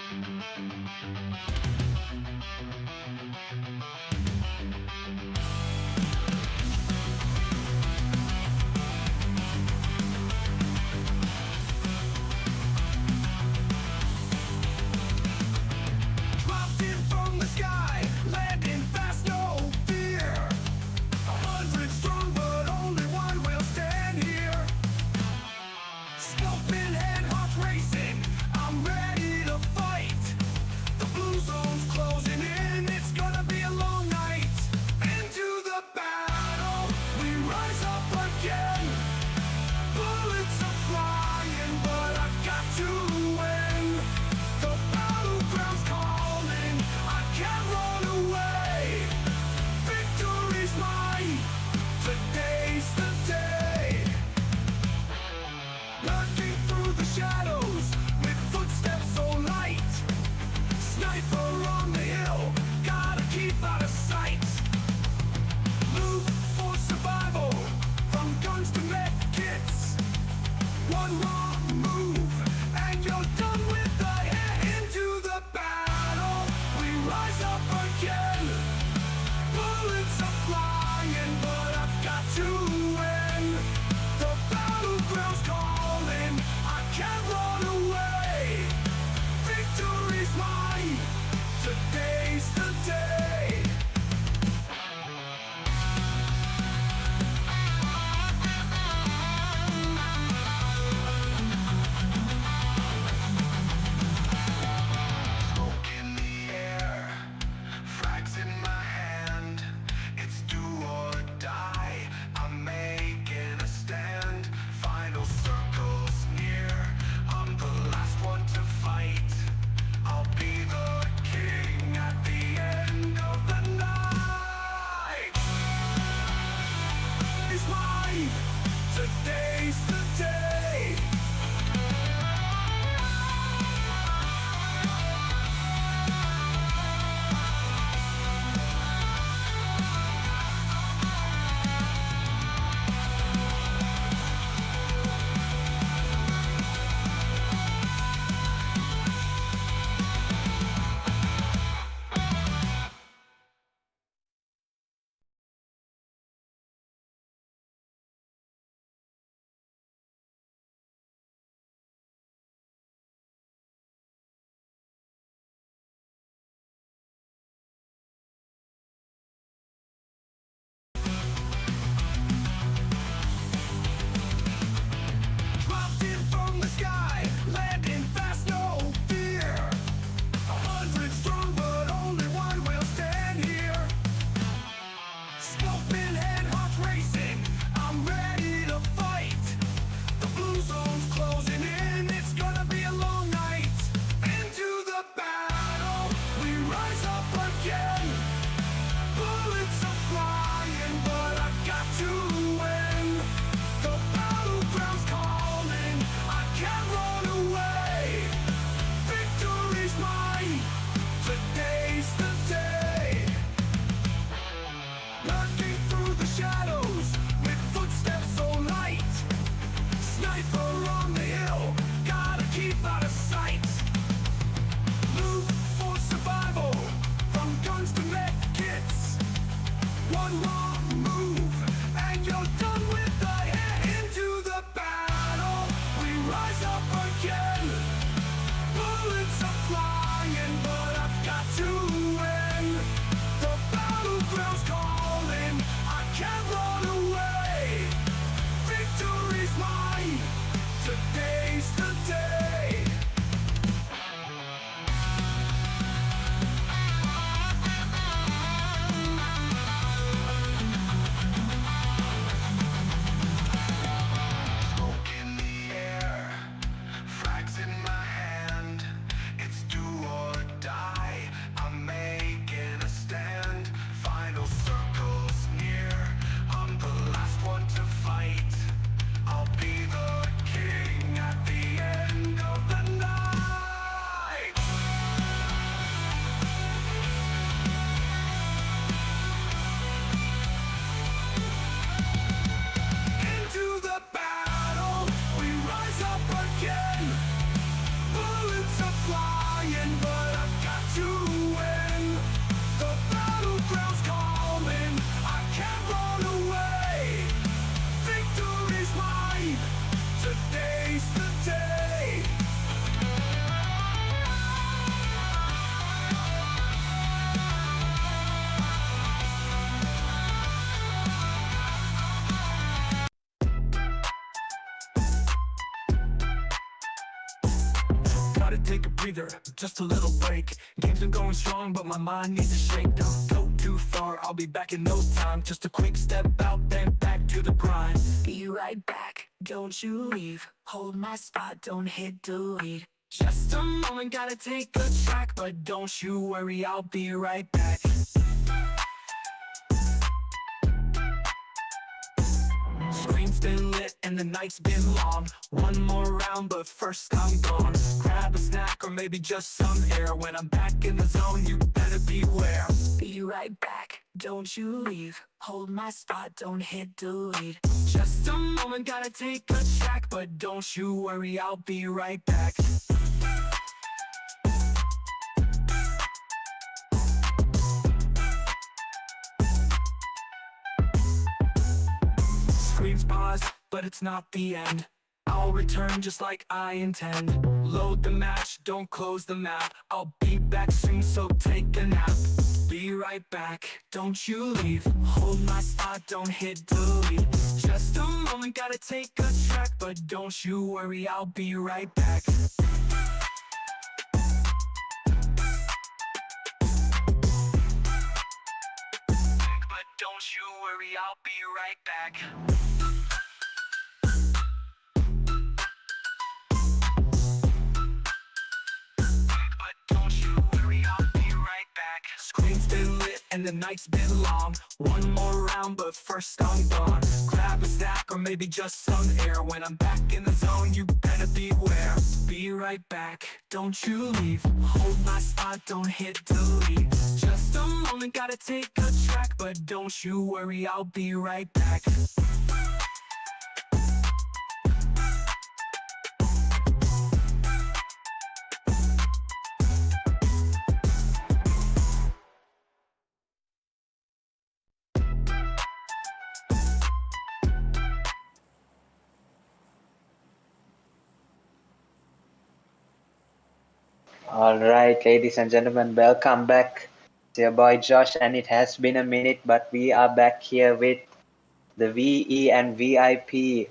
Dropped in from the sky, landing fast, no fear. 100 strong, but only one will stand here. Scoping and hearts racing, I'm ready to fight. The blues are breather, just a little break. Game's been going strong, but my mind needs a shake. Don't go too far, I'll be back in no time. Just a quick step out, then back to the grind. Be right back, don't you leave. Hold my spot, don't hit delete. Just a moment, gotta take a track, but don't you worry, I'll be right back. Screen's been lit and the night's been long. One more round, but first I'm gone. Grab a snack or maybe just some air. When I'm back in the zone, you better beware. Be right back, don't you leave. Hold my spot, don't hit delete. Just a moment, gotta take a track, but don't you worry, I'll be right back. Screams pause, but it's not the end. I'll return just like I intend. Load the match, don't close the map. I'll be back soon, so take a nap. Be right back, don't you leave. Hold my spot, don't hit delete. Just a moment, gotta take a track, but don't you worry, I'll be right back. But don't you worry, I'll be right back. Screen's been lit and the night's been long. One more round, but first I'm gone. Grab a snack or maybe just some air. When I'm back in the zone, you better beware. Be right back, don't you leave. Hold my spot, don't hit delete. Just a moment, gotta take a track, but don't you worry, I'll be right back. All right, ladies and gentlemen, welcome back. It's your boy Josh, and it has been a minute, but we are back here with the VE and VIP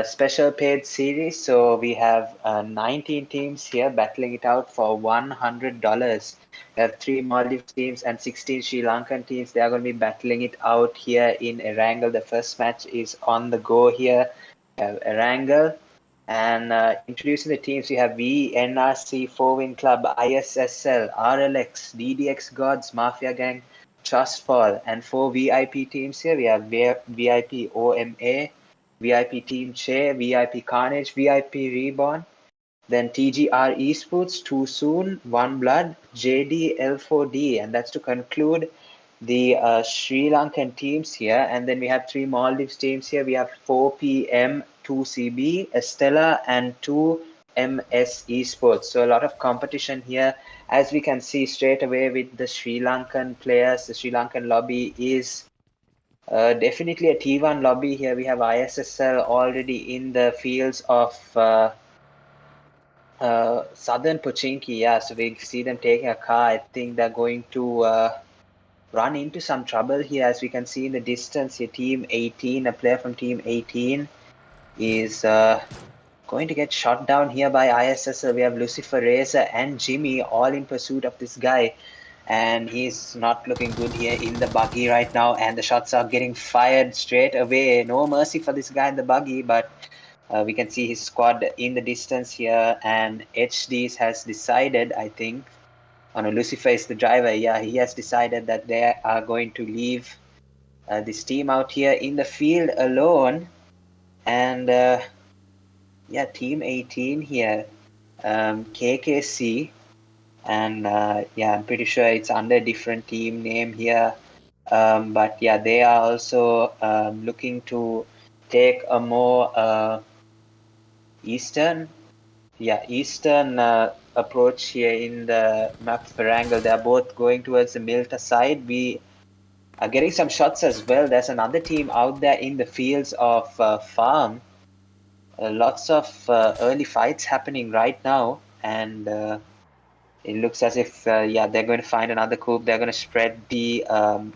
special paid series. So we have 19 teams here battling it out for $100. We have 3 Maldives teams and 16 Sri Lankan teams. They are going to be battling it out here in Erangel. The first match is on the go here. We have Erangel. And introducing the teams, we have VNRC, 4-Win Club, ISSL, RLX, DDX Gods, Mafia Gang, Trust Fall, and 4 VIP teams here. We have VIP OMA, VIP Team CHEY, VIP Carnage, VIP Reborn, then TGR Esports, Too Soon, ONEBLOOD, JD, L4D, and that's to conclude the Sri Lankan teams here. And then we have 3 Maldives teams here. We have 4PM, 2CB, ESTELLA, and 2MS Esports. So a lot of competition here, as we can see straight away with the Sri Lankan players. The Sri Lankan lobby is definitely a T1 lobby here. We have ISSL already in the fields of Southern Pochinki. Yeah, so we see them taking a car. I think they're going to run into some trouble here, as we can see in the distance here. Team 18, a player from Team 18 is going to get shot down here by ISSL. We have Lucifer, Razor, and Jimmy all in pursuit of this guy, and he's not looking good here in the buggy right now, and the shots are getting fired straight away. No mercy for this guy in the buggy, but we can see his squad in the distance here, and HDs has decided, I think, oh no, Lucifer is the driver. Yeah, he has decided that they are going to leave this team out here in the field alone. And yeah, Team 18 here, KKC, and yeah, I'm pretty sure it's under a different team name here. But yeah, they are also looking to take a more eastern approach here in the map for Erangel. They are both going towards the Milta side. We are getting some shots as well. There's another team out there in the fields of Farm. Lots of early fights happening right now, and it looks as if yeah, they're going to find another coup. They're going to spread the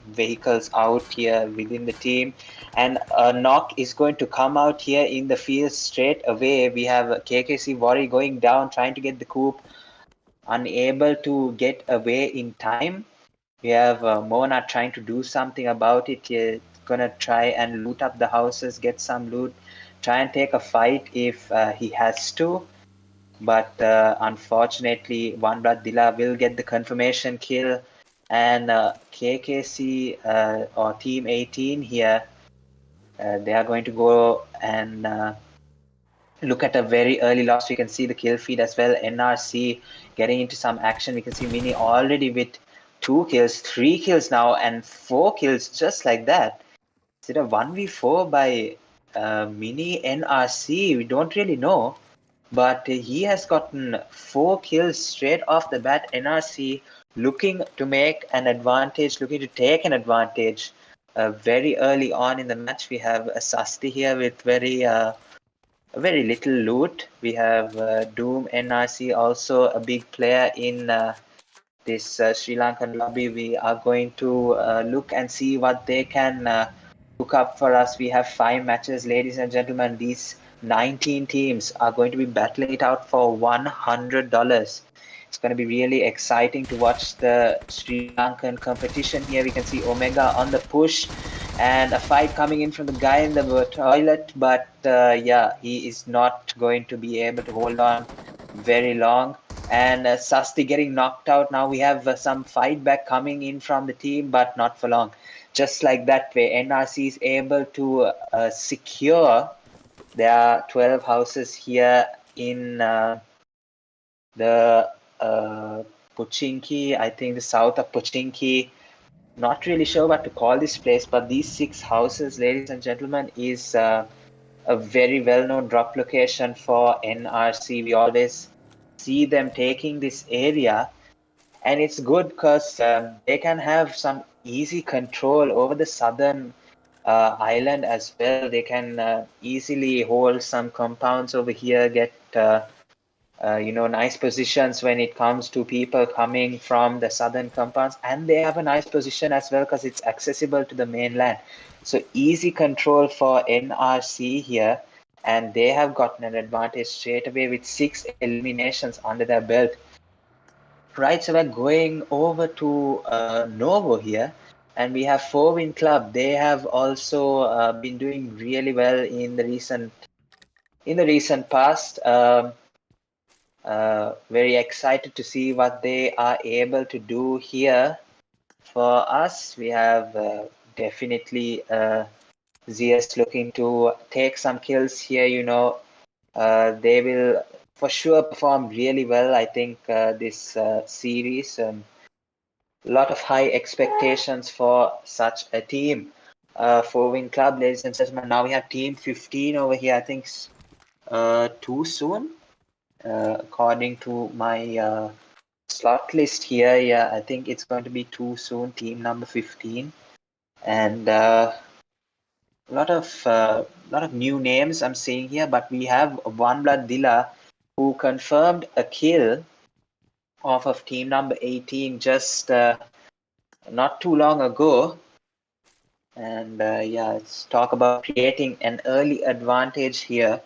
vehicles out here within the team, and a knock is going to come out here in the field straight away. We have KKC Worry going down, trying to get the coup. unable to get away in time. We have Mona trying to do something about it. He's gonna try and loot up the houses, get some loot, try and take a fight if he has to. But unfortunately, OneBlood Dilla will get the confirmation kill, and KKC or Team 18 here, they are going to go and look at a very early loss. We can see the kill feed as well. NRC getting into some action. We can see Mini already with 2 kills, 3 kills now, and 4 kills just like that. Is it a 1v4 by Mini NRC? We don't really know. But he has gotten 4 kills straight off the bat. NRC looking to make an advantage, looking to take an advantage very early on in the match. We have a Sasti here with very little loot. We have Doom NRC, also a big player in this Sri Lankan lobby. We are going to look and see what they can cook up for us. We have 5 matches, ladies and gentlemen. These 19 teams are going to be battling it out for $100. It's going to be really exciting to watch the Sri Lankan competition here. We can see Omega on the push and a fight coming in from the guy in the toilet, but yeah, he is not going to be able to hold on very long. And Sasti getting knocked out. Now we have some fight back coming in from the team, but not for long. Just like that way, NRC is able to secure their 12 houses here in the Pochinki, I think the south of Pochinki. Not really sure what to call this place, but these 6 houses, ladies and gentlemen, is a very well-known drop location for NRC. We always see them taking this area, and it's good because they can have some easy control over the southern island as well. They can easily hold some compounds over here, get nice positions when it comes to people coming from the southern compounds, and they have a nice position as well because it's accessible to the mainland. So easy control for NRC here, and they have gotten an advantage straight away with 6 eliminations under their belt. Right, so we're going over to Novo here, and we have 4-win club. They have also been doing really well in the recent past. Very excited to see what they are able to do here for us. We have definitely ZS looking to take some kills here. They will for sure perform really well, I think, this series. A lot of high expectations for such a team. 4-win club, ladies and gentlemen. Now we have team 15 over here. I think too soon. According to my slot list here, yeah, I think it's going to be too soon. Team number 15, and a lot of new names I'm seeing here. But we have OneBlood Dilla, who confirmed a kill off of team number 18 just not too long ago. And yeah, let's talk about creating an early advantage here.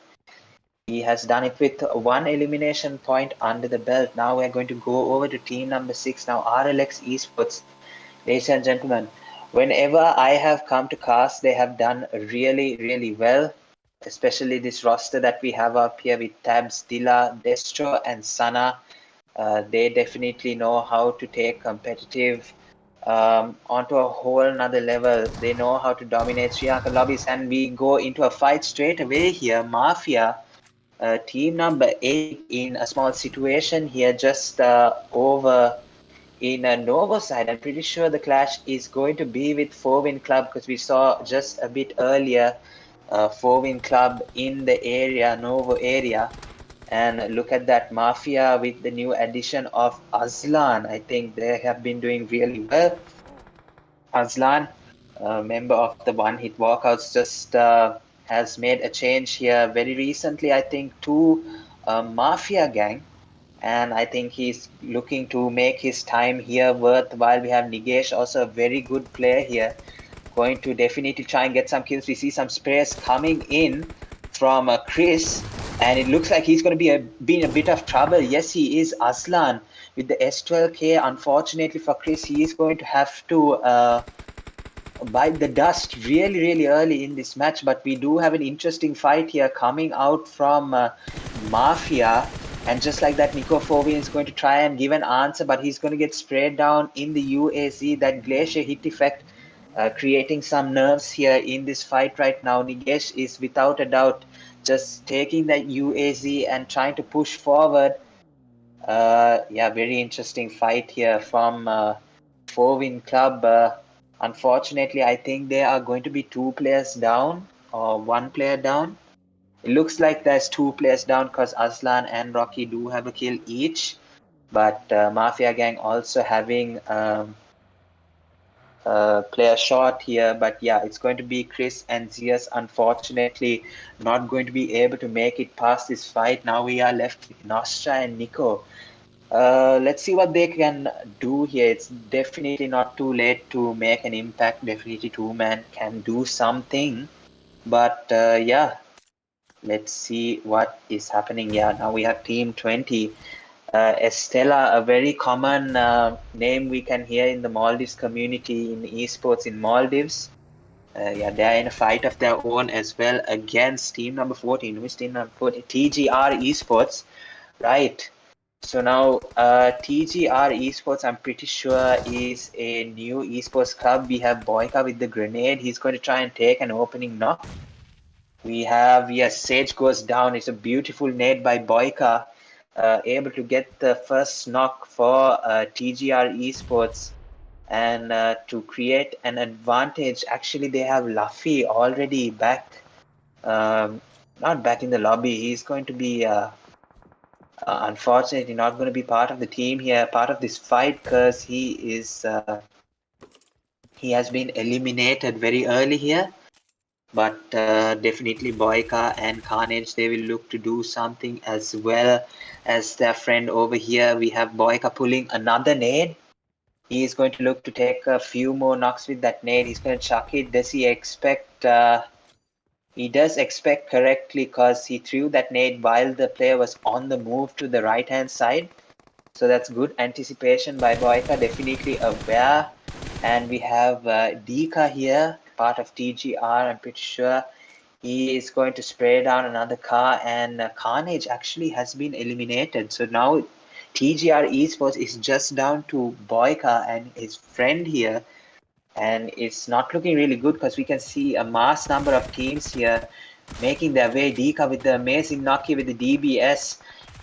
He has done it with 1 elimination point under the belt. Now we're going to go over to team number 6. Now RLX Esports, ladies and gentlemen, whenever I have come to cast, they have done really, really well. Especially this roster that we have up here with Tabs, Dilla, Destro, and Sana. They definitely know how to take competitive onto a whole nother level. They know how to dominate Sri Lankan lobbies, and we go into a fight straight away here. Mafia. Team number 8 in a small situation here, just over in a Novo side. I'm pretty sure the clash is going to be with 4-win club, because we saw just a bit earlier 4-win club in the area, Novo area. And look at that, Mafia with the new addition of Azlan. I think they have been doing really well. Azlan, member of the One Hit Walkouts, just has made a change here very recently, I think, to Mafia gang. And I think he's looking to make his time here worthwhile. We have Nigesh, also a very good player here, going to definitely try and get some kills. We see some sprays coming in from Chris, and it looks like he's going to be in a bit of trouble. Yes, he is. Aslan with the S12K. Unfortunately for Chris, he is going to have to bite the dust really early in this match, but we do have an interesting fight here coming out from Mafia, and just like that, Nico Fovian is going to try and give an answer, but he's going to get sprayed down in the UAZ. That glacier hit effect creating some nerves here in this fight right now. Nigesh is without a doubt just taking that UAZ and trying to push forward. Yeah, very interesting fight here from Four-Win Club. Unfortunately, I think there are going to be 2 players down or 1 player down. It looks like there's 2 players down because Aslan and Rocky do have a kill each. But Mafia Gang also having player short here. But yeah, it's going to be Chris and Zias, unfortunately, not going to be able to make it past this fight. Now we are left with Nostra and Nico. Let's see what they can do here. It's definitely not too late to make an impact. Definitely 2-man can do something. But yeah, let's see what is happening. Yeah, now we have Team 20. Estella, a very common name we can hear in the Maldives community in esports in Maldives. Yeah, they're in a fight of their own as well against team number 14. Who's team number 14? TGR Esports. Right. So now TGR Esports, I'm pretty sure, is a new esports club. We have Boyka with the grenade. He's going to try and take an opening knock. We have, yes, Sage goes down. It's a beautiful nade by Boyka. Able to get the first knock for TGR Esports and to create an advantage. Actually, they have Luffy already back, not back in the lobby. He's going to be unfortunately not going to be part of the team here, part of this fight, because he has been eliminated very early here. But definitely Boyka and Carnage, they will look to do something as well as their friend over here. We have Boyka pulling another nade. He is going to look to take a few more knocks with that nade. He's going to chuck it. Does he expect? He does expect correctly because he threw that nade while the player was on the move to the right hand side. So that's good anticipation by Boyka, definitely aware. And we have Dika here, part of TGR. I'm pretty sure he is going to spray down another car, and Carnage actually has been eliminated. So now TGR Esports is just down to Boyka and his friend here, and it's not looking really good because we can see a mass number of teams here making their way. Dika with the amazing knocky with the DBS,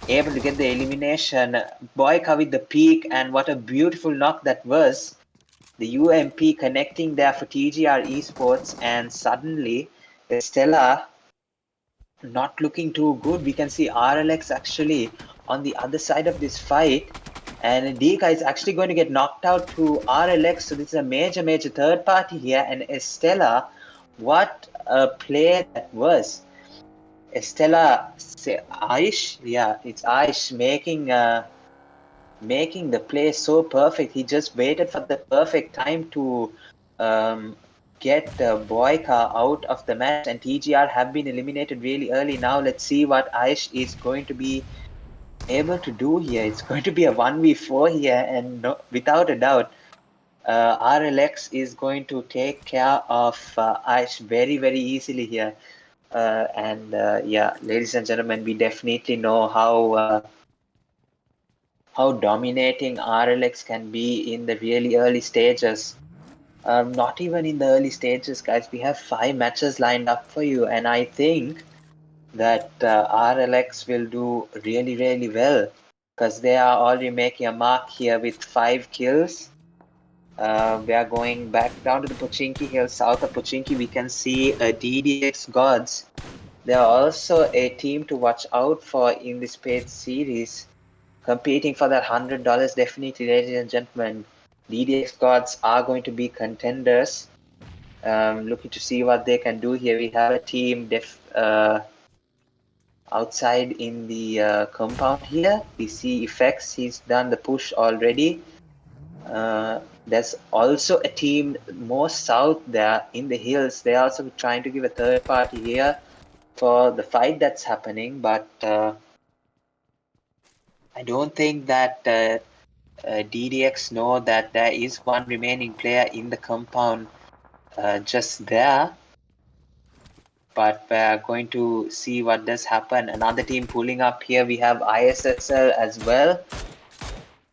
able to get the elimination. Boyka with the peak, and what a beautiful knock that was. The UMP connecting there for TGR Esports, and suddenly Estella not looking too good. We can see RLX actually on the other side of this fight, and Dika is actually going to get knocked out to RLX. So this is a major third party here, and Estella, what a play that was. Estella, Aish, yeah, it's Aish making the play so perfect. He just waited for the perfect time to get Boyka out of the match, and TGR have been eliminated really early. Now let's see what Aish is going to be able to do here. It's going to be a 1v4 here, and no, without a doubt, RLX is going to take care of Aish very easily here. And yeah, ladies and gentlemen, we definitely know how dominating RLX can be in the really early stages. Not even in the early stages, guys. We have 5 matches lined up for you, and I think that RLX will do really well because they are already making a mark here with 5 kills. We are going back down to the Pochinki Hills, south of Pochinki. We can see DDX GODZ. They are also a team to watch out for in this paid series, competing for that $100. Definitely, ladies and gentlemen, DDX GODZ are going to be contenders. Looking to see what they can do here. We have a team outside in the compound here. We see effects. He's done the push already. There's also a team more south there in the hills. They're also trying to give a third party here for the fight that's happening, but I don't think that DDX know that there is one remaining player in the compound just there, but we're going to see what does happen. Another team pulling up here. We have ISSL as well.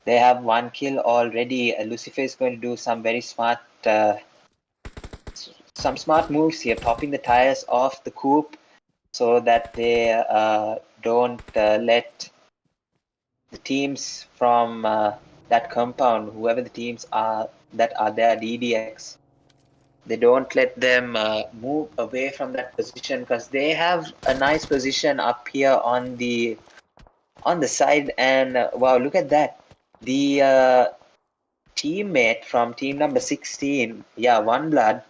They have one kill already. Lucifer is going to do some very smart moves here, popping the tires off the coupe so that they don't let the teams from that compound, whoever the teams are that are there, DDX, they don't let them move away from that position, because they have a nice position up here on the side. And wow, look at that, the teammate from team number 16, yeah, ONEBLOOD,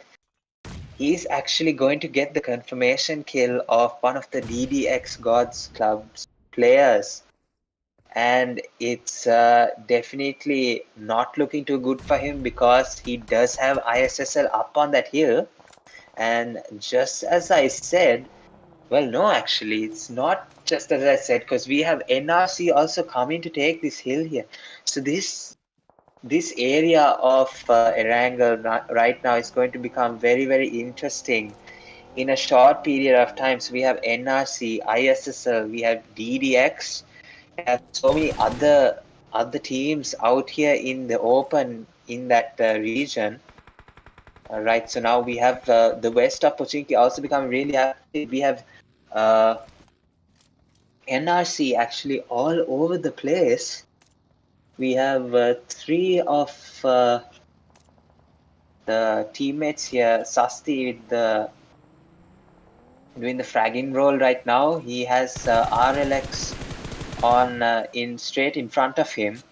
he's actually going to get the confirmation kill of one of the DDX GODZ club's players. And it's definitely not looking too good for him, because he does have ISSL up on that hill. And just as I said, well, no, actually, it's not just as I said, because we have NRC also coming to take this hill here. So this area of Erangel right now is going to become very, very interesting in a short period of time. So we have NRC, ISSL, we have DDX, we have so many other teams out here in the open in that region. Right, so now we have the west of Pochinki also becoming really active. We have NRC actually all over the place. We have three of the teammates here. Sasti with doing the fragging role right now. He has RLX on in straight in front of him,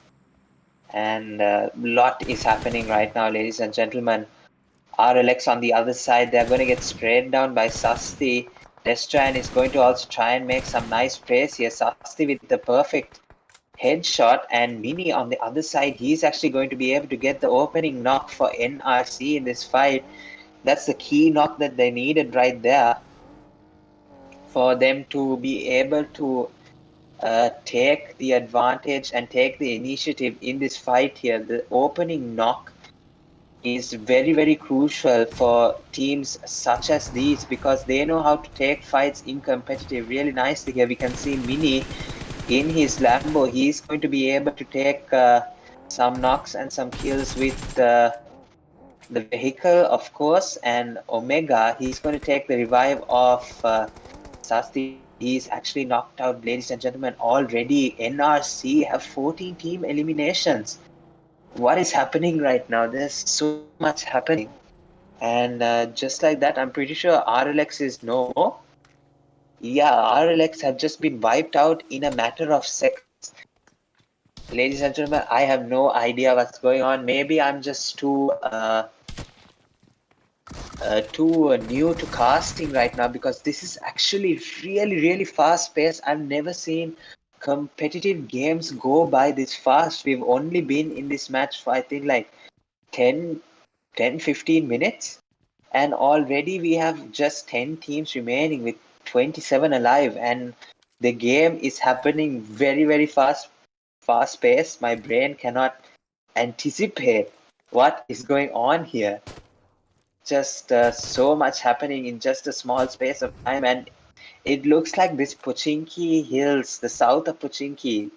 and lot is happening right now, ladies and gentlemen. RLX on the other side, they're going to get sprayed down by Sasti. Destran is going to also try and make some nice plays here. Sasti with the perfect headshot, and Mini on the other side, he's actually going to be able to get the opening knock for NRC in this fight. That's the key knock that they needed right there for them to be able to take the advantage and take the initiative in this fight here. The opening knock is very, very crucial for teams such as these, because they know how to take fights in competitive really nicely. Here we can see Mini in his Lambo. He's going to be able to take some knocks and some kills with the vehicle, of course. And Omega, he's going to take the revive of Sasti. He's actually knocked out, ladies and gentlemen. Already NRC have 14 team eliminations. What is happening right now? There's so much happening. And just like that, I'm pretty sure RLX is no more. Yeah, RLX have just been wiped out in a matter of seconds. Ladies and gentlemen, I have no idea what's going on. Maybe I'm just too new to casting right now, because this is actually really, really fast paced. I've never seen competitive games go by this fast. We've only been in this match for, I think, like 10, 15 minutes. And already we have just 10 teams remaining with 27 alive. And the game is happening very, very fast paced. My brain cannot anticipate what is going on here. Just so much happening in just a small space of time. And it looks like this Pochinki Hills, the south of Pochinki,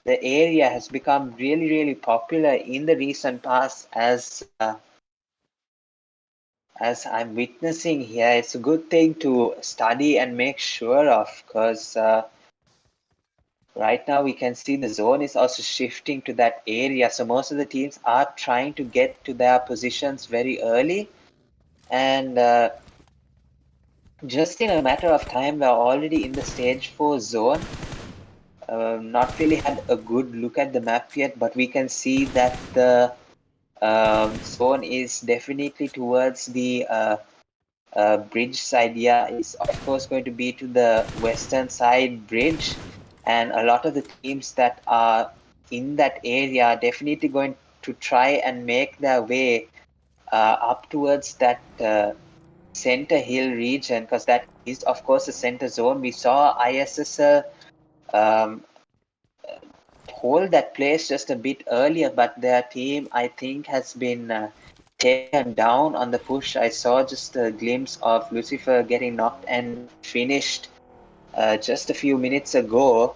the area has become really, really popular in the recent past, as I'm witnessing here. It's a good thing to study and make sure of, because right now we can see the zone is also shifting to that area. So most of the teams are trying to get to their positions very early. And just in a matter of time, we're already in the stage 4 zone. Not really had a good look at the map yet, but we can see that the zone is definitely towards the bridge side. Yeah, it's of course going to be to the western side bridge, and a lot of the teams that are in that area are definitely going to try and make their way up towards that center hill region, because that is of course the center zone. We saw ISSL hold that place just a bit earlier, but their team, I think, has been taken down on the push. I saw just a glimpse of Lucifer getting knocked and finished just a few minutes ago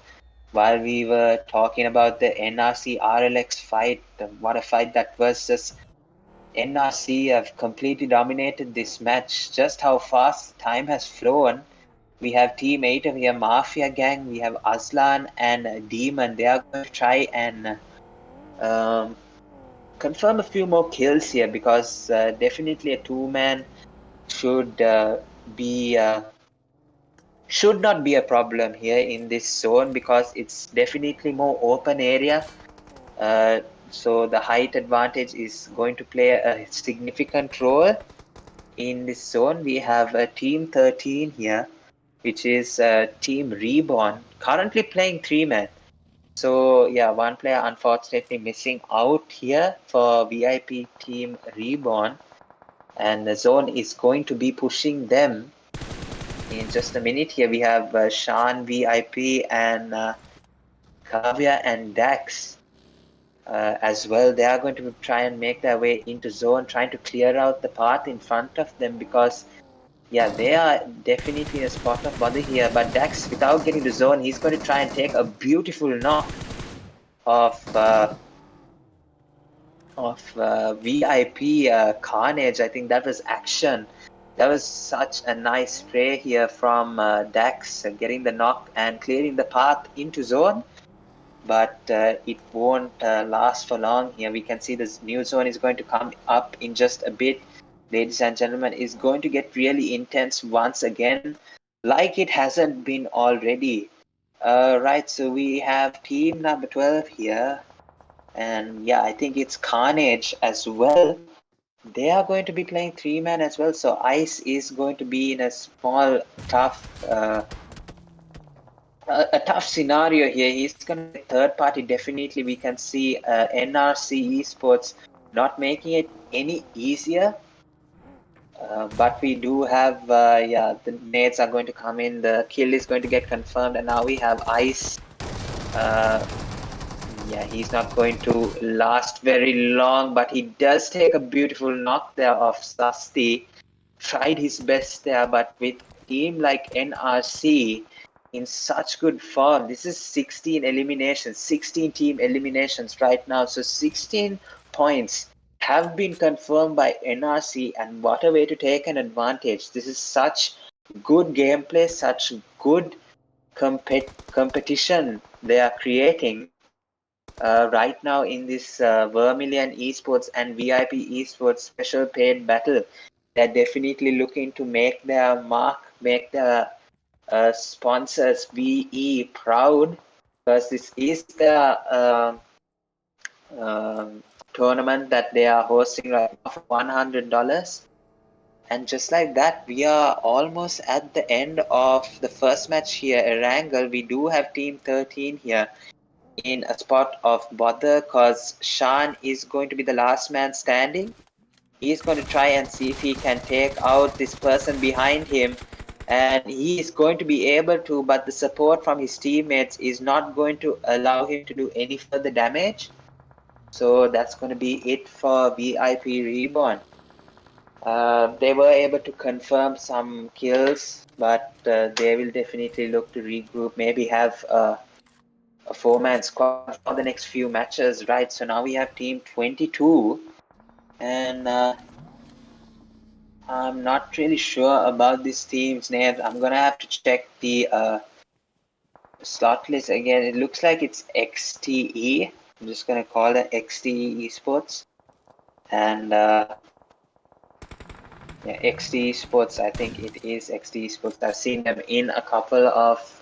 while we were talking about the NRC RLX fight. What a fight that was. Just NRC have completely dominated this match. Just how fast time has flown. We have Team 8 over here, Mafia Gang. We have Aslan and Demon. They are going to try and confirm a few more kills here, because definitely a two-man should be should not be a problem here in this zone, because it's definitely more open area. So the height advantage is going to play a significant role in this zone. We have Team 13 here, which is Team Reborn, currently playing 3-man. So yeah, one player unfortunately missing out here for VIP Team Reborn, and the zone is going to be pushing them in just a minute. Here we have Shan, VIP, and Kavya and Dax as well. They are going to try and make their way into zone, trying to clear out the path in front of them, because yeah, they are definitely in a spot of bother here. But Dax, without getting to zone, he's going to try and take a beautiful knock of VIP Carnage. I think that was action. That was such a nice spray here from Dax, getting the knock and clearing the path into zone. But it won't last for long here. We can see this new zone is going to come up in just a bit. Ladies and gentlemen, is going to get really intense once again, like it hasn't been already. Right, so we have team number 12 here. And yeah, I think it's Carnage as well. They are going to be playing 3-man as well. So Ice is going to be in a small, tough, a tough scenario here. He's going to get third party. Definitely, we can see NRC Esports not making it any easier. But we do have, yeah, the nades are going to come in. The kill is going to get confirmed, and now we have Ice. Yeah, he's not going to last very long, but he does take a beautiful knock there off Sasti. Tried his best there, but with a team like NRC in such good form, this is 16 eliminations, 16 team eliminations right now. So 16 points have been confirmed by NRC, and what a way to take an advantage. This is such good gameplay, such good competition they are creating. Right now in this Vermilion Esports and VIP Esports special paid battle. They're definitely looking to make their mark, make their sponsors VE proud, because this is their tournament that they are hosting right now for $100. And just like that, we are almost at the end of the first match here, Erangel. We do have Team 13 here in a spot of bother, because Shan is going to be the last man standing. He's going to try and see if he can take out this person behind him, and he is going to be able to, but the support from his teammates is not going to allow him to do any further damage. So that's going to be it for VIP Reborn. They were able to confirm some kills, but they will definitely look to regroup, maybe have a 4-man squad for the next few matches, right? So now we have team 22, and I'm not really sure about this team's names. I'm gonna have to check the slot list again. It looks like it's XTE. I'm just gonna call it XTE Esports, and yeah, XTE Esports. I think it is XTE Esports. I've seen them in a couple of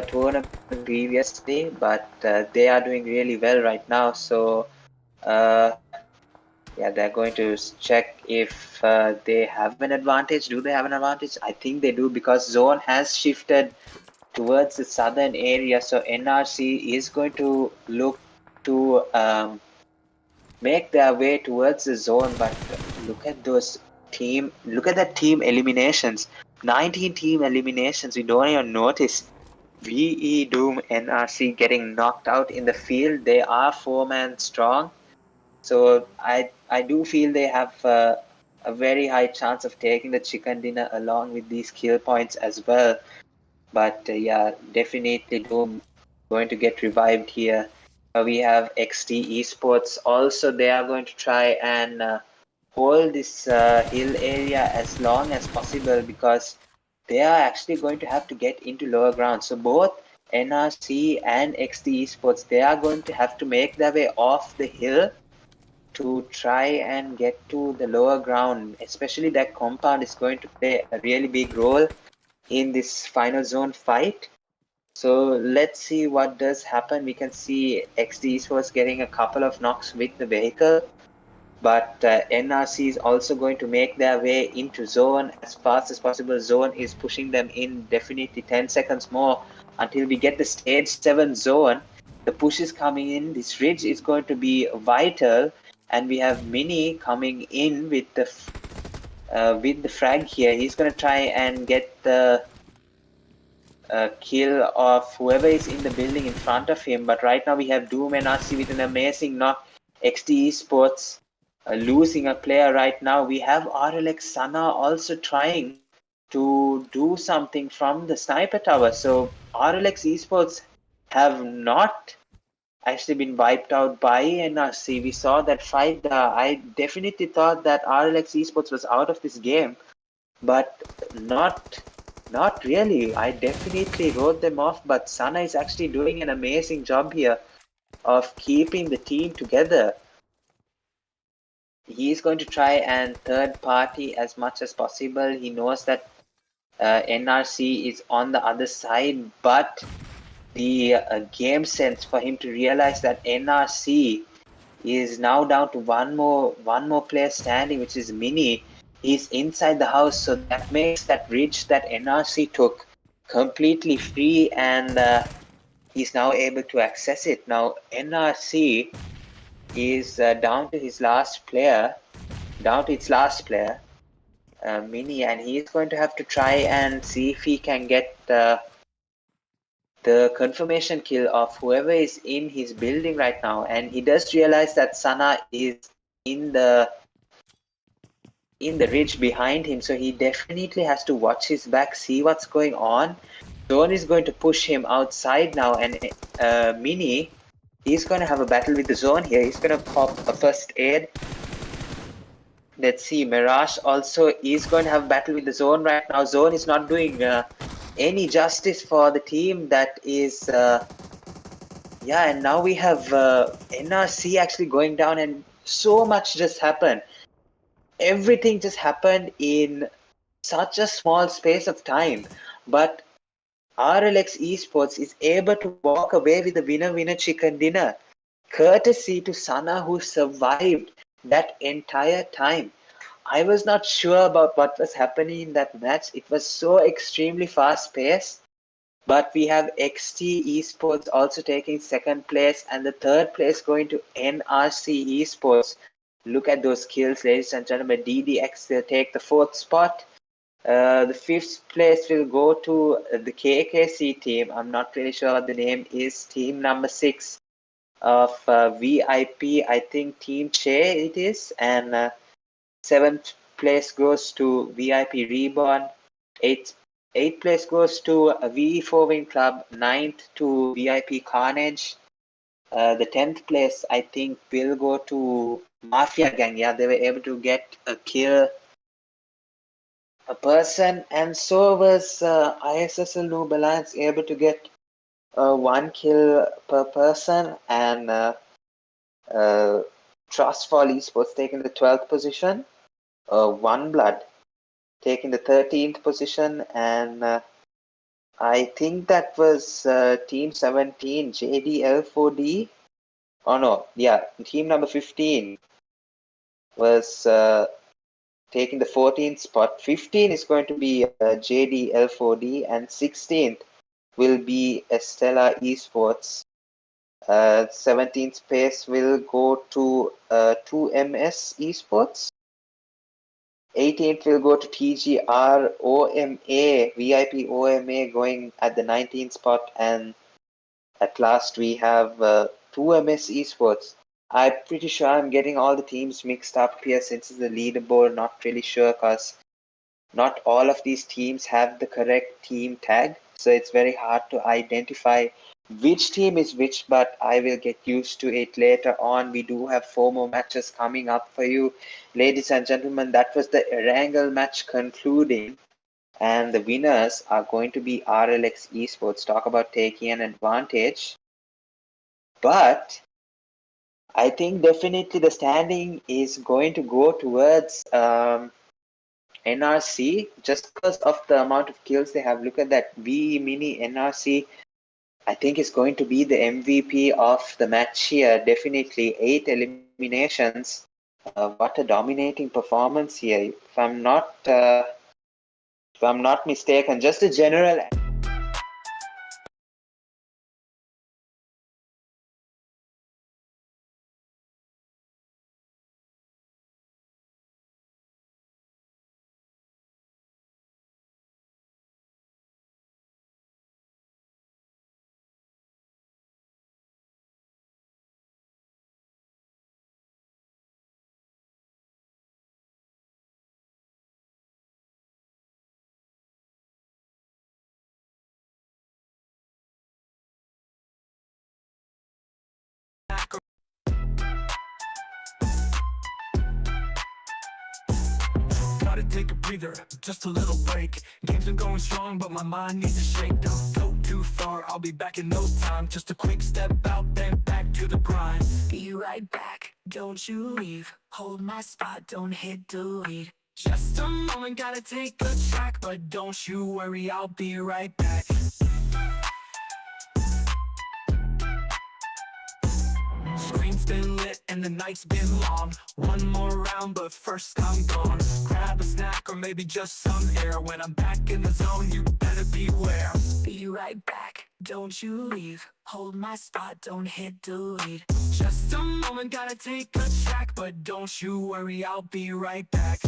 tournaments previously, but they are doing really well right now. So yeah, they're going to check if they have an advantage. Do they have an advantage? I think they do, because zone has shifted towards the southern area. So NRC is going to look to make their way towards the zone. But look at those look at that team eliminations. 19 team eliminations. We don't even notice. VE Doom NRC getting knocked out in the field. They are 4-man strong, so I do feel they have a very high chance of taking the chicken dinner along with these kill points as well. But yeah, definitely Doom going to get revived here. We have XT Esports also. They are going to try and hold this hill area as long as possible, because they are actually going to have to get into lower ground. So both NRC and XT Esports, they are going to have to make their way off the hill to try and get to the lower ground. Especially that compound is going to play a really big role in this final zone fight. So let's see what does happen. We can see XT Esports getting a couple of knocks with the vehicle, but NRC is also going to make their way into zone as fast as possible. Zone is pushing them in definitely 10 seconds more until we get the stage 7 zone. The push is coming in. This ridge is going to be vital, and we have Mini coming in with the frag here. He's going to try and get the kill of whoever is in the building in front of him. But right now we have Doom NRC with an amazing knock. XT Esports losing a player right now. We have RLX Sana also trying to do something from the sniper tower. So RLX Esports have not actually been wiped out by NRC. We saw that fight. I definitely thought that RLX Esports was out of this game, but not really. I definitely wrote them off, but Sana is actually doing an amazing job here of keeping the team together. He's going to try and third party as much as possible. He knows that NRC is on the other side, but the game sense for him to realize that NRC is now down to one more player standing, which is Mini. He's inside the house, so that makes that ridge that NRC took completely free, and he's now able to access it. Now NRC is down to its last player, Mini, and he's going to have to try and see if he can get the confirmation kill of whoever is in his building right now. And he does realize that Sana is in the ridge behind him, so he definitely has to watch his back, see what's going on. Zone is going to push him outside now, and Mini, he's going to have a battle with the Zone here. He's going to pop a first aid. Let's see, Mirage also is going to have a battle with the Zone right now. Zone is not doing any justice for the team that is yeah, and now we have NRC actually going down, and so much just happened. Everything just happened in such a small space of time, but RLX Esports is able to walk away with the winner chicken dinner, courtesy to Sana, who survived that entire time. I was not sure about what was happening in that match. It was so extremely fast paced, but we have XT Esports also taking second place, and the third place going to NRC Esports. Look at those kills, ladies and gentlemen. DDX will take the fourth spot. The fifth place will go to the KKC team. I'm not really sure what the name is. Team number 6 of VIP. I think Team CHEY it is. And seventh place goes to VIP REBORN. Eighth place goes to a VE4 Wing Club. Ninth to VIP CARNAGE. The 10th place, I think, will go to MAFIA Gang. Yeah, they were able to get a kill, a person, and so was ISSL NOOB Alliance able to get 1 kill per person, and Trustfall Esports taking the 12th position, ONEBLOOD taking the 13th position, and I think that was Team 17, JDL4D. Oh no, yeah, team number 15 was taking the 14th spot. 15 is going to be JDL4D, and 16th will be ESTELLA Esports. 17th place will go to 2MS Esports. 18th will go to TGR OMA, VIP OMA going at the 19th spot, and at last we have 2MS Esports. I'm pretty sure I'm getting all the teams mixed up here since it's the leaderboard, not really sure because not all of these teams have the correct team tag, so it's very hard to identify which team is which, but I will get used to it later on. We do have 4 more matches coming up for you. Ladies and gentlemen, that was the Erangel match concluding, and the winners are going to be RLX Esports. Talk about taking an advantage. But I think definitely the standing is going to go towards NRC just because of the amount of kills they have. Look at that V Mini NRC. I think is going to be the MVP of the match here. Definitely 8 eliminations. What a dominating performance here. If I'm not mistaken, just a general. Gotta take a breather, just a little break. Games are going strong, but my mind needs a shake. Don't go too far, I'll be back in no time. Just a quick step out, then back to the grind. Be right back, don't you leave. Hold my spot, don't hit delete. Just a moment, gotta take a track, but don't you worry, I'll be right back. Screen's been lit and the night's been long. One more round, but first I'm gone. Grab a snack or maybe just some air. When I'm back in the zone, you better beware. Be right back, don't you leave. Hold my spot, don't hit delete. Just a moment, gotta take a track, but don't you worry, I'll be right back.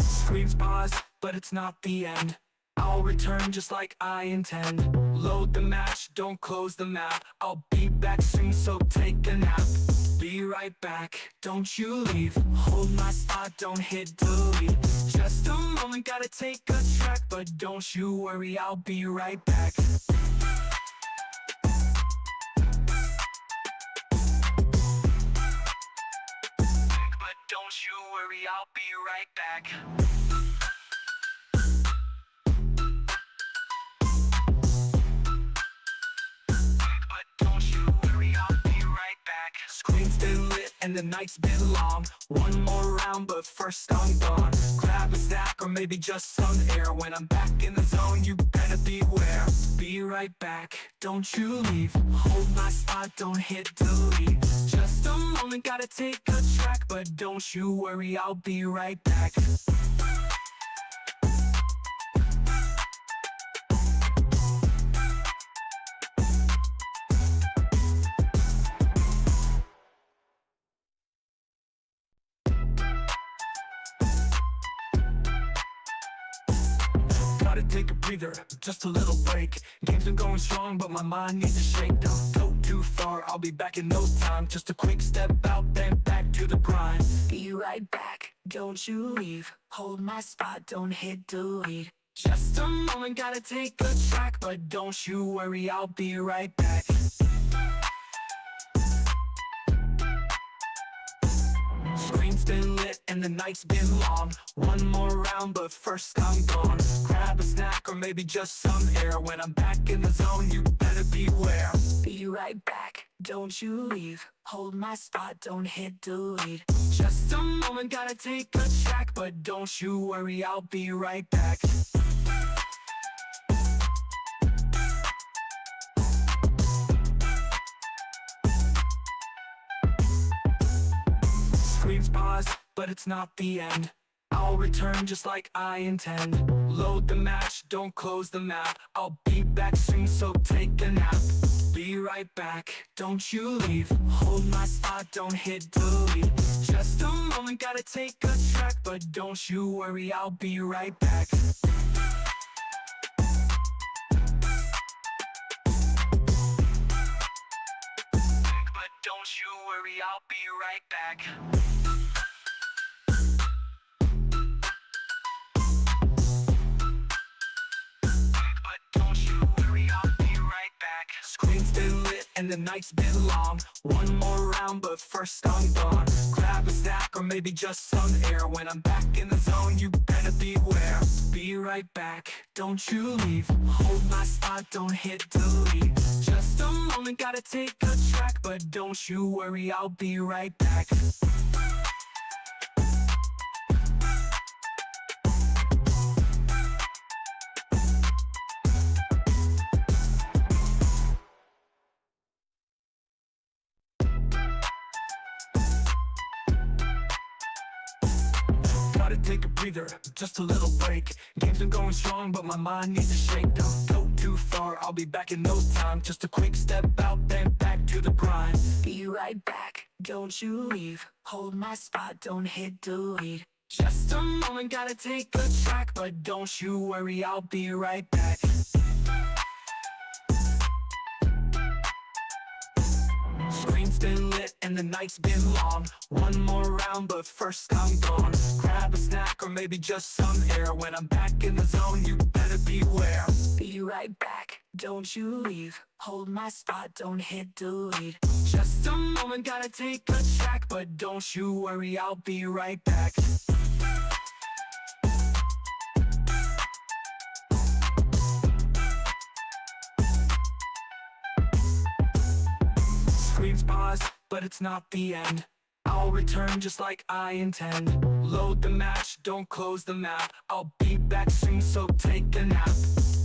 Screams pause, but it's not the end. I'll return just like I intend. Load the match, don't close the map. I'll be back soon, so take a nap. Be right back, don't you leave. Hold my spot, don't hit delete. Just a moment, gotta take a track, but don't you worry, I'll be right back. But don't you worry, I'll be right back. Screen's been lit and the night's been long. One more round, but first I'm gone. Grab a snack or maybe just some air. When I'm back in the zone, you better beware. Be right back, don't you leave. Hold my spot, don't hit delete. Just a moment, gotta take a track, but don't you worry, I'll be right back. Gotta take a breather, just a little break. Games are going strong, but my mind needs a shake. Don't go too far, I'll be back in no time. Just a quick step out, then back to the grind. Be right back, don't you leave. Hold my spot, don't hit delete. Just a moment, gotta take a track, but don't you worry, I'll be right back. Screen's been lit and the night's been long. One more round, but first I'm gone. Grab a snack or maybe just some air. When I'm back in the zone, you better beware. Be right back, don't you leave. Hold my spot, don't hit delete. Just a moment, gotta take a track, but don't you worry, I'll be right back. Screams pause, but it's not the end. I'll return just like I intend. Load the match, don't close the map. I'll be back soon, so take a nap. Be right back, don't you leave. Hold my spot, don't hit delete. Just a moment, gotta take a track, but don't you worry, I'll be right back. But don't you worry, I'll be right back. Screen's been lit and the night's been long. One more round, but first I'm gone. Grab a snack or maybe just some air. When I'm back in the zone, you better beware. Be right back, don't you leave. Hold my spot, don't hit delete. Just a moment, gotta take a track, but don't you worry, I'll be right back. Gotta take a breather, just a little break. Game's been going strong, but my mind needs a shake. Don't go too far, I'll be back in no time. Just a quick step out, then back to the grind. Be right back, don't you leave. Hold my spot, don't hit delete. Just a moment, gotta take a track, but don't you worry, I'll be right back. Screen's been lit and the night's been long. One more round, but first I'm gone. Grab a snack or maybe just some air. When I'm back in the zone, you better beware. Be right back, don't you leave. Hold my spot, don't hit delete. Just a moment, gotta take a track, but don't you worry, I'll be right back. Screams pause, but it's not the end. I'll return just like I intend. Load the match, don't close the map. I'll be back soon, so take a nap.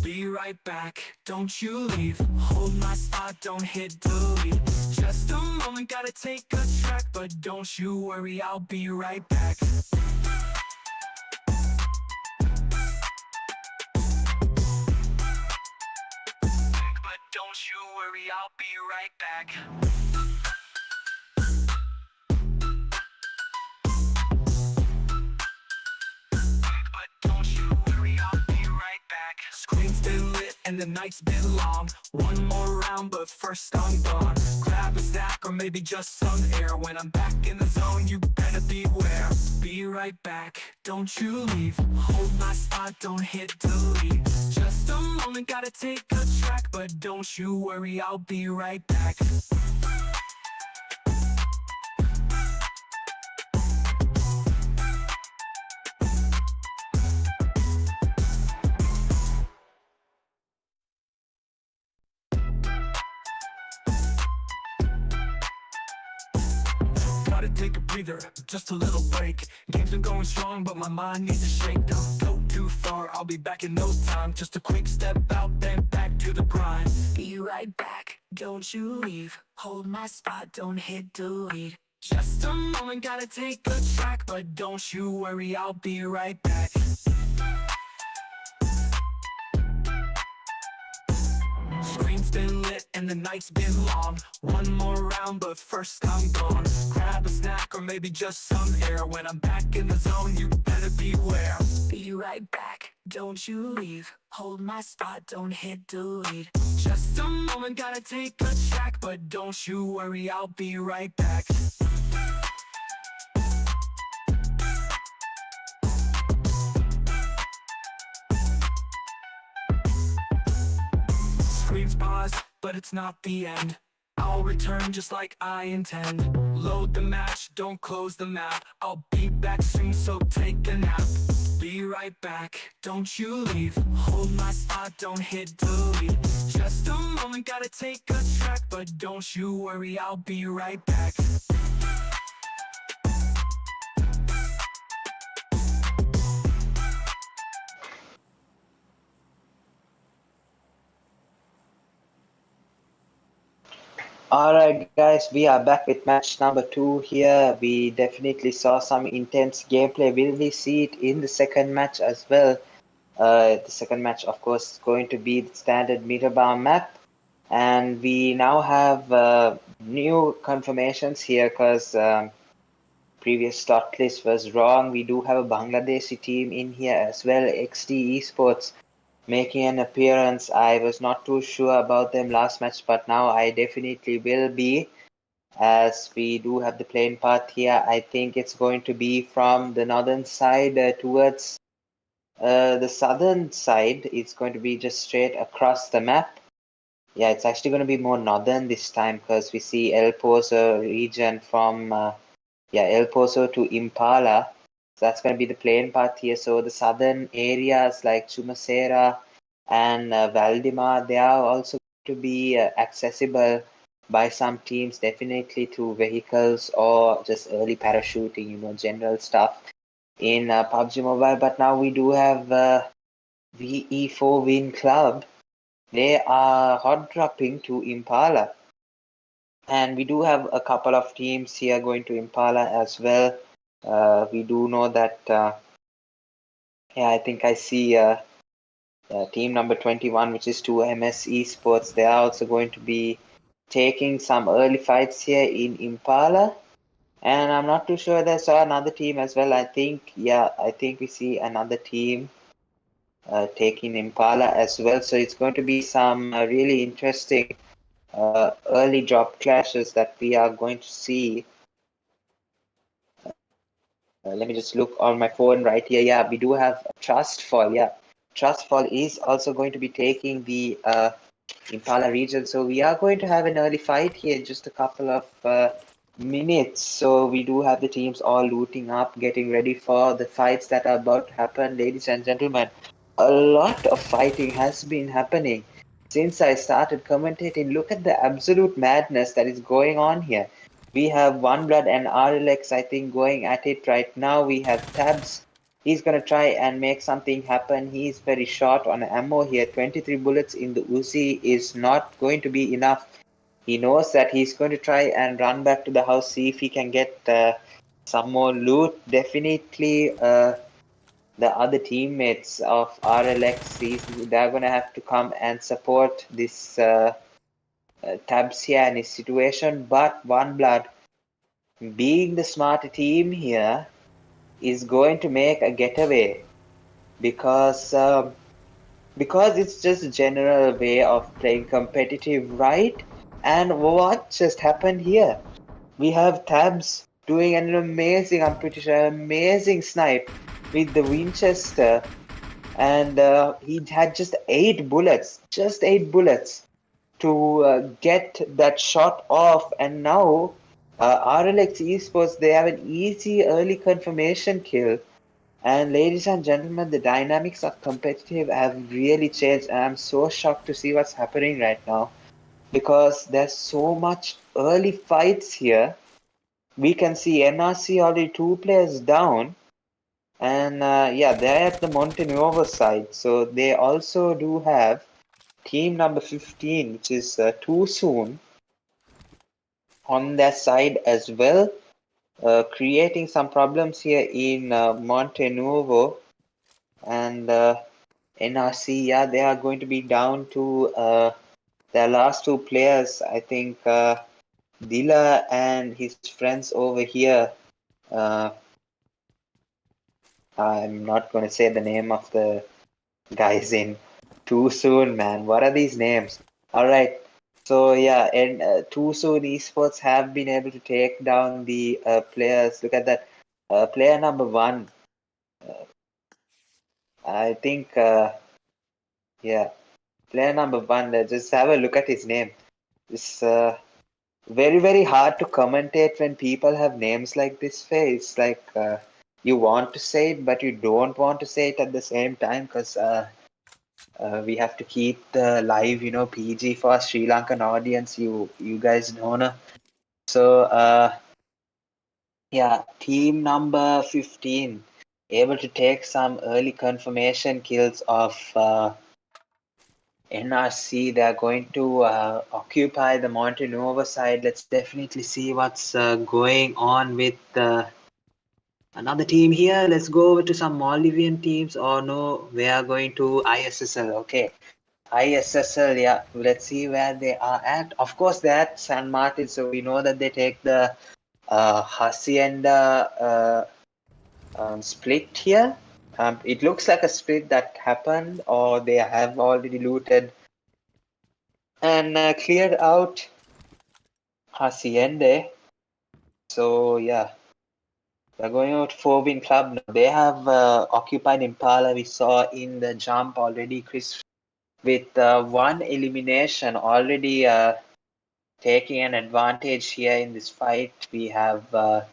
Be right back, don't you leave. Hold my spot, don't hit delete. Just a moment, gotta take a track, but don't you worry, I'll be right back. But don't you worry, I'll be right back. Screen's been lit and the night's been long. One more round, but first I'm gone. Grab a snack or maybe just some air. When I'm back in the zone, you better beware. Be right back, don't you leave. Hold my spot, don't hit delete. Just a moment, gotta take a track, but don't you worry, I'll be right back. Gotta take a breather, just a little break. Game's been going strong, but my mind needs a shake. Don't go too far, I'll be back in no time. Just a quick step out, then back to the grind. Be right back, don't you leave. Hold my spot, don't hit delete. Just a moment, gotta take a track, but don't you worry, I'll be right back. Screen's been lit and the night's been long. One more round, but first I'm gone. Grab a snack or maybe just some air. When I'm back in the zone, you better beware. Be right back, don't you leave. Hold my spot, don't hit delete. Just a moment, gotta take a track, but don't you worry, I'll be right back. Screams pause, but it's not the end. I'll return just like I intend. Load the match, don't close the map. I'll be back soon, so take a nap. Be right back, don't you leave. Hold my spot, don't hit delete. Just a moment, gotta take a track, but don't you worry, I'll be right back. Alright guys, we are back with match number 2 here. We definitely saw some intense gameplay. Will we see it in the second match as well? The second match, of course, is going to be the standard meter bar map. And we now have new confirmations here because previous slot list was wrong. We do have a Bangladeshi team in here as well, XD Esports, making an appearance. I was not too sure about them last match, but now I definitely will be, as we do have the playing path here. I think it's going to be from the northern side towards the southern side. It's going to be just straight across the map. Yeah, it's actually going to be more northern this time because we see El Pozo region from El Pozo to Impala. So that's going to be the playing path here. So the southern areas like Chumasera and Valdemar, they are also to be accessible by some teams, definitely through vehicles or just early parachuting, you know, general stuff in PUBG Mobile. But now we do have VE4 Win Club. They are hot dropping to Impala. And we do have a couple of teams here going to Impala as well. We do know that, I think I see team number 21, which is 2MS Esports. They are also going to be taking some early fights here in Impala. And I'm not too sure I saw another team as well. I think we see another team taking Impala as well. So it's going to be some really interesting early drop clashes that we are going to see. Let me just look on my phone right here. Yeah, we do have Trustfall. Yeah, Trustfall is also going to be taking the Impala region. So we are going to have an early fight here in just a couple of minutes. So we do have the teams all looting up, getting ready for the fights that are about to happen. Ladies and gentlemen, a lot of fighting has been happening since I started commentating. Look at the absolute madness that is going on here. We have OneBlood and RLX, I think, going at it right now. We have Tabs. He's going to try and make something happen. He's very short on ammo here. 23 bullets in the Uzi is not going to be enough. He knows that he's going to try and run back to the house, see if he can get some more loot. Definitely the other teammates of RLX, they're going to have to come and support this Tabs here and his situation. But OneBlood, being the smarter team here, is going to make a getaway because it's just a general way of playing competitive, right? And what just happened here? We have Tabs doing an amazing, I'm pretty sure, amazing snipe with the Winchester, and he had just 8 bullets, to get that shot off. And now RLX Esports, they have an easy early confirmation kill. And ladies and gentlemen, the dynamics of competitive have really changed, and I'm so shocked to see what's happening right now because there's so much early fights here. We can see NRC already 2 players down, and they're at the Montenegro side. So they also do have team number 15, which is too soon, on their side as well, creating some problems here in Montenegro. And NRC, they are going to be down to their last 2 players. I think Dila and his friends over here. Uh, I'm not going to say the name of the guys in too soon, man. What are these names? All right. So yeah, and too soon esports have been able to take down the players. Look at that. Player number 1. I think player number 1. Just have a look at his name. It's very, very hard to commentate when people have names like this. Face like you want to say it, but you don't want to say it at the same time because we have to keep the live, PG for Sri Lankan audience. You guys know, no? So team number 15 able to take some early confirmation kills of NRC. They're going to occupy the Montenegro side. Let's definitely see what's going on with Another team here. Let's go over to some Maldivian teams. Or no, we are going to ISSL. Okay, ISSL. Yeah, let's see where they are at. Of course, they're at San Martin, so we know that they take the Hacienda split here. It looks like a split that happened, or they have already looted and cleared out Hacienda. So yeah, we're going out 4-win club now. They have occupied Impala. We saw in the jump already, Chris, with one elimination already taking an advantage here in this fight. We have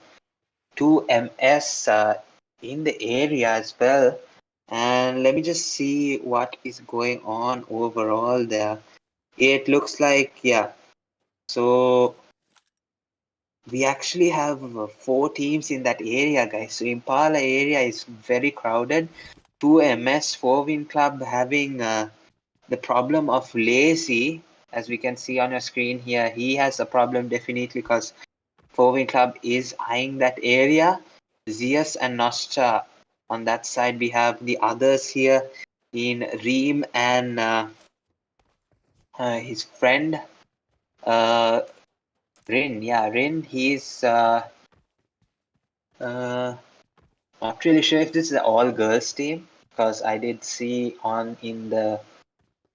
2 MS in the area as well. And let me just see what is going on overall there. It looks like, yeah. So we actually have 4 teams in that area, guys. So Impala area is very crowded. 2 MS, 4-win club having the problem of lazy, as we can see on your screen here. He has a problem definitely because 4-win club is eyeing that area. Zeus and Nostra on that side. We have the others here in Reem and his friend Rin. Yeah, Rin. He's not really sure if this is an all girls team because I did see on in the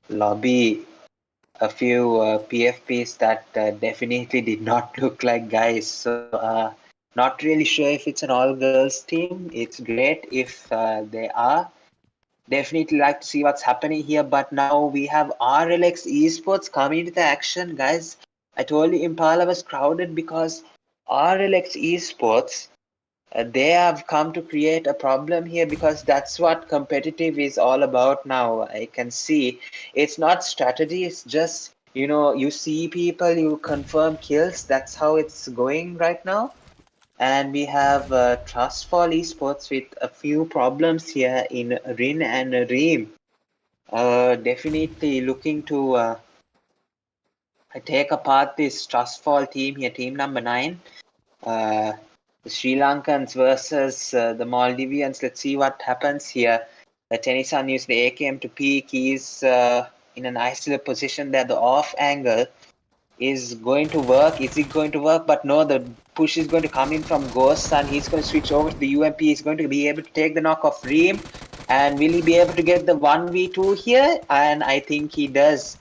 lobby a few PFPs that definitely did not look like guys. So not really sure if it's an all girls team. It's great if they are. Definitely like to see what's happening here. But now we have RLX Esports coming into the action, guys. I told you Impala was crowded because RLX Esports they have come to create a problem here because that's what competitive is all about now. I can see it's not strategy, it's just, you know, you see people, you confirm kills. That's how it's going right now. And we have Trustfall Esports with a few problems here in Rin and Reem. Definitely looking to take apart this Trustfall team here, team number 9. The Sri Lankans versus the Maldivians. Let's see what happens here. Tenisan used the AKM to peek. He's in an isolated position there. The off angle is going to work. Is it going to work? But no, the push is going to come in from Ghost and he's going to switch over to the UMP. He's going to be able to take the knock of Reem. And will he be able to get the 1v2 here? And I think he does.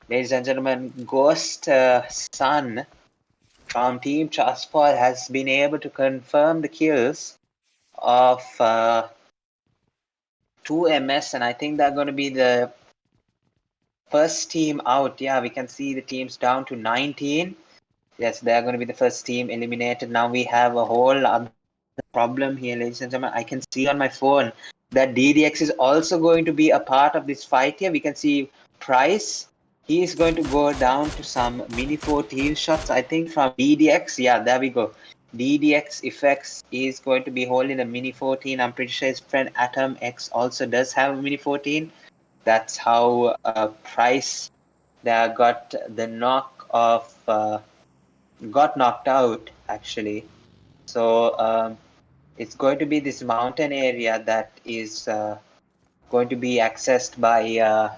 Ladies and gentlemen, Ghost Sun from Team Trustfall has been able to confirm the kills of 2 MS, and I think they're going to be the first team out. Yeah, we can see the teams down to 19. Yes, they're going to be the first team eliminated. Now we have a whole other problem here, ladies and gentlemen. I can see on my phone that DDX is also going to be a part of this fight here. We can see Price. He is going to go down to some mini 14 shots, I think, from DDX. Yeah, there we go. DDX Effects is going to be holding a mini 14. I'm pretty sure his friend Atom X also does have a mini 14. That's how Price there got the knock of got knocked out actually. So it's going to be this mountain area that is going to be accessed by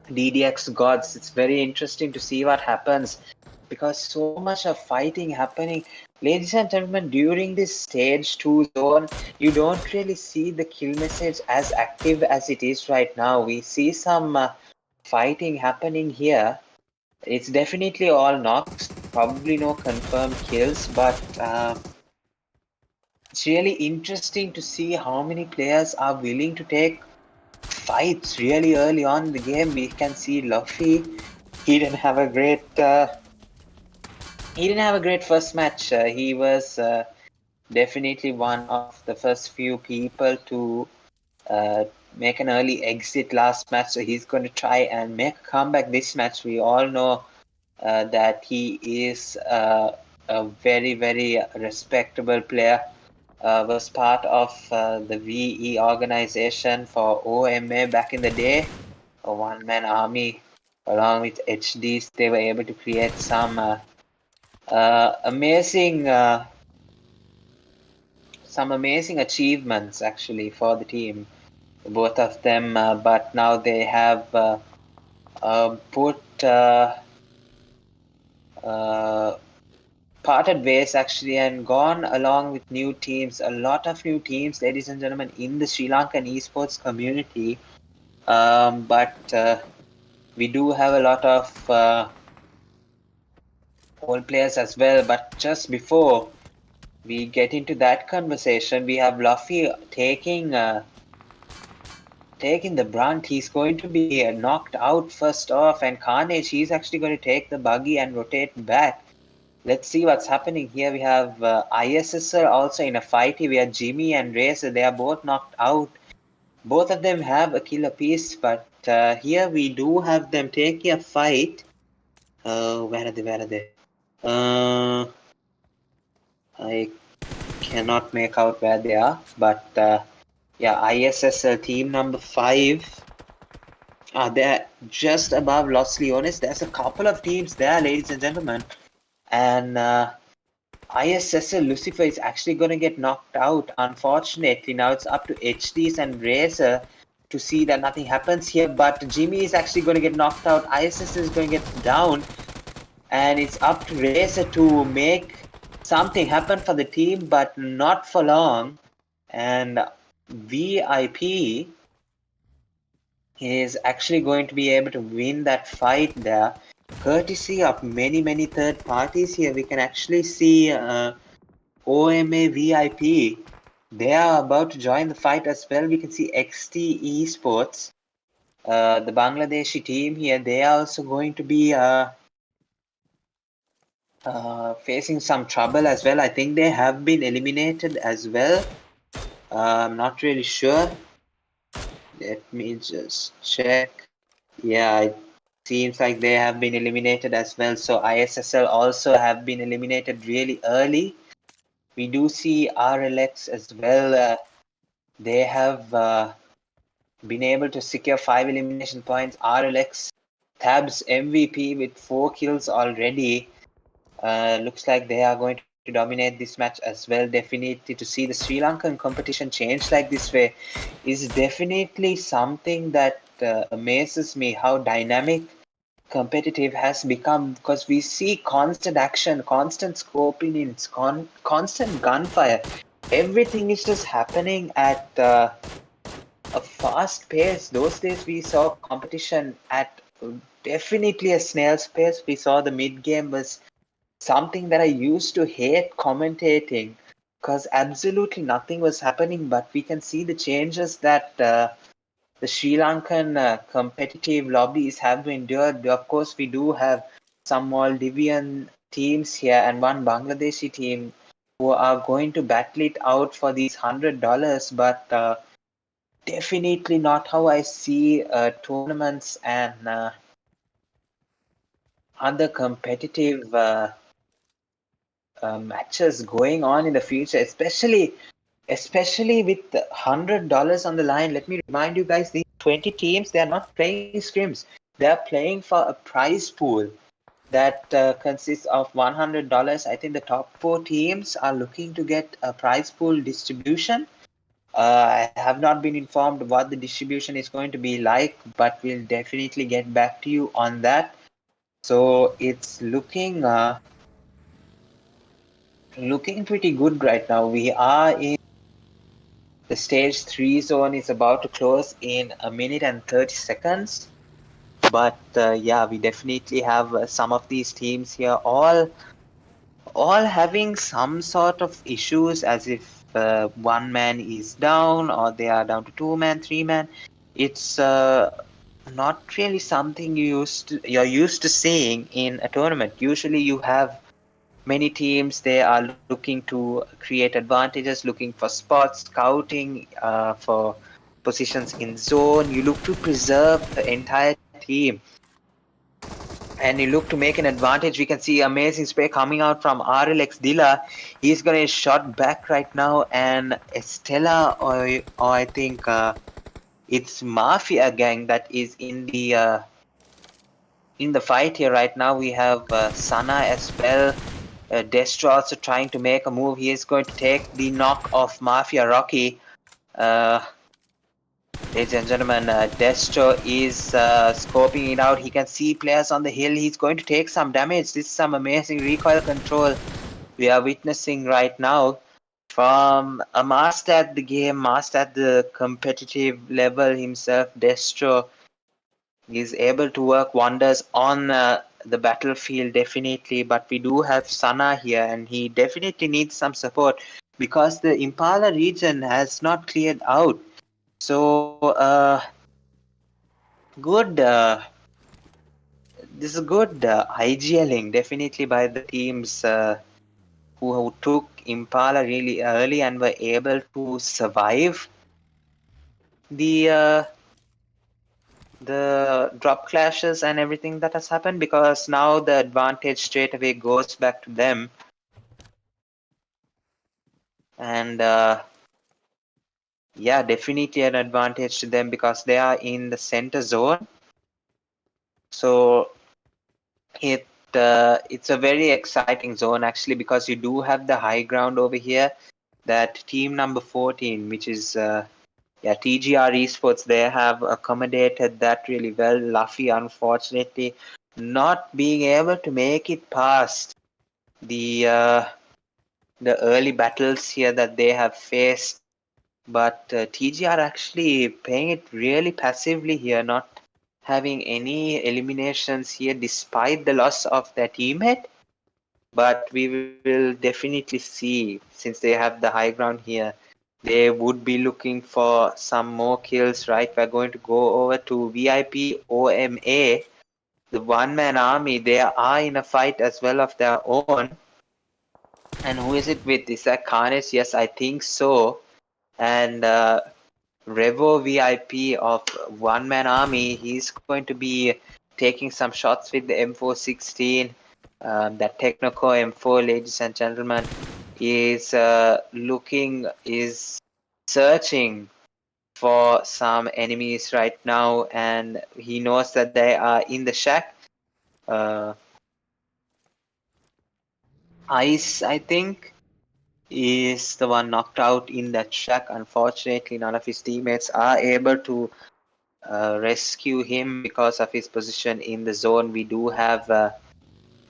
DDX gods. It's very interesting to see what happens because so much of fighting happening. Ladies and gentlemen, during this stage 2 zone, you don't really see the kill message as active as it is right now. We see some fighting happening here. It's definitely all knocks, probably no confirmed kills, but it's really interesting to see how many players are willing to take fights really early on in the game. We can see Luffy. He didn't have a great first match. He was definitely one of the first few people to make an early exit last match. So he's going to try and make a comeback this match. We all know that he is a very, very respectable player. Was part of the VE organization for OMA back in the day, a one-man army. Along with HDs, they were able to create some amazing some amazing achievements actually for the team, both of them. But now they have put parted ways actually and gone along with new teams. A lot of new teams, ladies and gentlemen, in the Sri Lankan esports community. But we do have a lot of old players as well. But just before we get into that conversation, we have Luffy taking the brunt. He's going to be knocked out first off, and Carnage, he's actually going to take the buggy and rotate back. Let's see what's happening here. We have ISSL also in a fight. We have Jimmy and Racer. They are both knocked out. Both of them have a kill apiece, but here we do have them taking a fight. Where are they? Where are they? I cannot make out where they are, but yeah, ISSL team number 5. They're just above Los Leones. There's a couple of teams there, ladies and gentlemen, and ISSL Lucifer is actually going to get knocked out. Unfortunately, now it's up to HDs and Razor to see that nothing happens here. But Jimmy is actually going to get knocked out. ISSL is going to get down, and it's up to Razor to make something happen for the team, but not for long. And VIP is actually going to be able to win that fight there, courtesy of many third parties. Here we can actually see OMA VIP. They are about to join the fight as well. We can see XT Esports, the Bangladeshi team here. They are also going to be facing some trouble as well. I think they have been eliminated as well. I'm not really sure. Let me just check. Yeah, it seems like they have been eliminated as well. So ISSL also have been eliminated really early. We do see RLX as well. They have been able to secure 5 elimination points. RLX tabs MVP with 4 kills already. Looks like they are going to dominate this match as well. Definitely to see the Sri Lankan competition change like this way is definitely something that amazes me, how dynamic competitive has become, because we see constant action, constant scoping in, constant gunfire. Everything is just happening at a fast pace. Those days we saw competition at definitely a snail's pace. We saw the mid game was something that I used to hate commentating, because absolutely nothing was happening. But we can see the changes that the Sri Lankan competitive lobbies have endured. Of course, we do have some Maldivian teams here and one Bangladeshi team who are going to battle it out for these $100, but definitely not how I see tournaments and other competitive matches going on in the future, especially with $100 on the line. Let me remind you guys, these 20 teams, they are not playing scrims. They are playing for a prize pool that consists of $100. I think the top 4 teams are looking to get a prize pool distribution. I have not been informed what the distribution is going to be like, but we'll definitely get back to you on that. So it's looking pretty good right now. We are in the stage 3 zone, is about to close in 1 minute and 30 seconds. But yeah, we definitely have some of these teams here all having some sort of issues, as if one man is down or they are down to 2 man, 3 man. It's not really something you're used to seeing in a tournament. Usually you have many teams, they are looking to create advantages, looking for spots, scouting for positions in zone. You look to preserve the entire team and you look to make an advantage. We can see amazing spray coming out from RLX Dilla. He's gonna get shot back right now, and ESTELLA, or I think it's Mafia gang that is in the fight here right now. We have Sana as well. Destro also trying to make a move. He is going to take the knock of Mafia Rocky. Ladies and gentlemen, Destro is scoping it out. He can see players on the hill. He's going to take some damage. This is some amazing recoil control we are witnessing right now from a master at the game, master at the competitive level himself. Destro is able to work wonders on the battlefield, definitely. But we do have Sana here, and he definitely needs some support because the Impala region has not cleared out. So, good. This is good IGLing definitely by the teams who took Impala really early and were able to survive the drop clashes and everything that has happened, because now the advantage straight away goes back to them. And yeah, definitely an advantage to them because they are in the center zone. So it's a very exciting zone actually, because you do have the high ground over here. That team number 14, which is yeah, TGR Esports, they have accommodated that really well. Luffy, unfortunately, not being able to make it past the early battles here that they have faced. But TGR actually playing it really passively here, not having any eliminations here despite the loss of their teammate. But we will definitely see, since they have the high ground here, they would be looking for some more kills, right? We're going to go over to VIP OMA, the one-man army. They are in a fight as well of their own. And who is it with? Is that CARNAGE? Yes, I think so. And Revo VIP of One Man Army, he's going to be taking some shots with the M416. That Technocore M4, ladies and gentlemen, is searching for some enemies right now, and he knows that they are in the shack. Ice, I think, is the one knocked out in that shack. Unfortunately, none of his teammates are able to rescue him because of his position in the zone. We do have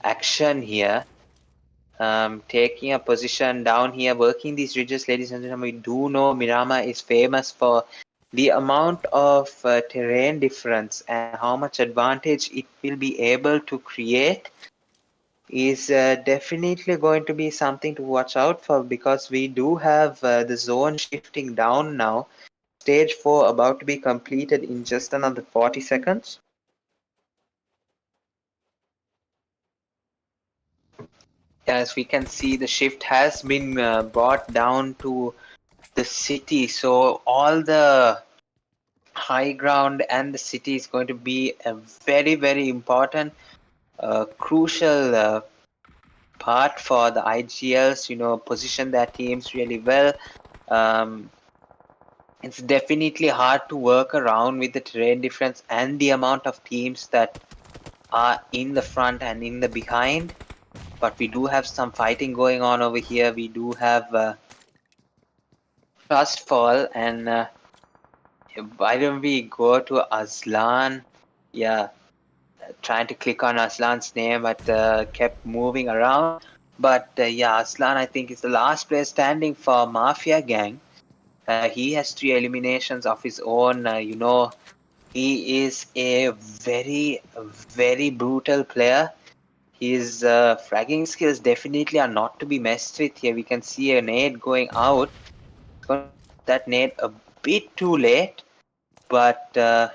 action here, taking a position down here, working these ridges, ladies and gentlemen. We do know Mirama is famous for the amount of terrain difference and how much advantage it will be able to create is definitely going to be something to watch out for, because we do have the zone shifting down now. Stage 4 about to be completed in just another 40 seconds. As we can see, the shift has been brought down to the city, so all the high ground and the city is going to be a very, very important, crucial part for the IGLs, position their teams really well. It's definitely hard to work around with the terrain difference and the amount of teams that are in the front and in the behind. But we do have some fighting going on over here. We do have Trust Fall, and why don't we go to Aslan? Yeah, trying to click on Aslan's name, but kept moving around. But yeah, Aslan, I think, is the last player standing for Mafia Gang. He has 3 eliminations of his own. He is a very, very brutal player. His fragging skills definitely are not to be messed with here. We can see a nade going out. He's going to drop that nade a bit too late, but I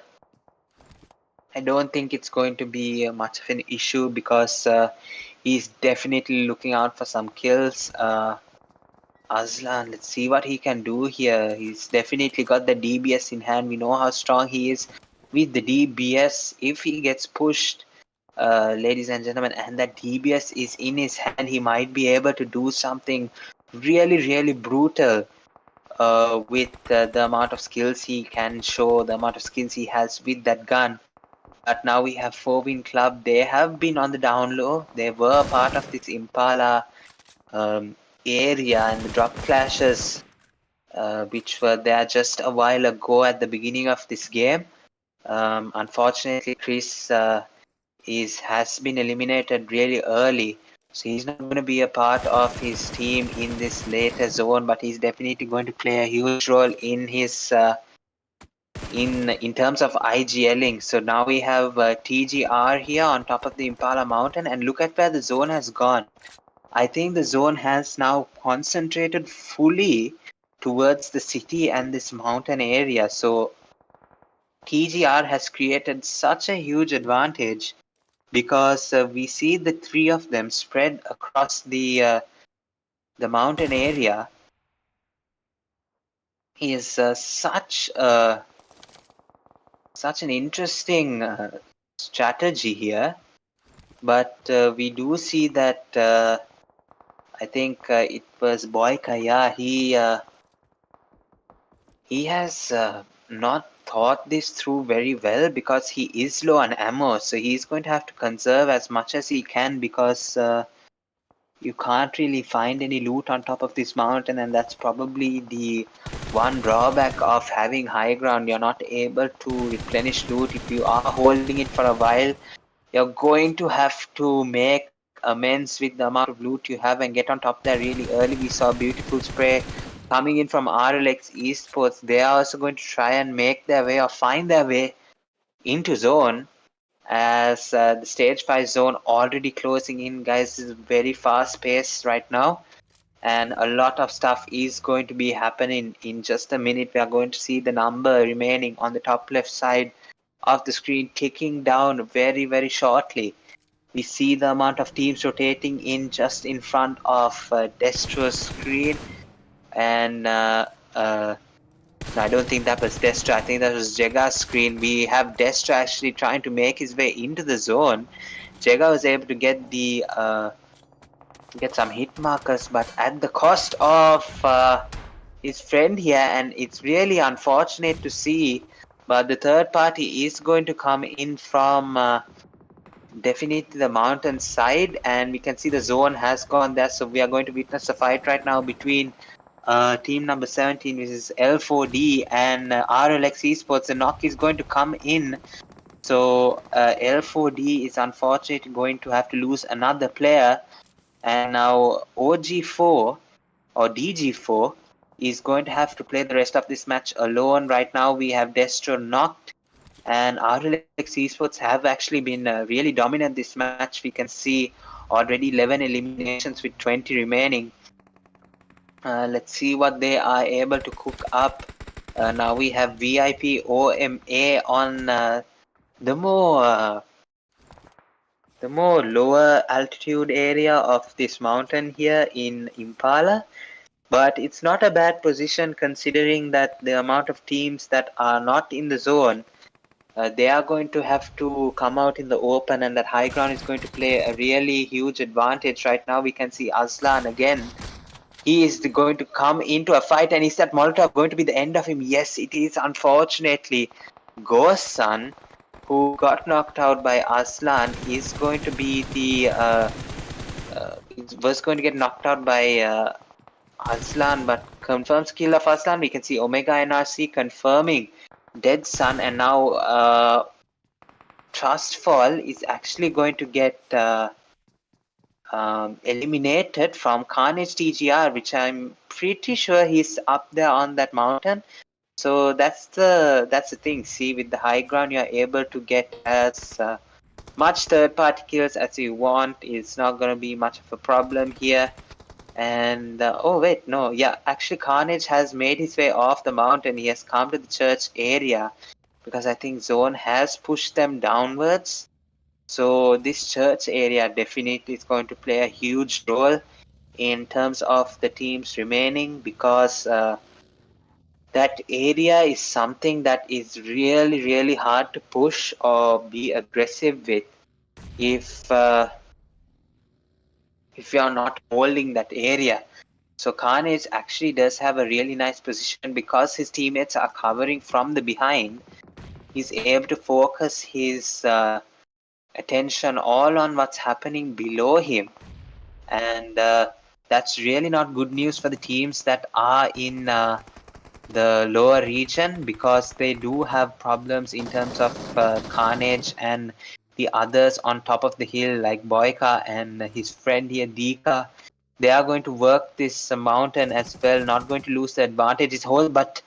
don't think it's going to be much of an issue, because he's definitely looking out for some kills. Aslan, let's see what he can do here. He's definitely got the DBS in hand. We know how strong he is with the DBS. If he gets pushed, ladies and gentlemen, and that DBS is in his hand, he might be able to do something really, really brutal with the amount of skills he can show, the amount of skills he has with that gun. but now we have 4-Win Club. They have been on the down low. They were part of this Impala area and the drop clashes, which were there just a while ago at the beginning of this game. Unfortunately, Chris has been eliminated really early, so he's not going to be a part of his team in this later zone, but he's definitely going to play a huge role in his in terms of IGLing. So now we have TGR here on top of the Impala mountain, and look at where the zone has gone. I think the zone has now concentrated fully towards the city and this mountain area. So TGR has created such a huge advantage because we see the three of them spread across the mountain area is such an interesting strategy here. But we do see that I think it was Boy Kaya. He has not thought this through very well because he is low on ammo, so he's going to have to conserve as much as he can because you can't really find any loot on top of this mountain, and that's probably the one drawback of having high ground. You're not able to replenish loot. If you are holding it for a while, you're going to have to make amends with the amount of loot you have and get on top there really early. We saw beautiful spray coming in from RLX Esports. They are also going to try and make their way or find their way into zone, as the stage 5 zone already closing in, guys. Is very fast paced right now, and a lot of stuff is going to be happening in just a minute. We are going to see the number remaining on the top left side of the screen ticking down very shortly. We see the amount of teams rotating in just in front of Destro's screen, and no, I don't think that was Destro. I think that was Jega's screen. We have Destro actually trying to make his way into the zone. Jega was able to get the get some hit markers, but at the cost of his friend here, and it's really unfortunate to see. But the third party is going to come in from definitely the mountain side, and we can see the zone has gone there. So we are going to witness a fight right now between team number 17, which is L4D, and RLX Esports. The knock is going to come in. So L4D is unfortunately going to have to lose another player, and now OG4 or DG4 is going to have to play the rest of this match alone. Right now we have Destro knocked, and RLX Esports have actually been really dominant this match. We can see already 11 eliminations with 20 remaining. Let's see what they are able to cook up. Now we have VIP OMA on the more lower altitude area of this mountain here in Impala. But it's not a bad position considering that the amount of teams that are not in the zone, they are going to have to come out in the open, and that high ground is going to play a really huge advantage. Right now we can see Aslan again. He is going to come into a fight, and is that Molotov going to be the end of him? Yes, it is, unfortunately. GODZ, who got knocked out by Aslan, is going to be the was going to get knocked out by Aslan, but confirms kill of Aslan. We can see Omega NRC confirming dead son, and now Trustfall is actually going to get eliminated from Carnage TGR, which I'm pretty sure he's up there on that mountain. So that's the thing. See, with the high ground, you're able to get as much third-party kills as you want. It's not going to be much of a problem here. And oh wait, no, yeah, actually Carnage has made his way off the mountain. He has come to the church area because I think Zone has pushed them downwards. So this church area definitely is going to play a huge role in terms of the teams remaining, because that area is something that is really hard to push or be aggressive with if you're not holding that area. So Carnage actually does have a really nice position because his teammates are covering from the behind. he's able to focus his attention all on what's happening below him. And that's really not good news for the teams that are in the lower region, because they do have problems in terms of Carnage and the others on top of the hill, like Boyka and his friend here, Dika. They are going to work this mountain as well, not going to lose the advantage this whole, but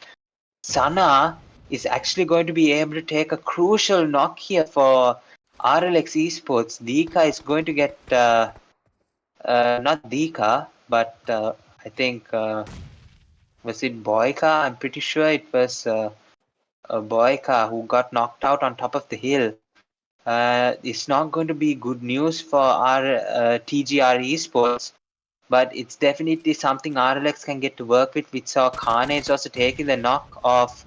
Sana is actually going to be able to take a crucial knock here for RLX Esports. Dika is going to get, not Dika, but I think, was it Boyka? I'm pretty sure it was Boyka who got knocked out on top of the hill. It's not going to be good news for our TGR Esports, but it's definitely something RLX can get to work with. We saw Carnage also taking the knock of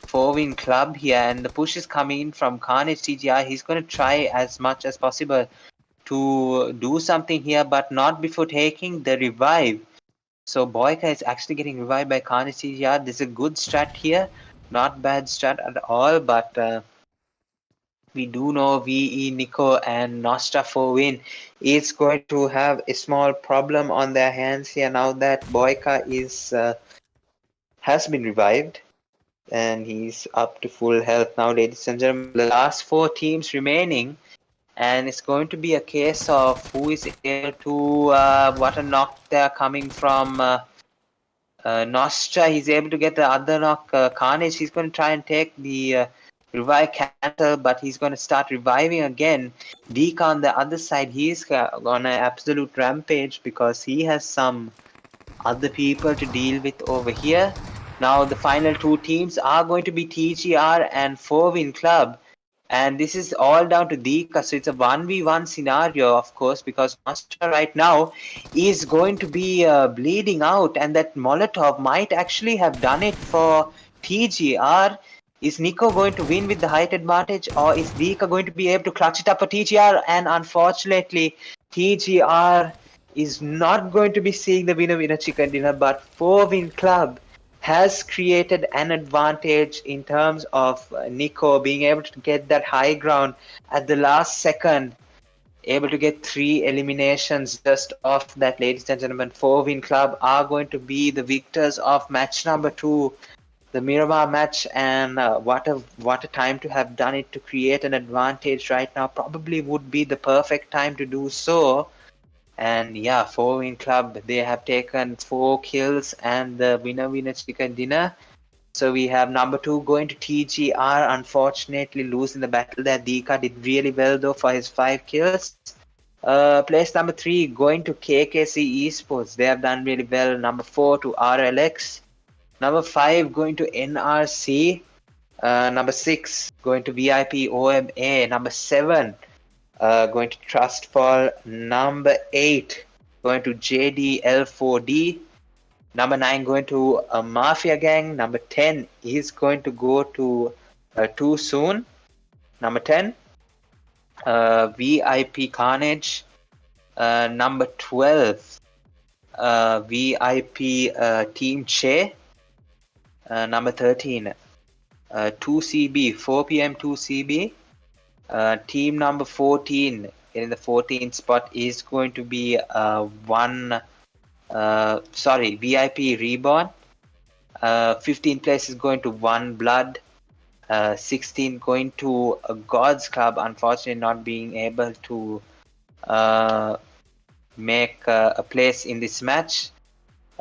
Four-win club here, and the push is coming in from Carnage TGR. He's going to try as much as possible to do something here, but not before taking the revive. So Boyka is actually getting revived by Carnage TGR. This is a good strat here, not bad strat at all, but we do know VE, Nico and Nostra for win is going to have a small problem on their hands here now that Boyka is has been revived and he's up to full health now, ladies and gentlemen. The last 4 teams remaining, and it's going to be a case of who is able to what a knock there coming from Nostra. He's able to get the other knock. Carnage, he's going to try and take the revive cancel, but he's going to start reviving again. Dika on the other side, he's on an absolute rampage because he has some other people to deal with over here. Now the final 2 teams are going to be TGR and 4-win club. And this is all down to Dika, so it's a 1v1 scenario, of course, because Nostra right now is going to be bleeding out, and that Molotov might actually have done it for TGR. Is Nico going to win with the height advantage, or is Dika going to be able to clutch it up for TGR? And unfortunately, TGR is not going to be seeing the winner chicken dinner, but 4-win club has created an advantage in terms of Nico being able to get that high ground at the last second, able to get 3 eliminations just off that. Ladies and gentlemen, 4-win club are going to be the victors of match number 2, the Miramar match, and what a time to have done it to create an advantage right now. Probably would be the perfect time to do so. And yeah, 4-win club, they have taken 4 kills and the winner chicken dinner. So we have number 2 going to TGR, unfortunately losing the battle there. Dika did really well though for his 5 kills. Place number 3 going to KKC Esports, they have done really well. Number 4 to RLX. Number 5 going to NRC. Number 6 going to VIP OMA. Number 7 going to Trustfall. Number 8 going to JDL4D. Number 9 going to Mafia Gang. Number 10 is going to go to Too Soon. Number 10 VIP Carnage. Number 12 VIP Team CHEY. Number 13 2CB 4 PM 2CB. Team number 14 in the 14th spot is going to be VIP REBORN. 15th place is going to ONEBLOOD. 16 going to GODZ club, unfortunately not being able to make a place in this match.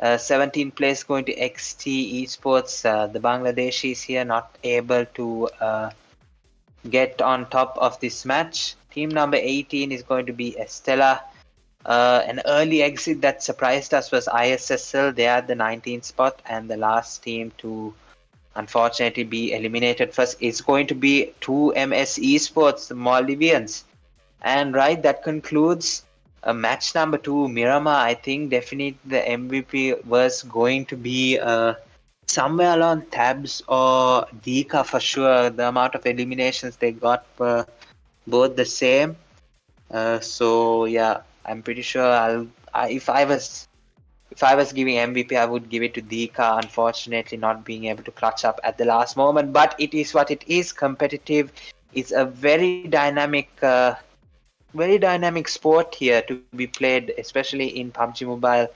17th place going to XT Esports. The Bangladeshis here not able to get on top of this match. Team number 18 is going to be ESTELLA. An early exit that surprised us was ISSL. They are at the 19th spot, and the last team to unfortunately be eliminated first is going to be 2MS Esports, the Maldivians. And right, that concludes match number 2, Miramar. I think definitely the MVP was going to be somewhere along Tabs or Dika for sure. The amount of eliminations they got were both the same. So yeah, I'm pretty sure if if I was giving MVP, I would give it to Dika. Unfortunately, not being able to clutch up at the last moment, but it is what it is. Competitive. It's a very dynamic sport here to be played, especially in PUBG Mobile.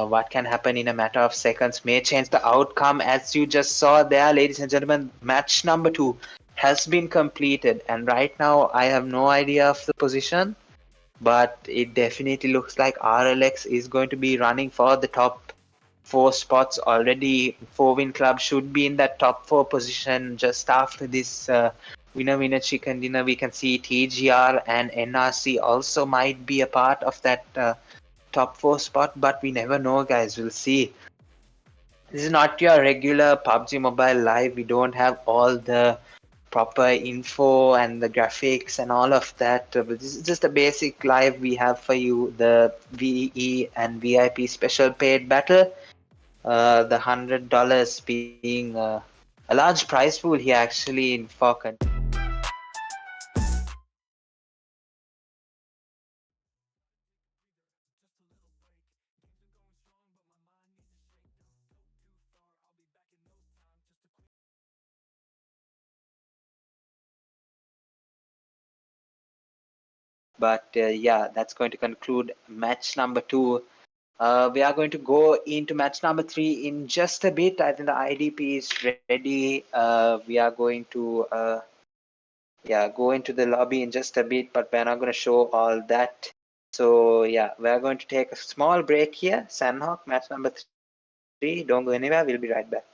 What can happen in a matter of seconds may change the outcome, as you just saw there, ladies and gentlemen. Match number 2 has been completed, and right now I have no idea of the position, but it definitely looks like RLX is going to be running for the top 4 spots already. 4-win club should be in that top 4 position. Just after this winner chicken dinner, we can see TGR and NRC also might be a part of that top 4 spot, but we never know, guys. We'll see. This is not your regular PUBG Mobile live. We don't have all the proper info and the graphics and all of that. But this is just a basic live we have for you. The VE and VIP special paid battle. The $100 being a large prize pool here actually in Falcon. But yeah, that's going to conclude match number 2. We are going to go into match number 3 in just a bit. I think the IDP is ready. We are going to go into the lobby in just a bit, but we're not going to show all that. So yeah, we're going to take a small break here. Sandhawk, match number 3. Don't go anywhere. We'll be right back.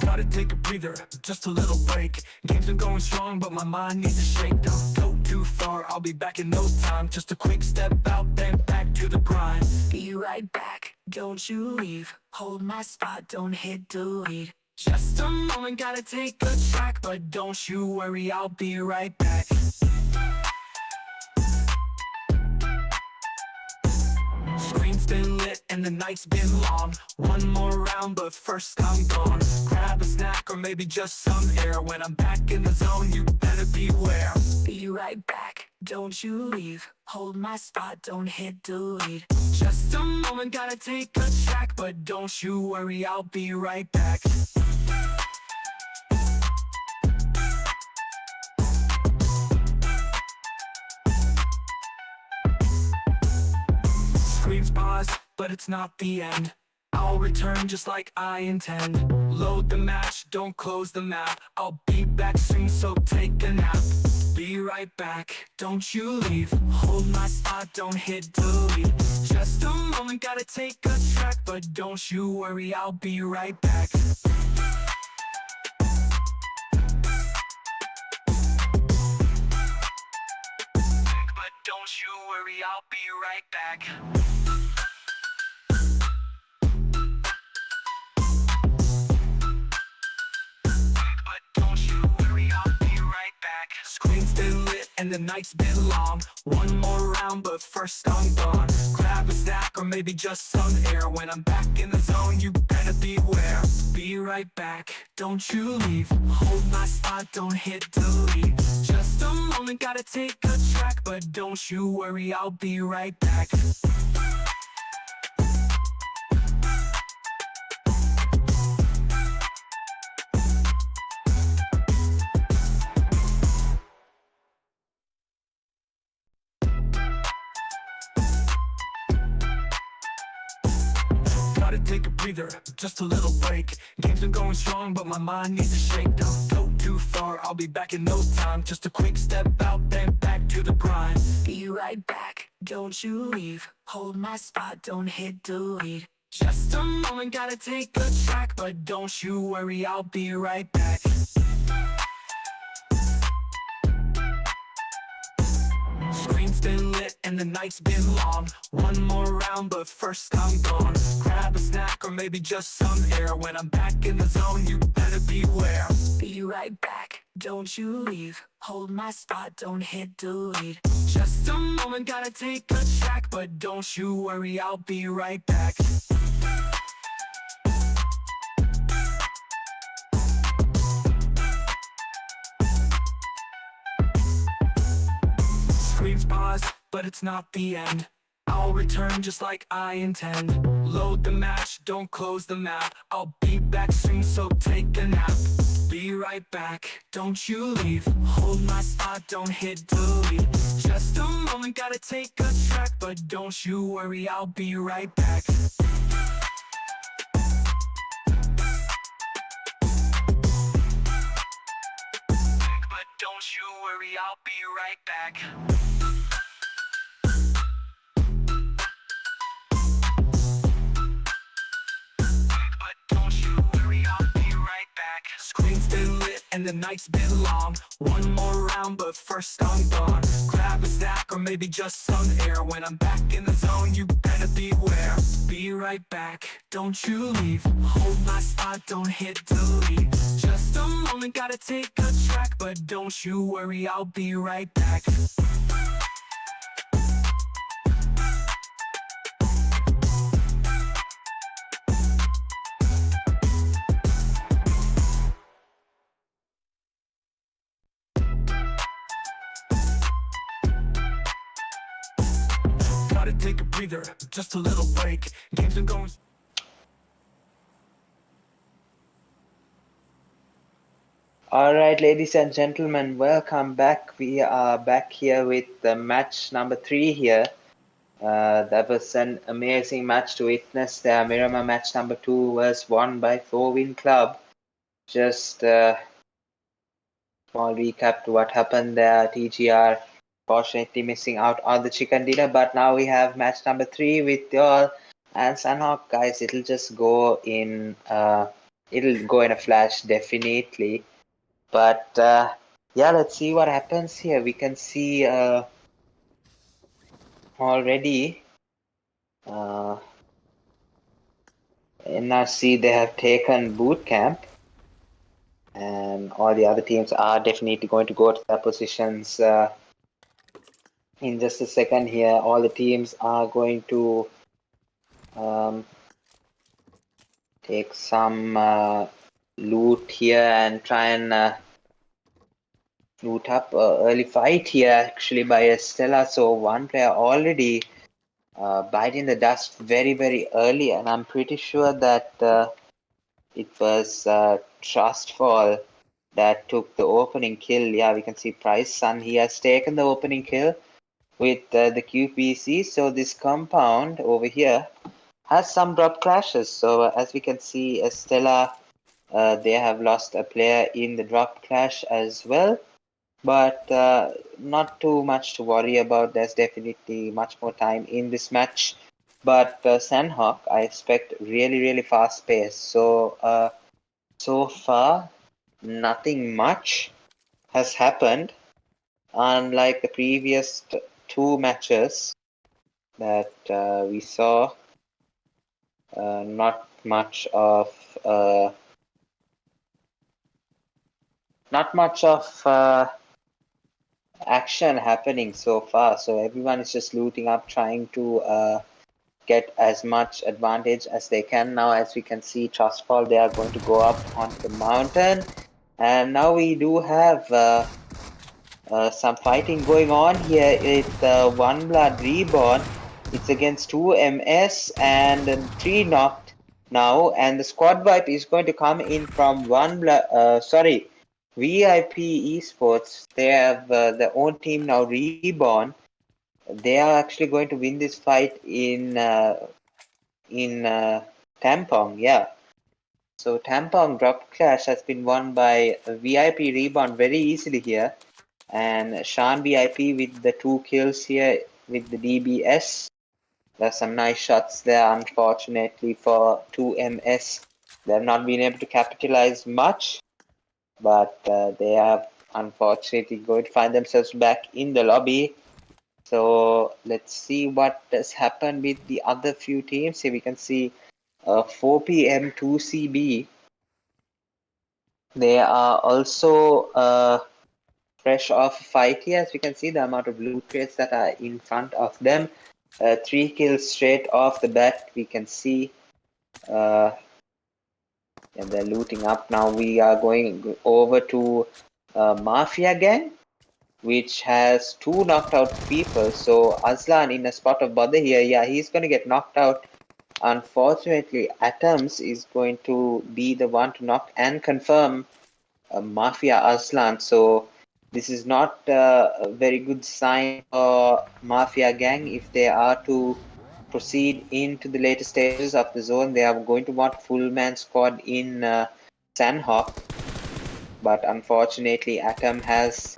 Gotta take a breather, just a little break. Game's been going strong, but my mind needs a shake. Don't go too far, I'll be back in no time. Just a quick step out, then back to the grind. Be right back, don't you leave. Hold my spot, don't hit delete. Just a moment, gotta take a track, but don't you worry, I'll be right back. Screen's been lit and the night's been long. One more round, but first I'm gone. Grab a snack or maybe just some air. When I'm back in the zone, you better beware. Be right back, don't you leave. Hold my spot, don't hit delete. Just a moment, gotta take a track, but don't you worry, I'll be right back. Screams pause, but it's not the end. I'll return just like I intend. Load the match, don't close the map. I'll be back soon, so take a nap. Be right back, don't you leave. Hold my spot, don't hit delete. Just a moment, gotta take a track, but don't you worry, I'll be right back. But don't you worry, I'll be right back. Screen's been lit and the night's been long. One more round, but first I'm gone. Grab a snack or maybe just some air. When I'm back in the zone, you better beware. Be right back, don't you leave. Hold my spot, don't hit delete. Just a moment, gotta take a track, but don't you worry, I'll be right back. Gotta take a breather, just a little break. Game's been going strong, but my mind needs a shake. Don't go too far, I'll be back in no time. Just a quick step out, then back to the grind. Be right back, don't you leave. Hold my spot, don't hit delete. Just a moment, gotta take a track, but don't you worry, I'll be right back. Screen's been lit and the night's been long. One more round, but first I'm gone. Grab a snack or maybe just some air. When I'm back in the zone, you better beware. Be right back, don't you leave. Hold my spot, don't hit delete. Just a moment, gotta take a track, but don't you worry, I'll be right back. but it's not the end. I'll return just like I intend. Load the match, don't close the map. I'll be back soon, so take a nap. Be right back, don't you leave. Hold my spot, don't hit delete. Just a moment, gotta take a track, but don't you worry, I'll be right back. But don't you worry, I'll be right back. But don't you worry, I'll be right back. Screen's been lit and the night's been long. One more round, but first I'm gone. Grab a snack or maybe just some air. When I'm back in the zone, you better beware. Be right back, don't you leave. Hold my spot, don't hit delete. Just a moment, gotta take a track, but don't you worry, I'll be right back. Gotta take a breather, just a little break. Game's been going. Alright, ladies and gentlemen, welcome back. We are back here with the match number 3 here. That was an amazing match to witness there. Miramar match number 2 was won by 4-win club. Just small recap to what happened there. TGR fortunately missing out on the chicken dinner, but now we have match number 3 with y'all. And Sunhawk, guys, it'll just go in a flash, definitely. But yeah, let's see what happens here. We can see already NRC, they have taken boot camp, and all the other teams are definitely going to go to their positions in just a second here. All the teams are going to take some loot here and try and loot up early fight here actually by ESTELLA. So one player already biting the dust very early, and I'm pretty sure that it was Trustfall that took the opening kill. Yeah, we can see Price Sun, he has taken the opening kill with the QPC. So this compound over here has some drop clashes. So as we can see, ESTELLA, they have lost a player in the drop clash as well, but not too much to worry about. There's definitely much more time in this match, but Sandhawk, I expect really fast pace. So so far nothing much has happened, unlike the previous 2 matches that we saw. Not much of action happening so far. So everyone is just looting up, trying to get as much advantage as they can. Now, as we can see, Trustfall, they are going to go up onto the mountain, and now we do have some fighting going on here with ONEBLOOD REBORN. It's against 2 MS and 3 knocked now, and the squad wipe is going to come in from VIP Esports. They have their own team now, REBORN. They are actually going to win this fight in Tampong, yeah. So Tampong drop clash has been won by VIP REBORN very easily here, and Shan VIP with the 2 kills here with the DBS. There's some nice shots there. Unfortunately for 2MS, they have not been able to capitalize much, but they are unfortunately going to find themselves back in the lobby. So let's see what has happened with the other few teams. Here we can see 4PM 2CB. They are also fresh off a fight here. As we can see, the amount of loot crates that are in front of them. 3 kills straight off the bat, we can see. And they're looting up now. We are going over to Mafia gang which has 2 knocked out people. So Aslan in a spot of bother here. Yeah, he's going to get knocked out. Unfortunately, Atoms is going to be the one to knock and confirm Mafia Aslan. So this is not a very good sign for Mafia gang if they are to proceed into the later stages of the zone. They are going to want full man squad in Sandhawk, but unfortunately Atom has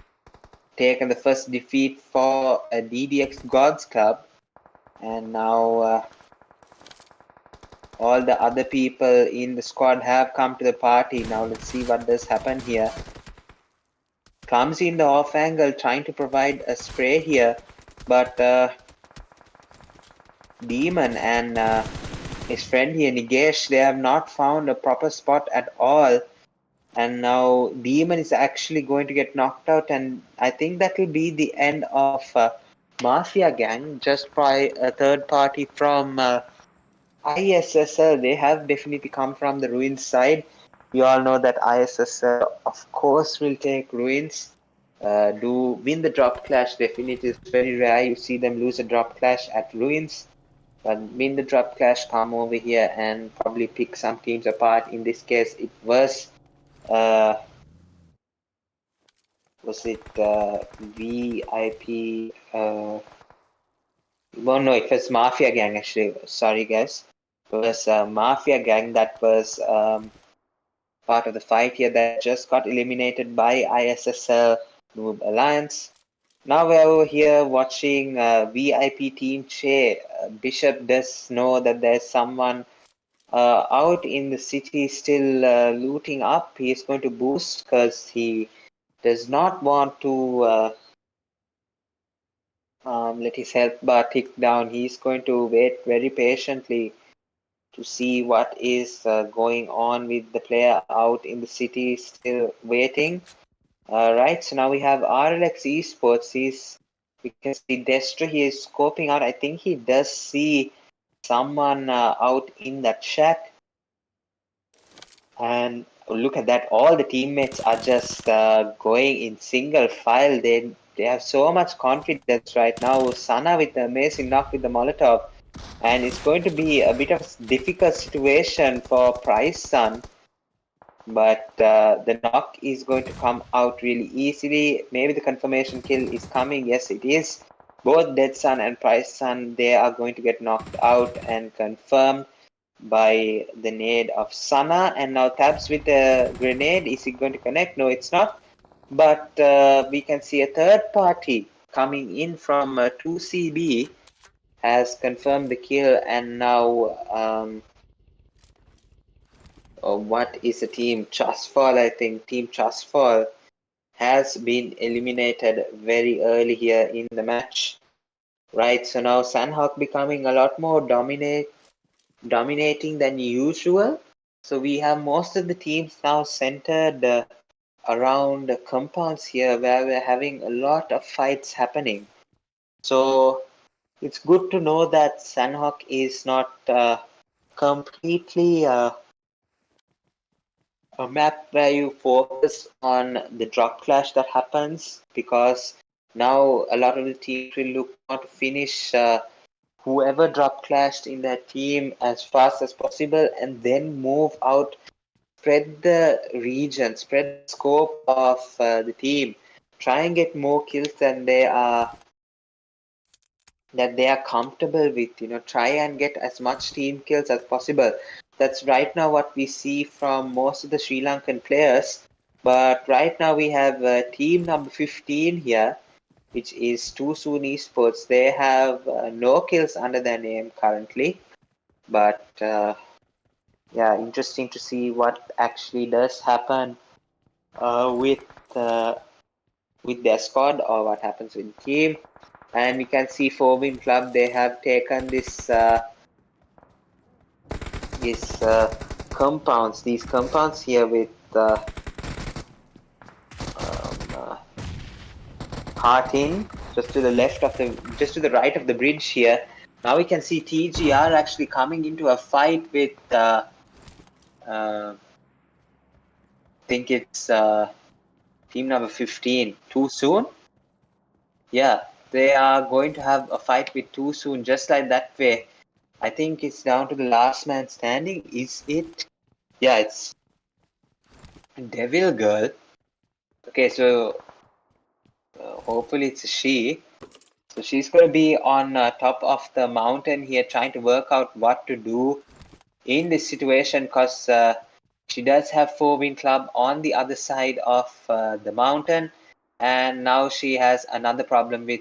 taken the first defeat for a DDX Gods Club, and now all the other people in the squad have come to the party. Now let's see what does happen here. Comes in the off angle trying to provide a spray here, but Demon and his friend here Nigesh, they have not found a proper spot at all, and now Demon is actually going to get knocked out, and I think that will be the end of Mafia gang just by a third party from ISSL. They have definitely come from the Ruins side. We all know that ISSL, of course, will take Ruins. Do win the drop clash. Definitely, it's very rare you see them lose a drop clash at Ruins. But win the drop clash, come over here and probably pick some teams apart. In this case, it was it VIP? Well, no, it was Mafia Gang actually. Sorry, guys. It was Mafia Gang that was part of the fight here that just got eliminated by ISSL NOOB Alliance. Now we're over here watching VIP Team CHEY. Bishop does know that there's someone out in the city still looting up. He is going to boost because he does not want to let his health bar tick down. He's going to wait very patiently to see what is going on with the player out in the city still waiting. Right, so now we have RLX Esports. We can see Destra, he is scoping out. I think he does see someone out in that shack. And look at that, all the teammates are just going in single file. They have so much confidence right now. Sana with the amazing knock with the Molotov. And it's going to be a bit of a difficult situation for Price Sun. But the knock is going to come out really easily. Maybe the confirmation kill is coming. Yes, it is. Both Dead Sun and Price Sun, they are going to get knocked out and confirmed by the nade of Sana. And now Tabs with the grenade. Is it going to connect? No, it's not. But we can see a third party coming in from 2CB has confirmed the kill. And now what is the team? Trustfall, I think. Team Trustfall has been eliminated very early here in the match. Right, so now Sandhawk becoming a lot more dominating than usual. So we have most of the teams now centered around compounds here where we're having a lot of fights happening. So it's good to know that Sandhawk is not completely a map where you focus on the drop clash that happens, because now a lot of the teams will look to finish whoever drop clashed in their team as fast as possible and then move out, spread the region, spread the scope of the team, try and get more kills than they are comfortable with. Try and get as much team kills as possible. That's right now what we see from most of the Sri Lankan players. But right now we have team number 15 here, which is Too Soon Esports. They have no kills under their name currently. But yeah, interesting to see what actually does happen with their squad, or what happens with the team. And we can see Forbin Club, they have taken this compounds, these compounds here with Heart in, just to the right of the bridge here. Now we can see TGR actually coming into a fight with I think it's team number 15. Too soon? Yeah, they are going to have a fight with Too Soon, just like that way. I think it's down to the last man standing. Is it? Yeah, it's Devil Girl. Okay, so hopefully it's a she. So she's going to be on top of the mountain here, trying to work out what to do in this situation, because she does have 4-win club on the other side of the mountain, and now she has another problem with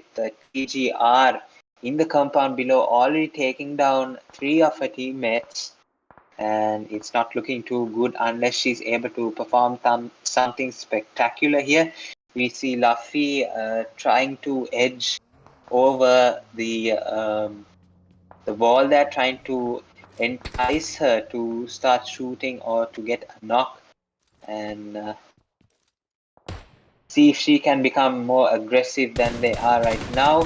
TGR in the compound below, already taking down 3 of her teammates, and it's not looking too good unless she's able to perform something spectacular here. We see Luffy trying to edge over the wall there, trying to entice her to start shooting or to get a knock, and see if she can become more aggressive than they are right now.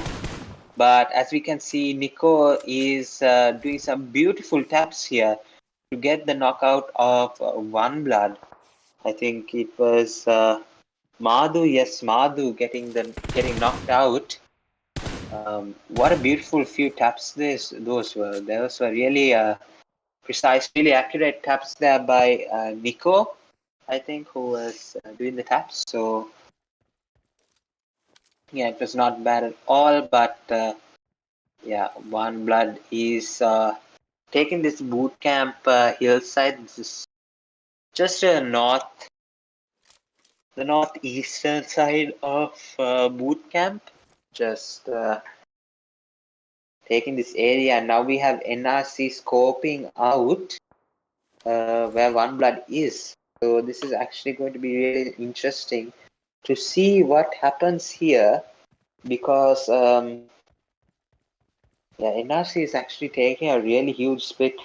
But as we can see, Nico is doing some beautiful taps here to get the knockout of ONEBLOOD. I think it was Madhu, yes, Madhu getting knocked out. What a beautiful few taps those were. Those were really precise, really accurate taps there by Nico, I think, who was doing the taps. So yeah, it was not bad at all. But yeah, ONEBLOOD is taking this boot camp hillside. This is just the northeastern side of boot camp. Just taking this area, and now we have NRC scoping out where ONEBLOOD is. So this is actually going to be really interesting to see what happens here, because yeah, NRC is actually taking a really huge split.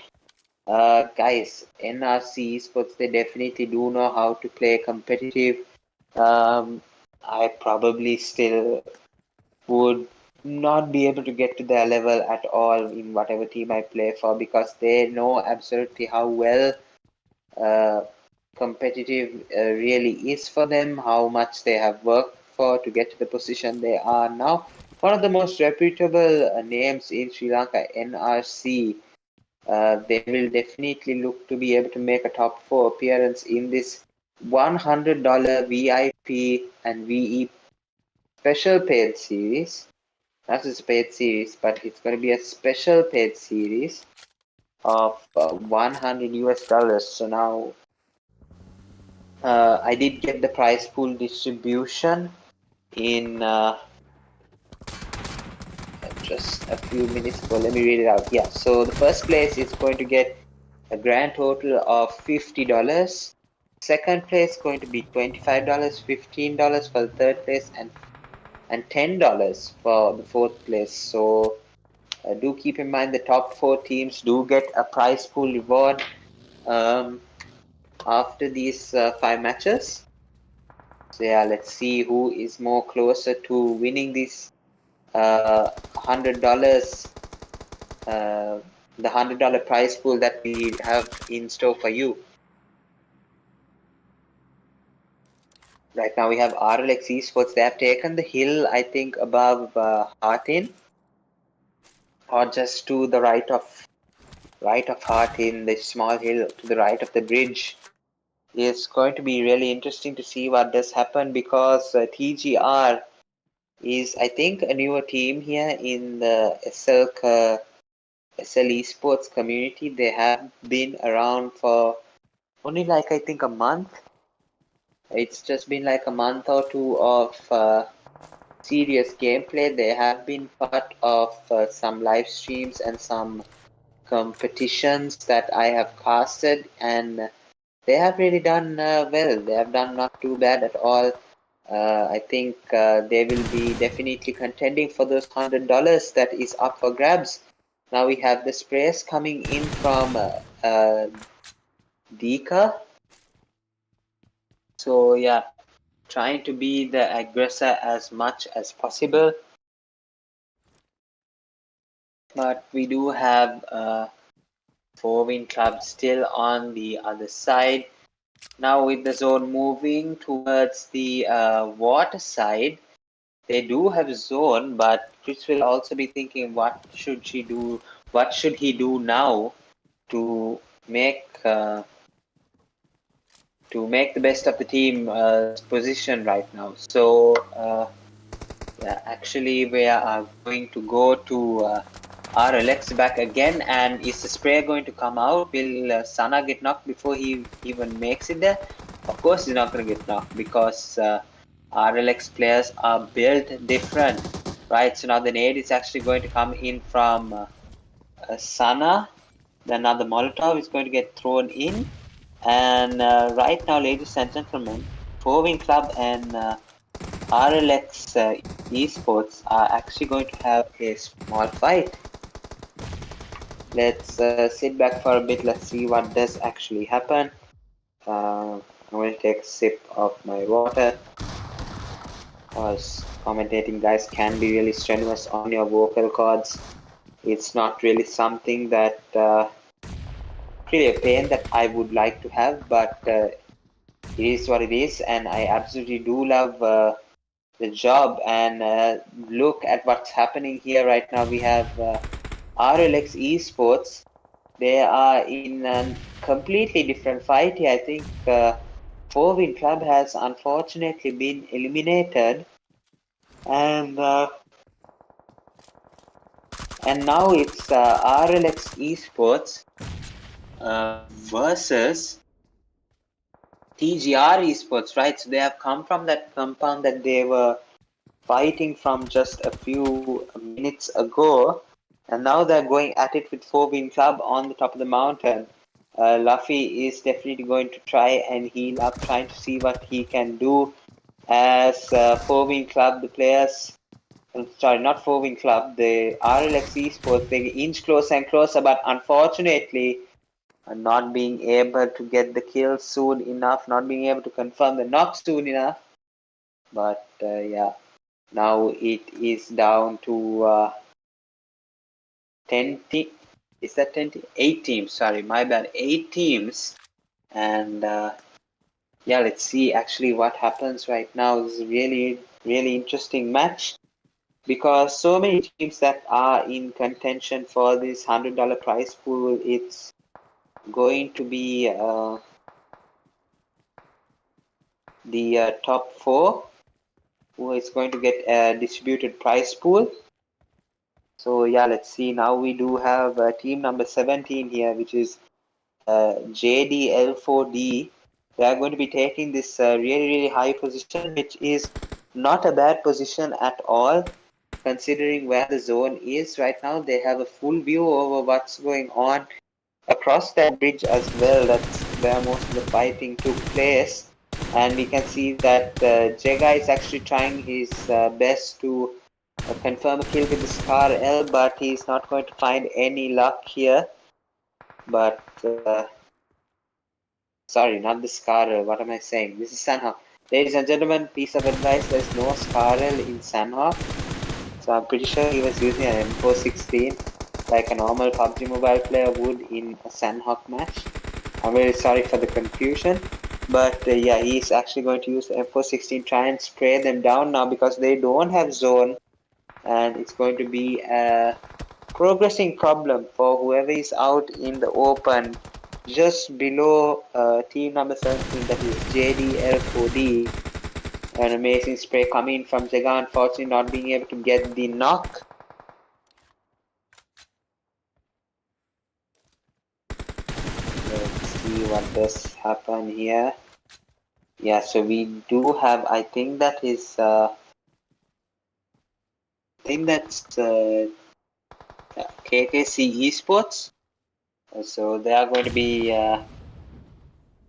Guys, NRC esports, they definitely do know how to play competitive. I probably still would not be able to get to their level at all in whatever team I play for, because they know absolutely how well uh, competitive really is for them, how much they have worked for to get to the position they are now. One of the most reputable names in Sri Lanka, NRC. They will definitely look to be able to make a top 4 appearance in this $100 VIP and VE special paid series. Not just a paid series, but it's going to be a special paid series of 100 US dollars. So now I did get the prize pool distribution in just a few minutes ago. Let me read it out. Yeah, so the first place is going to get a grand total of $50. Second place going to be $25, $15 for the third place, and $10 for the fourth place. So do keep in mind the top 4 teams do get a prize pool reward after these 5 matches. So yeah, let's see who is more closer to winning this $100, the $100 prize pool that we have in store for you. Right now we have RLX Esports. They have taken the hill, I think, above Hartin, or just to the right of Hartin, the small hill to the right of the bridge. It's going to be really interesting to see what does happen, because TGR is, I think, a newer team here in the SL Esports community. They have been around for only like, I think, a month. It's just been like a month or two of serious gameplay. They have been part of some live streams and some competitions that I have casted, and they have really done well. They have done not too bad at all. I think they will be definitely contending for those $100 that is up for grabs. Now we have the sprays coming in from Dika. So yeah, trying to be the aggressor as much as possible. But we do have 4-win club still on the other side. Now with the zone moving towards the water side, they do have zone, but Chris will also be thinking what should she do, what should he do now to make the best of the team position right now. So yeah, actually we are going to go to RLX back again, and is the sprayer going to come out? Will Sana get knocked before he even makes it there? Of course he's not going to get knocked, because RLX players are built different, right? So now the nade is actually going to come in from Sana. Then now the Molotov is going to get thrown in, and right now, ladies and gentlemen, Fovin Club and RLX esports are actually going to have a small fight. Let's sit back for a bit. Let's see what does actually happen. I'm going to take a sip of my water, because commentating, guys, can be really strenuous on your vocal cords. It's not really something that really a pain that I would like to have, but it is what it is, and I absolutely do love the job. And look at what's happening here right now. We have RLX esports. They are in a completely different fight here. I think Fovin Club has unfortunately been eliminated, and now it's RLX esports versus TGR esports, right? So they have come from that compound that they were fighting from just a few minutes ago, and now they're going at it with Fovin Club on the top of the mountain. Luffy is definitely going to try and heal up, trying to see what he can do as Fovin Club, the players, sorry, not Fovin Club, the RLX esports, they inch closer and closer, but unfortunately, not being able to get the kill soon enough, not being able to confirm the knock soon enough. But yeah, now it is down to 10 teams. Is that 10 teams? 8 teams, sorry, my bad. 8 teams. And yeah, let's see actually what happens right now. This is really, really interesting match, because so many teams that are in contention for this $100 prize pool. It's going to be the top 4 who is going to get a distributed prize pool. So yeah, let's see. Now we do have team number 17 here, which is JDL4D. They are going to be taking this really, really high position, which is not a bad position at all, considering where the zone is right now. They have a full view over what's going on across that bridge as well. That's where most of the fighting took place. And we can see that Jega is actually trying his best to confirm a kill with the Scar L, but he's not going to find any luck here. But sorry, not the Scar L. What am I saying? This is Sanhok. Ladies and gentlemen, piece of advice: there's no Scar L in Sanhok. So I'm pretty sure he was using an M416 like a normal PUBG Mobile player would in a Sanhok match. I'm really sorry for the confusion. But yeah, he's actually going to use the M416, try and spray them down now, because they don't have zone. And it's going to be a progressing problem for whoever is out in the open just below team number 17, that is JDL4D. An amazing spray coming from Jega, unfortunately not being able to get the knock. Let's see what does happen here. Yeah, so we do have, I think that is that's KKC Esports. So they are going to be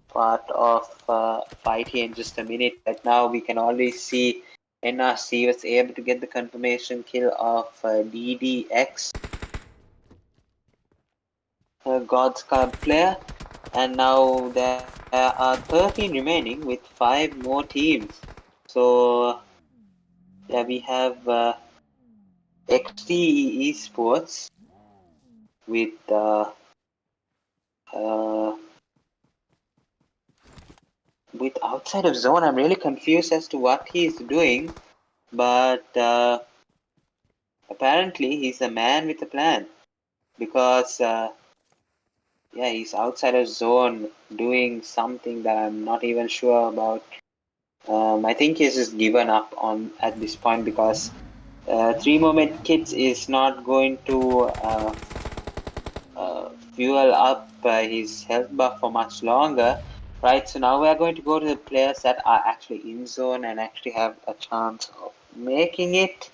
part of fight here in just a minute. Right now we can already see NRC was able to get the confirmation kill of DDX, God's Club player, and now there are 13 remaining with 5 more teams. So yeah, we have XT Esports with with outside of zone. I'm really confused as to what he's doing. but apparently he's a man with a plan, because yeah, he's outside of zone doing something that I'm not even sure about. I think he's just given up on at this point, because 3 moment kits is not going to fuel up his health buff for much longer. Right, so now we are going to go to the players that are actually in zone and actually have a chance of making it.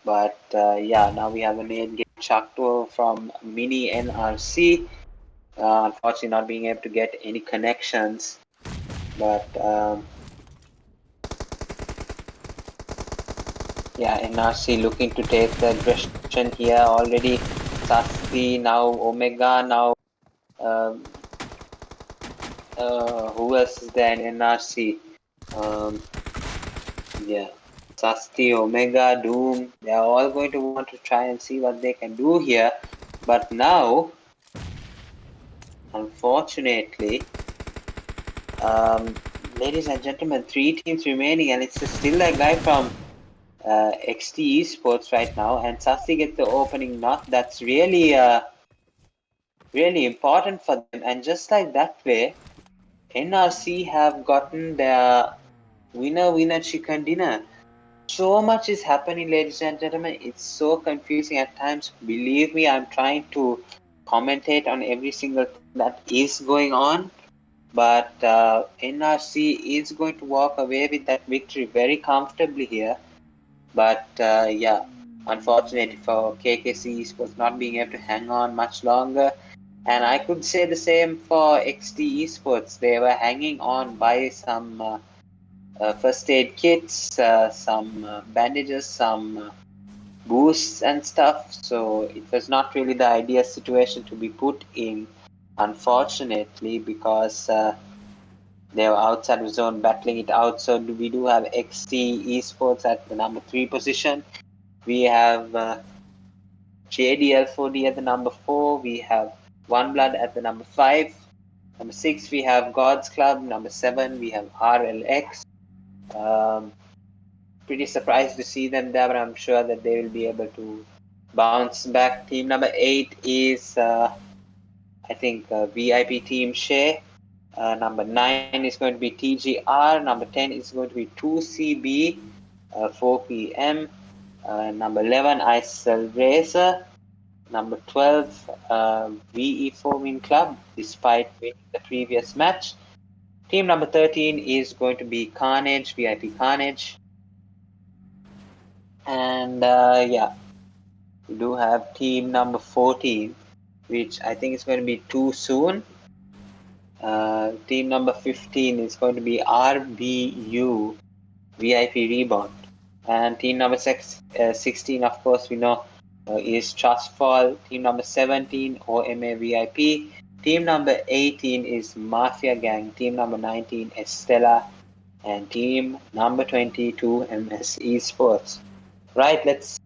But yeah, now we have a nade getting chucked over from Mini NRC. Unfortunately, not being able to get any connections. But yeah, NRC looking to take the aggression here already. Sasti, now Omega, now who else is there in NRC? Yeah, Sasti, Omega, Doom, they are all going to want to try and see what they can do here. But now, unfortunately, ladies and gentlemen, 3 teams remaining, and it's still that guy from XT Esports right now, and Sasti gets the opening knock. That's really really important for them, and just like that way, NRC have gotten their winner chicken dinner. So much is happening, ladies and gentlemen. It's so confusing at times. Believe me, I'm trying to commentate on every single thing that is going on. But NRC is going to walk away with that victory very comfortably here. But yeah, unfortunately for KKC Esports not being able to hang on much longer. And I could say the same for XT Esports. They were hanging on by some first aid kits, some bandages, some boosts and stuff. So it was not really the ideal situation to be put in, unfortunately, because they were outside of zone battling it out. So we do have XT Esports at the number 3 position. We have JDL4D at the number 4. We have ONEBLOOD at the number 5. Number 6, we have God's Club. Number 7, we have RLX. Pretty surprised to see them there, but I'm sure that they will be able to bounce back. Team number 8 is, I think, VIP Team CHEY. Number 9 is going to be TGR. Number 10 is going to be 2CB, 4 p.m. Number 11, ISSL Racer. Number 12, VE Foaming Club, despite winning the previous match. Team number 13 is going to be CARNAGE, VIP CARNAGE. And yeah, we do have team number 14, which I think is going to be too soon. Team number 15 is going to be RBU, VIP REBORN. And team number 16, of course, we know is Trustfall. Team number 17, OMA VIP. Team number 18 is Mafia Gang. Team number 19, ESTELLA. And team number 22, MS Esports. Right, let's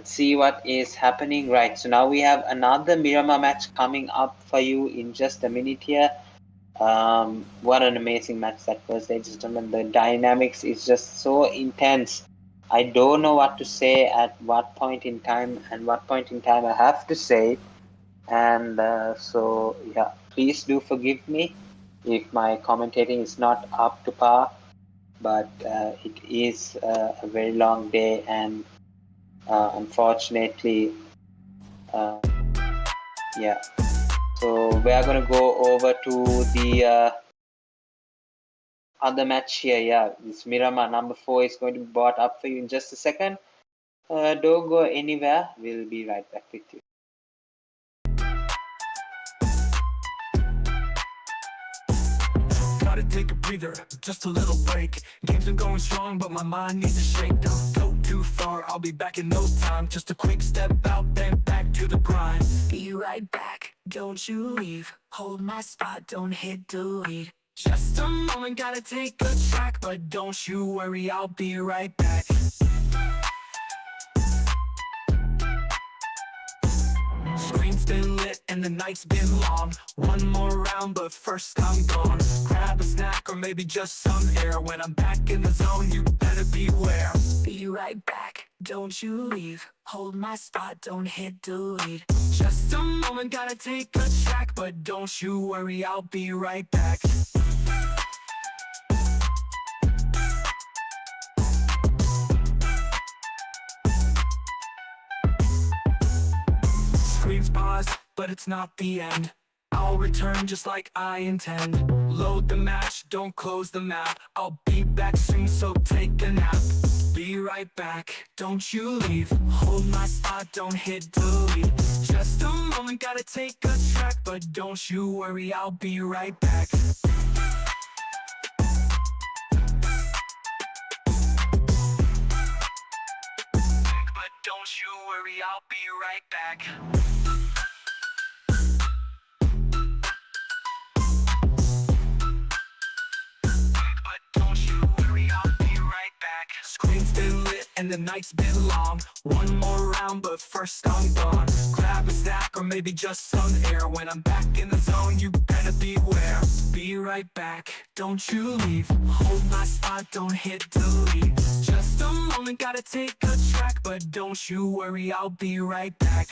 see what is happening. Right, so now we have another Miramar match coming up for you in just a minute here. What an amazing match that was, ladies and gentlemen. The dynamics is just so intense. I don't know what to say at what point in time, and what point in time I have to say it. And so yeah, please do forgive me if my commentating is not up to par, but it is a very long day, and unfortunately, yeah. So we are going to go over to the other match here. Yeah, this Miramar number 4 is going to be brought up for you in just a second. Don't go anywhere. We'll be right back with you. Gotta take a breather, just a little break. Game's been going strong, but my mind needs a shake. Don't go too far, I'll be back in no time. Just a quick step out, then back to the grind. Be right back, don't you leave. Hold my spot, don't hit delete. Just a moment, gotta take a track, but don't you worry, I'll be right back. Screen's been lit and the night's been long. One more round, but first I'm gone. Grab a snack or maybe just some air. When I'm back in the zone, you better beware. Be right back, don't you leave. Hold my spot, don't hit delete. Just a moment, gotta take a track, but don't you worry, I'll be right back. Screams pause, but it's not the end. I'll return just like I intend. Load the match, don't close the map. I'll be back soon, so take a nap. Be right back, don't you leave. Hold my spot, don't hit delete. Just a moment, gotta take a track, but don't you worry, I'll be right back. But don't you worry, I'll be right back. Screen's been lit and the night's been long. One more round, but first I'm gone. Grab a snack or maybe just some air. When I'm back in the zone, you better beware. Be right back, don't you leave. Hold my spot, don't hit delete. Just a moment, gotta take a track, but don't you worry, I'll be right back.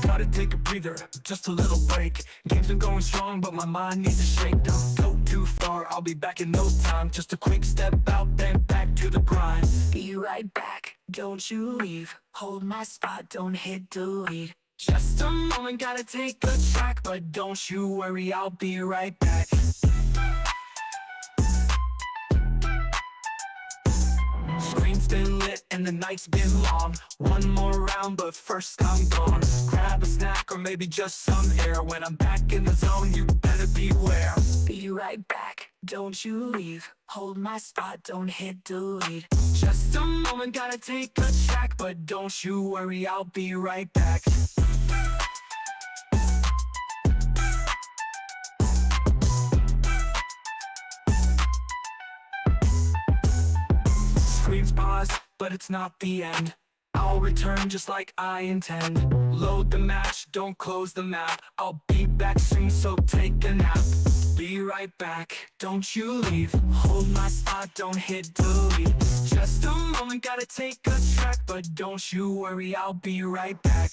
Gotta take a breather, just a little break. Game's been going strong, but my mind needs a shake. Don't go too far, I'll be back in no time. Just a quick step out, then back to the grind. Be right back, don't you leave. Hold my spot, don't hit delete. Just a moment, gotta take a track, but don't you worry, I'll be right back. Screen's been lit and the night's been long. One more round, but first I'm gone. Grab a snack or maybe just some air. When I'm back in the zone, you better beware. Be right back, don't you leave. Hold my spot, don't hit delete. Just a moment, gotta take a track, but don't you worry, I'll be right back. Screams pause, but it's not the end. I'll return just like I intend. Load the match, don't close the map. I'll be back soon, so take a nap. Be right back, don't you leave. Hold my spot, don't hit delete. Just a moment, gotta take a track, but don't you worry, I'll be right back.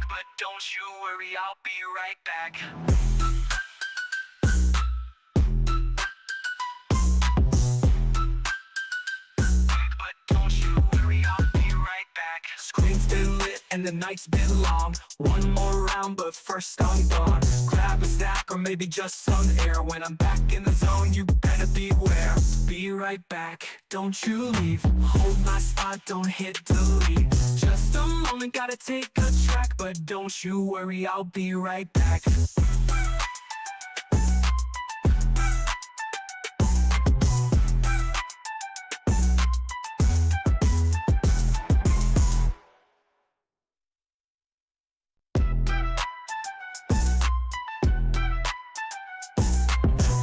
But don't you worry, I'll be right back. Screen's been lit and the night's been long. One more round, but first I'm gone. Grab a snack or maybe just some air. When I'm back in the zone, you better beware. Be right back, don't you leave. Hold my spot, don't hit delete. Just a moment, gotta take a track, but don't you worry, I'll be right back.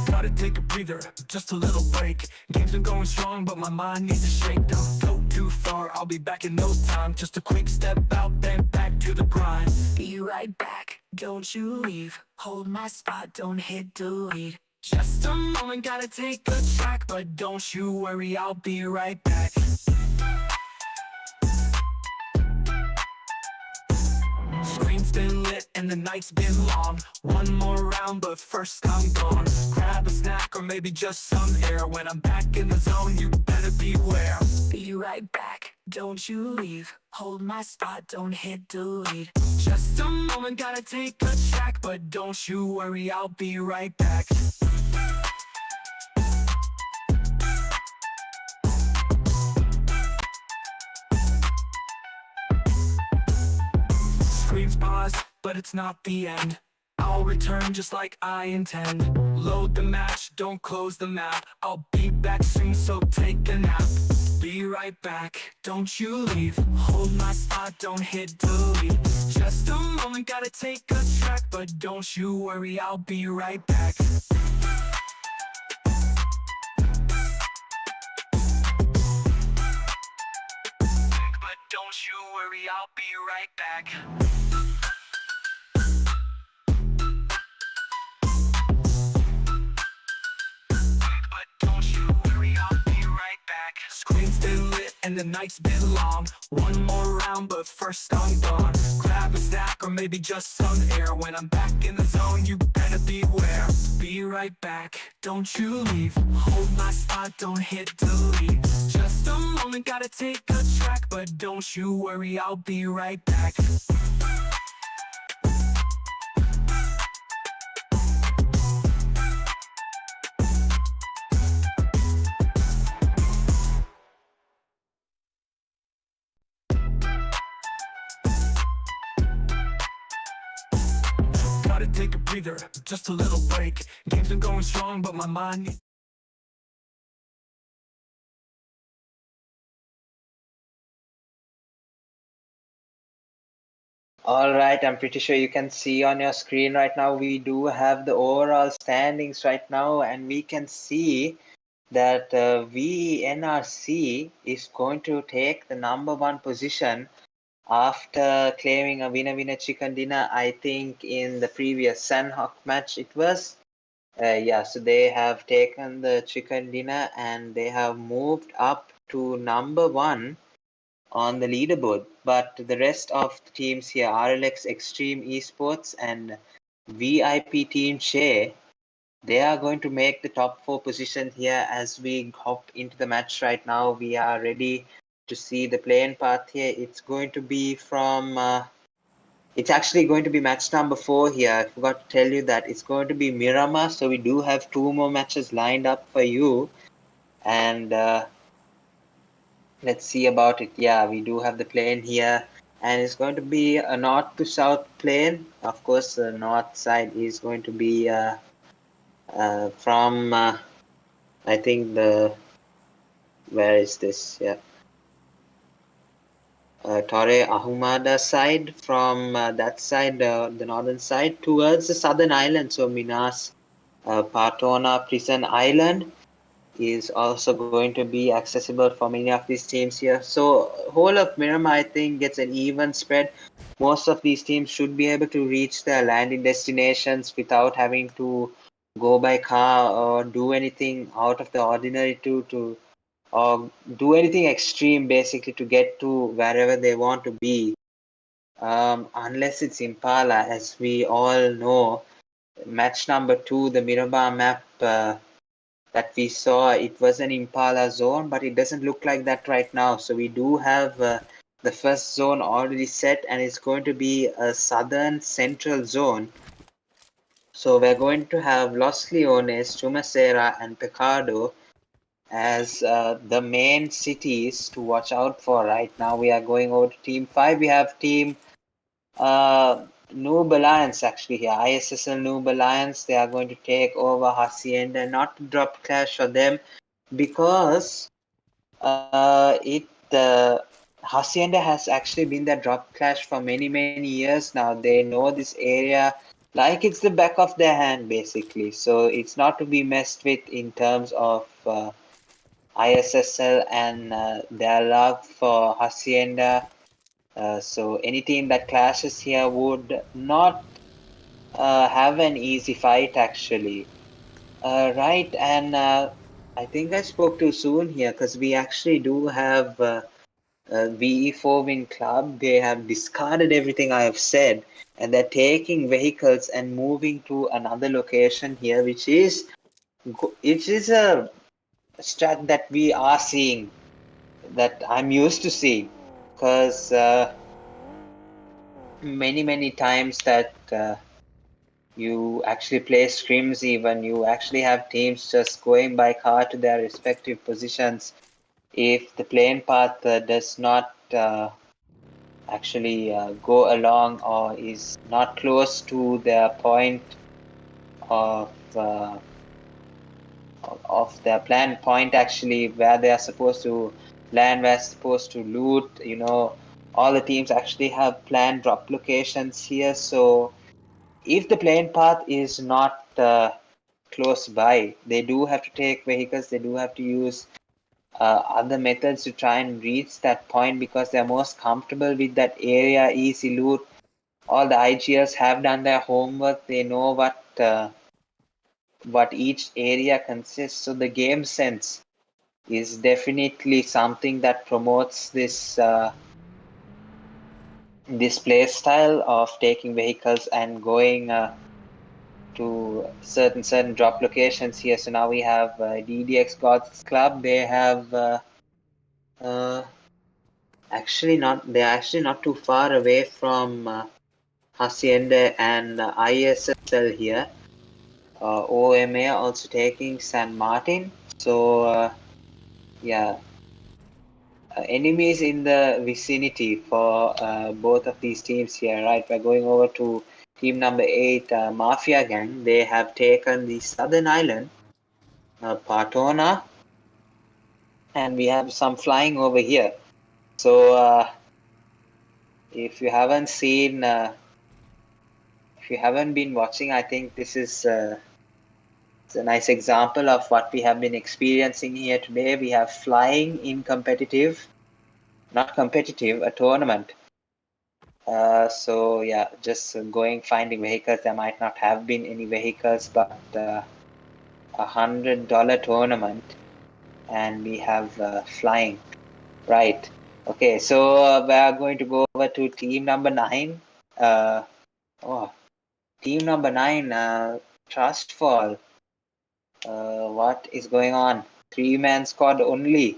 Gotta take a breather, just a little break. Game's been going strong, but my mind needs a shake. Don't go too far, I'll be back in no time. Just a quick step out, then back to the grind. Be right back, don't you leave. Hold my spot, don't hit delete. Just a moment, gotta take a track, but don't you worry, I'll be right back. Screen's been lit and the night's been long. One more round, but first I'm gone. Grab a snack or maybe just some air. When I'm back in the zone, you better beware. Be right back, don't you leave. Hold my spot, don't hit delete. Just a moment, gotta take a track, but don't you worry, I'll be right back. Screams pause, but it's not the end. I'll return just like I intend. Load the match, don't close the map. I'll be back soon, so take a nap. Be right back, don't you leave. Hold my spot, don't hit delete. Just a moment, gotta take a track. But don't you worry, I'll be right back. But don't you worry, I'll be right back. But don't you worry, I'll be right back. Screen's been lit and the night's been long. One more round, but first I'm gone. Grab a snack or maybe just some air. When I'm back in the zone, you better beware. Be right back, don't you leave. Hold my spot, don't hit delete. Just a moment, gotta take a track. But don't you worry, I'll be right back. Gotta take a breather, just a little break. Game's been going strong, but my mind. All right, I'm pretty sure you can see on your screen right now, we do have the overall standings right now, and we can see that VNRC is going to take the #1 position after claiming a winner-winner chicken dinner. I think in the previous Sanhok match it was. Yeah, so they have taken the chicken dinner and they have moved up to #1 on the leaderboard. But the rest of the teams here, RLX Extreme Esports and VIP Team CHEY, they are going to make the top 4 position here. As we hop into the match right now, we are ready to see the playing path here. It's going to be from it's actually going to be match number 4 here. I forgot to tell you that it's going to be Miramar, so we do have 2 more matches lined up for you. And let's see about it. Yeah, we do have the plane here, and it's going to be a north to south plane. Of course, the north side is going to be from I think where is this? Yeah, Torre Ahumada side. From that side, the northern side, towards the southern island. So Minas Patona Prison Island is also going to be accessible for many of these teams here. So whole of Miramar, I think, gets an even spread. Most of these teams should be able to reach their landing destinations without having to go by car or do anything out of the ordinary to or do anything extreme basically to get to wherever they want to be. Unless it's Impala, as we all know, match number 2, the Miramar map that we saw, it was an Impala zone, but it doesn't look like that right now. So we do have the first zone already set, and it's going to be a southern central zone. So we're going to have Los Leones, Chumacera, and Pecado as the main cities to watch out for. Right now we are going over to Team 5. We have Team NOOB Alliance actually here, ISSL NOOB Alliance. They are going to take over Hacienda, not to drop clash for them, because Hacienda has actually been their drop clash for many years now. They know this area like it's the back of their hand basically, so it's not to be messed with in terms of ISSL and their love for Hacienda. So any team that clashes here would not have an easy fight actually. Right, and I think I spoke too soon here, because we actually do have VE4 Win Club. They have discarded everything I have said, and they're taking vehicles and moving to another location here, which is a strat that we are seeing, that I'm used to seeing, because many times that you actually play scrims, even you actually have teams just going by car to their respective positions if the plane path does not actually go along or is not close to their point of their planned point, actually, where they are supposed to land, where they're supposed to loot. All the teams actually have planned drop locations here. So if the plane path is not close by, they do have to take vehicles, they do have to use other methods to try and reach that point, because they're most comfortable with that area, easy loot. All the IGLs have done their homework, they know what each area consists. So the game sense is definitely something that promotes this play style of taking vehicles and going to certain drop locations here. So now we have DDX GODZ Club. They have uh, they're actually not too far away from Hacienda and ISSL here. OMA also taking San Martin. So yeah, enemies in the vicinity for both of these teams here, right? We're going over to team number 8, Mafia Gang. They have taken the southern island, Partona, and we have some flying over here. So if you haven't seen, if you haven't been watching, I think this is it's a nice example of what we have been experiencing here today. We have flying in not competitive, a tournament. So yeah, just going finding vehicles. There might not have been any vehicles, but $100 tournament, and we have flying. Right. Okay, so we are going to go over to team number 9. Oh, team number 9, Trustfall. What is going on? 3-man squad only.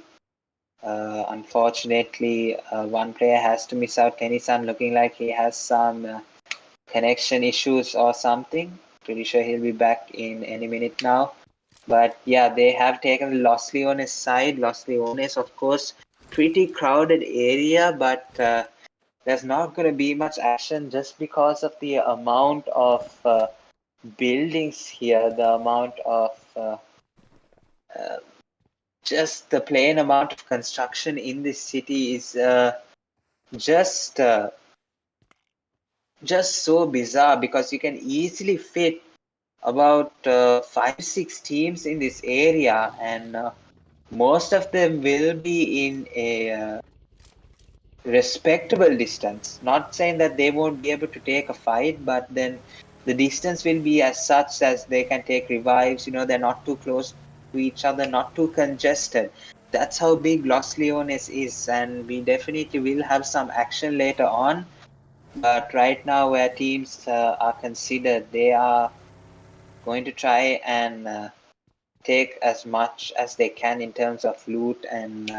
Unfortunately, one player has to miss out. Tennyson looking like he has some connection issues or something. Pretty sure he'll be back in any minute now. But yeah, they have taken Los Leones side. Los Leones, of course, pretty crowded area, but there's not going to be much action just because of the amount of buildings here, the amount of just the plain amount of construction in this city is just uh, just so bizarre, because you can easily fit about 5-6 teams in this area, and most of them will be in a respectable distance. Not saying that they won't be able to take a fight, but then the distance will be as such as they can take revives. They're not too close to each other, not too congested. That's how big Los Leones is, and we definitely will have some action later on. But right now, where teams are considered, they are going to try and take as much as they can in terms of loot, and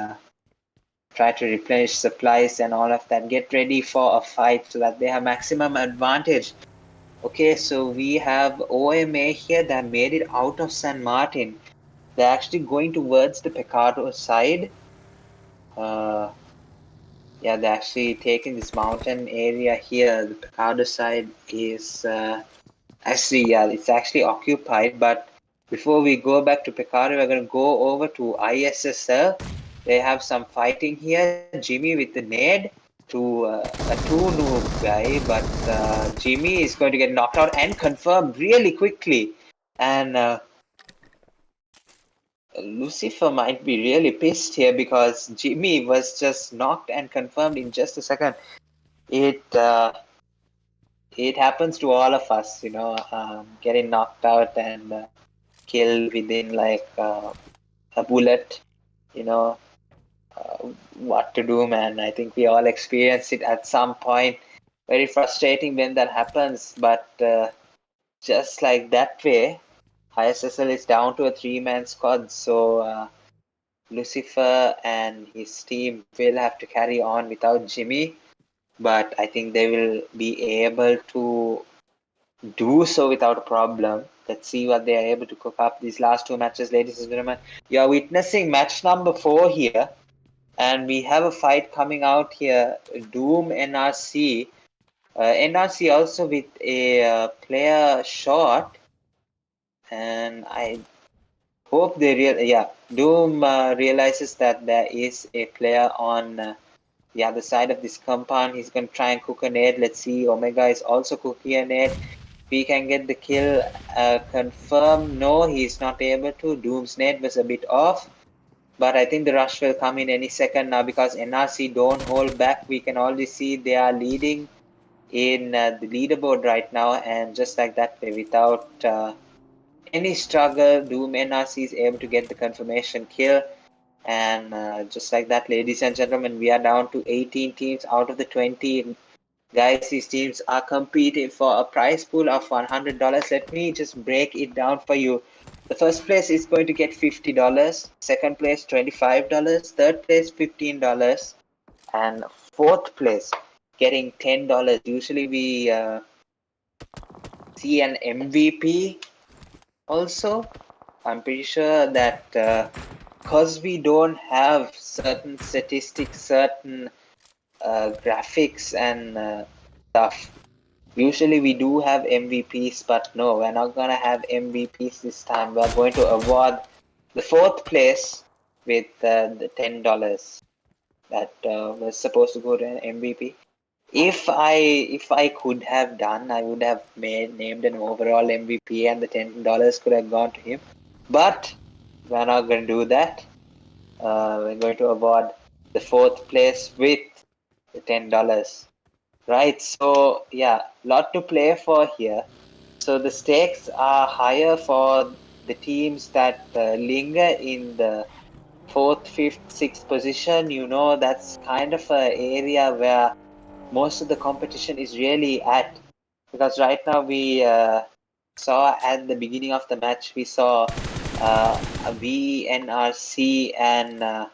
try to replenish supplies and all of that. Get ready for a fight so that they have maximum advantage. Okay, so we have OMA here that made it out of San Martin. They're actually going towards the Pecado side. Yeah, they're actually taking this mountain area here. The Pecado side is actually, yeah, it's actually occupied. But before we go back to Pecado, we're going to go over to ISSL. They have some fighting here. Jimmy with the nade to a 2-noob guy, but Jimmy is going to get knocked out and confirmed really quickly. And Lucifer might be really pissed here, because Jimmy was just knocked and confirmed in just a second. It happens to all of us, getting knocked out and killed within like a bullet. You know what to do, man. I think we all experience it at some point. Very frustrating when that happens, but just like that way, ISSL is down to a 3-man squad. So Lucifer and his team will have to carry on without Jimmy, but I think they will be able to do so without a problem. Let's see what they are able to cook up these last 2 matches, ladies and gentlemen. You are witnessing match number 4 here, And we have a fight coming out here, Doom NRC. NRC also with a player short, and I hope they Doom realizes that there is a player on the other side of this compound. He's going to try and cook a nade. Let's see. Omega is also cooking a nade. We can get the kill confirmed. No, he's not able to. Doom's nade was a bit off. But I think the rush will come in any second now because NRC don't hold back. We can already see they are leading in the leaderboard right now. And just like that, without any struggle, Doom NRC is able to get the confirmation kill. And just like that, ladies and gentlemen, we are down to 18 teams out of the 20. Guys, these teams are competing for a prize pool of $100. Let me just break it down for you. The first place is going to get $50, second place $25, third place $15, and fourth place getting $10. Usually we see an MVP also. I'm pretty sure that because we don't have certain statistics, certain graphics and stuff. Usually we do have MVPs, but no, we're not gonna have MVPs this time. We're going to award the fourth place with the $10 that was supposed to go to an MVP. If I could have done, I would have named an overall MVP, and the $10 could have gone to him. But we're not going to do that. We're going to award the fourth place with the $10. Right, so yeah, lot to play for here. So the stakes are higher for the teams that linger in the fourth, fifth, sixth position. You know, that's kind of an area where most of the competition is really at. Because right now we saw at the beginning of the match, we saw a VNRC and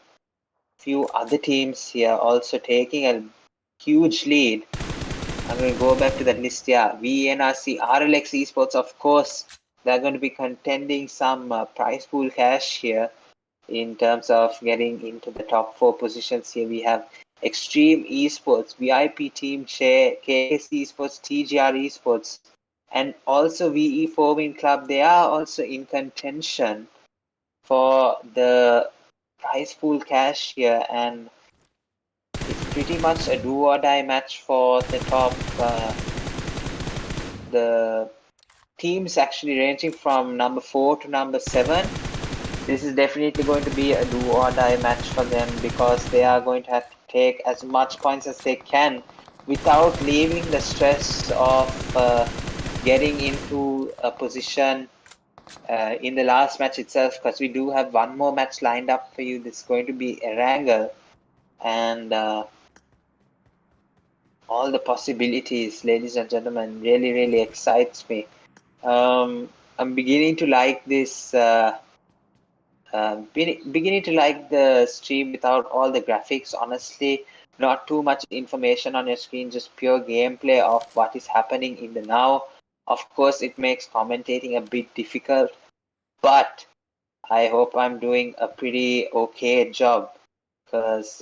few other teams here also taking a huge lead. I'm going to go back to that list. Yeah, VNRC, RLX Esports, of course, they're going to be contending some prize pool cash here in terms of getting into the top 4 positions. Here we have Extreme Esports, VIP Team CHEY, KSC Esports, TGR Esports, and also VE4 Win Club. They are also in contention for the prize pool cash here, and it's pretty much a do or die match for the top. The teams actually ranging from number 4 to number 7. This is definitely going to be a do or die match for them because they are going to have to take as much points as they can without leaving the stress of getting into a position in the last match itself, because we do have one more match lined up for you. This is going to be a wrangle, and all the possibilities, ladies and gentlemen, really excites me. I'm beginning to like this. Beginning to like the stream without all the graphics. Honestly, not too much information on your screen, just pure gameplay of what is happening in the now. Of course, it makes commentating a bit difficult, but I hope I'm doing a pretty okay job because,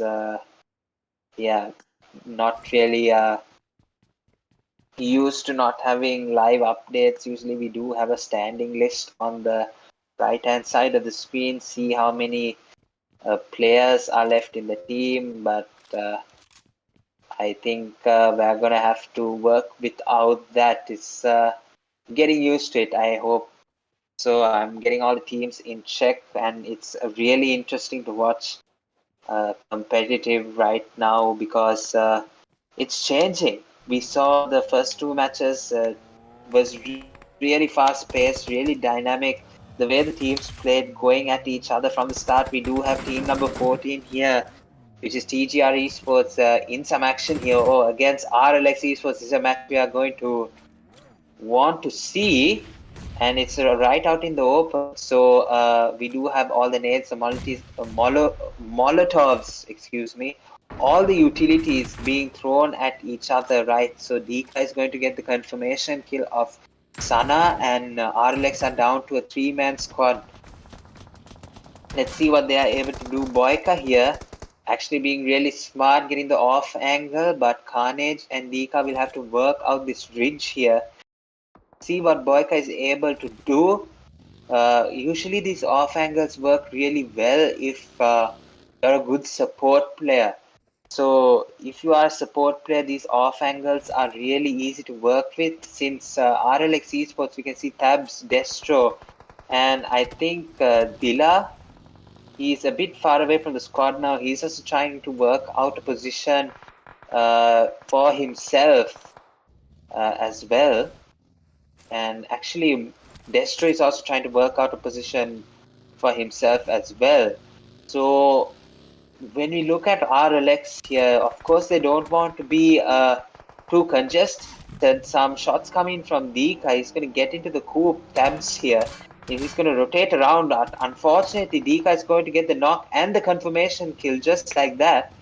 yeah, not really used to not having live updates. Usually we do have a standing list on the right hand side of the screen, see how many players are left in the team, but I think we're gonna have to work without that. It's getting used to it, I hope. So I'm getting all the teams in check, and it's really interesting to watch competitive right now because it's changing. We saw the first 2 matches was really fast paced, really dynamic. The way the teams played, going at each other from the start. We do have team number 14 here, which is TGR Esports, in some action here. Oh, against RLX Esports. This is a match we are going to want to see, and it's right out in the open. So we do have all the nades, the molotovs, excuse me, all the utilities being thrown at each other, right? So Dika is going to get the confirmation kill of Sana, and RLX are down to a 3-man squad. Let's see what they are able to do. Boyka here actually being really smart, getting the off angle, but Carnage and Dika will have to work out this ridge here. See what Boyka is able to do. Usually these off angles work really well if you're a good support player. So if you are a support player, these off angles are really easy to work with. Since RLX Esports, we can see Tabs, Destro, and I think Dila. He's a bit far away from the squad now. He's also trying to work out a position for himself as well. And actually, Destro is also trying to work out a position for himself as well. So when we look at RLX here, of course, they don't want to be too congested. Some shots coming from Dika. He's going to get into the coop tabs here. He's going to rotate around. Unfortunately, Dika is going to get the knock and the confirmation kill just like that.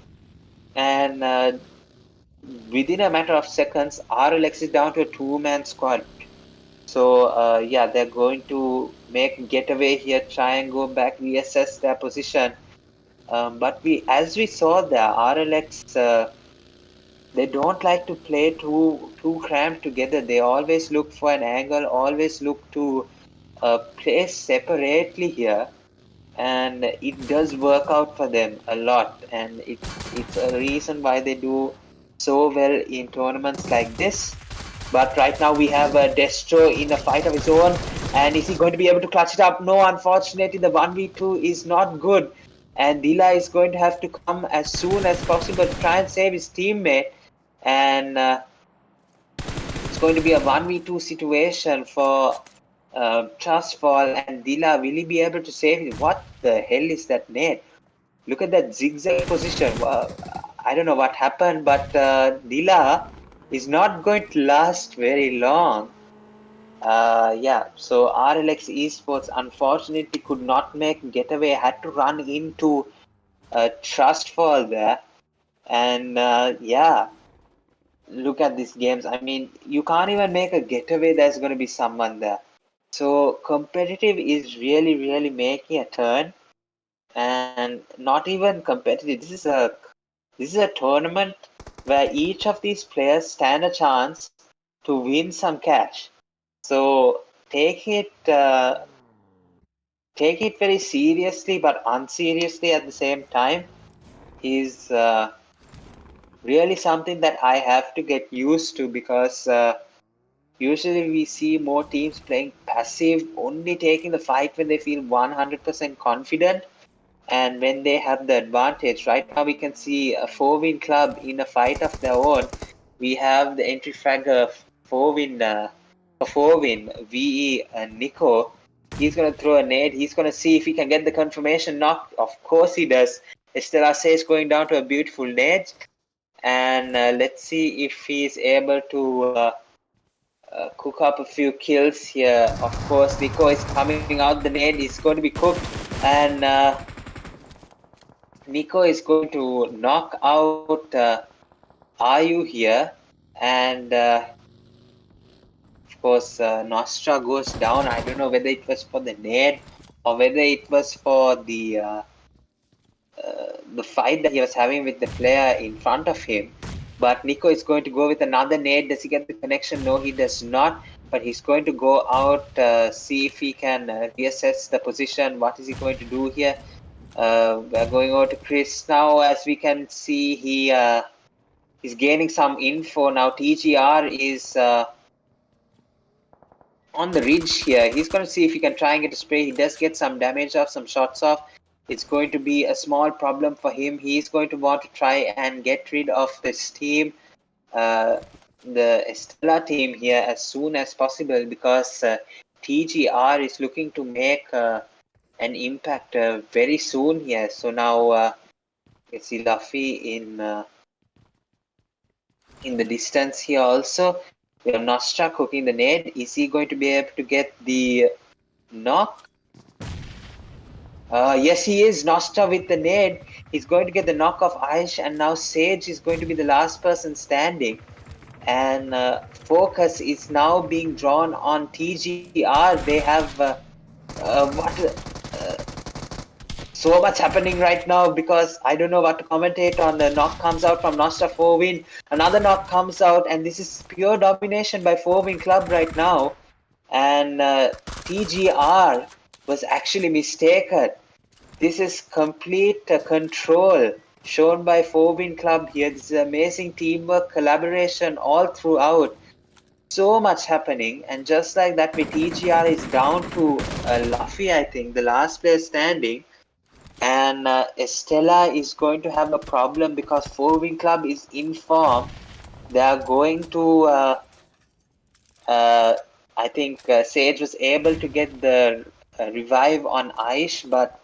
And within a matter of seconds, RLX is down to a two-man squad. So yeah, they're going to make getaway here, try and go back, reassess their position. But as we saw there, RLX, they don't like to play too cramped together. They always look for an angle, always look to play separately here, and it does work out for them a lot. And it's a reason why they do so well in tournaments like this. But right now we have Destro in a fight of his own, and is he going to be able to clutch it up? No, unfortunately, the 1v2 is not good. And Dila is going to have to come as soon as possible to try and save his teammate. And it's going to be a 1v2 situation for Trustfall and Dila. Will he be able to save him? What the hell is that nade? Look at that zigzag position. I don't know what happened, but Dila is not going to last very long. Yeah, so RLX Esports unfortunately could not make getaway, had to run into Trustfall there. And yeah, look at these games. I mean, you can't even make a getaway, there's going to be someone there. So competitive is really making a turn, and not even competitive. This is a tournament where each of these players stand a chance to win some cash. So take it very seriously, but unseriously at the same time. Is really something that I have to get used to, because usually we see more teams playing passive, only taking the fight when they feel 100% confident and when they have the advantage. Right now we can see a 4-win club in a fight of their own. We have the entry fragger 4-win VE and Nico. He's going to throw a nade. He's going to see if he can get the confirmation knock. Of course he does. ESTELLA says going down to a beautiful nade. And let's see if he's able to cook up a few kills here. Of course, Nico is coming out the nade. He's going to be cooked. And Nico is going to knock out Ayu here. And of course, Nostra goes down. I don't know whether it was for the nade or whether it was for the fight that he was having with the player in front of him. But Nico is going to go with another nade. Does he get the connection? No, he does not. But he's going to go out, see if he can reassess the position. What is he going to do here? We're going over to Chris now. As we can see, he's gaining some info now. TGR is on the ridge here. He's going to see if he can try and get a spray. He does get some damage off, some shots off. It's going to be a small problem for him. He's going to want to try and get rid of this team, the Estella team here, as soon as possible, because TGR is looking to make an impact very soon here. So now you see Luffy in the distance here also. We have Nostra cooking the nade. Is he going to be able to get the knock? Yes, he is. Nostra with the nade. He's going to get the knock of Aish, and now Sage is going to be the last person standing. And focus is now being drawn on TGR. They have what? So much happening right now because I don't know what to commentate on. The knock comes out from Nostra 4-win. Another knock comes out, and this is pure domination by 4-win club right now. And TGR was actually mistaken. This is complete control shown by 4-win club here. This is amazing teamwork, collaboration all throughout. So much happening, and just like that, with TGR is down to Luffy, I think, the last player standing. And ESTELLA is going to have a problem because 4-win club is in form. They are going to I think Sage was able to get the revive on Aish, but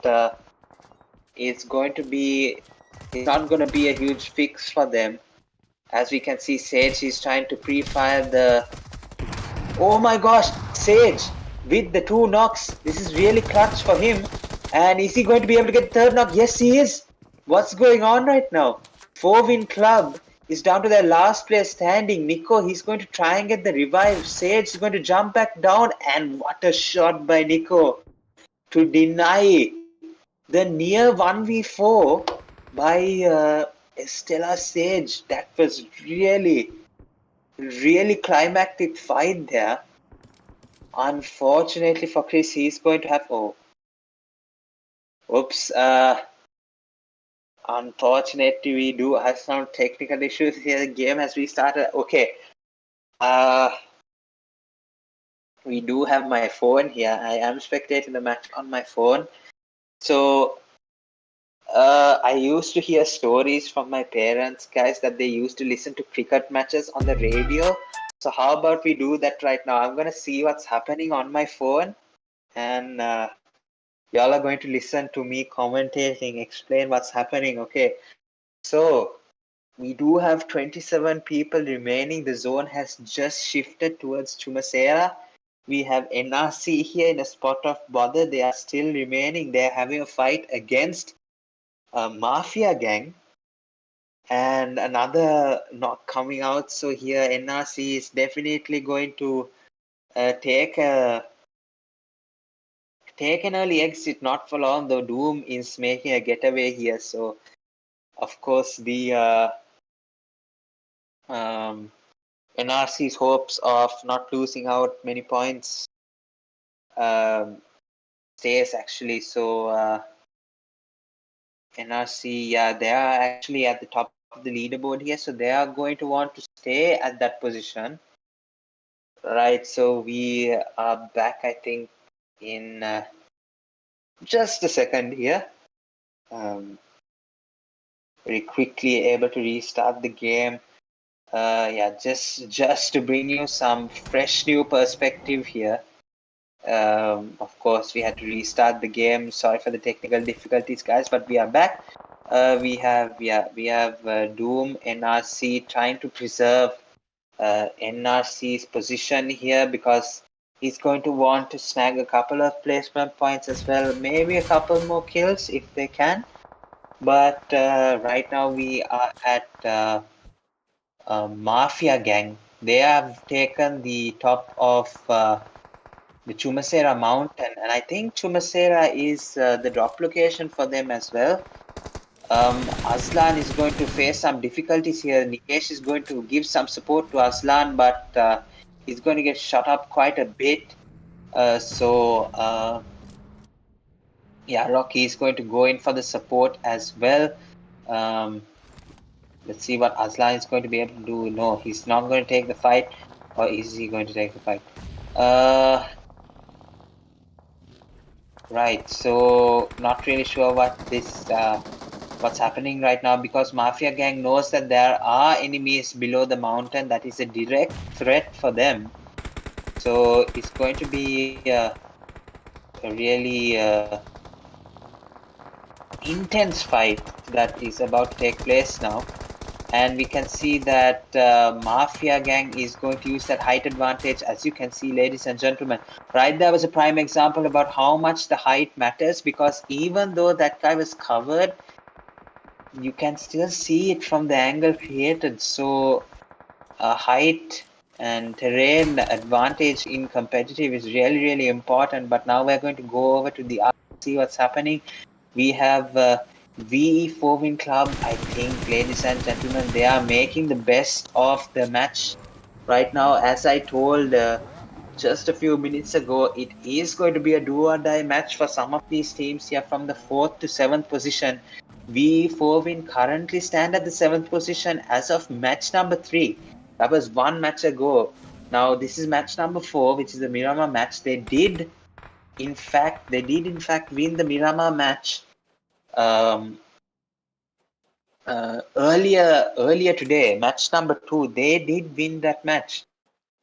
it's not going to be a huge fix for them. As we can see, Sage is trying to pre-fire the... Oh my gosh, Sage with the 2 knocks. This is really clutch for him. And is he going to be able to get the 3rd knock? Yes, he is. What's going on right now? 4-win club is down to their last player standing. Nico, he's going to try and get the revive. Sage is going to jump back down. And what a shot by Nico to deny the near 1v4 by Estella Sage. That was really climactic fight there. Unfortunately for Chris, he's going to have... Oh. Oops. Unfortunately, we do have some technical issues here. The game has restarted. Okay. We do have my phone here. I am spectating the match on my phone. So, I used to hear stories from my parents, guys, that they used to listen to cricket matches on the radio. So how about we do that right now? I'm going to see what's happening on my phone. And y'all are going to listen to me commentating, explain what's happening. Okay. So, we do have 27 people remaining. The zone has just shifted towards Chumasera. We have NRC here in a spot of bother. They are still remaining. They are having a fight against a Mafia gang. And another knock coming out. So here NRC is definitely going to take an early exit, not for long, though Doom is making a getaway here. So, of course, the NRC's hopes of not losing out many points stays actually. So NRC, yeah, they are actually at the top of the leaderboard here, so they are going to want to stay at that position. Right, so we are back, I think, in just a second here. Very quickly able to restart the game. Yeah, just to bring you some fresh new perspective here. Of course, we had to restart the game. Sorry for the technical difficulties, guys, but we are back. We have Doom NRC trying to preserve NRC's position here because he's going to want to snag a couple of placement points as well, maybe a couple more kills if they can. But right now we are at Mafia gang. They have taken the top of the Chumasera mountain, and I think Chumasera is the drop location for them as well. Aslan is going to face some difficulties here. Nikesh is going to give some support to Aslan, but he's going to get shot up quite a bit. Yeah, Rocky is going to go in for the support as well. Let's see what Aslan is going to be able to do. No, he's not going to take the fight. Or is he going to take the fight? Right, so not really sure what's happening right now because Mafia Gang knows that there are enemies below the mountain. That is a direct threat for them. So it's going to be a really intense fight that is about to take place now. And we can see that Mafia Gang is going to use that height advantage. As you can see, ladies and gentlemen, right there was a prime example about how much the height matters, because even though that guy was covered, you can still see it from the angle created. So height and terrain advantage in competitive is really important. But now we're going to go over to the other, see what's happening. We have VE4 Win Club. I think, ladies and gentlemen, they are making the best of the match right now. As I told just a few minutes ago, it is going to be a do or die match for some of these teams here from the 4th to 7th position. VE4 Win currently stand at the 7th position as of match number 3. That was one match ago. Now this is match number 4, which is the Miramar match. They did in fact win the Miramar match um, earlier today, match number 2. They did win that match.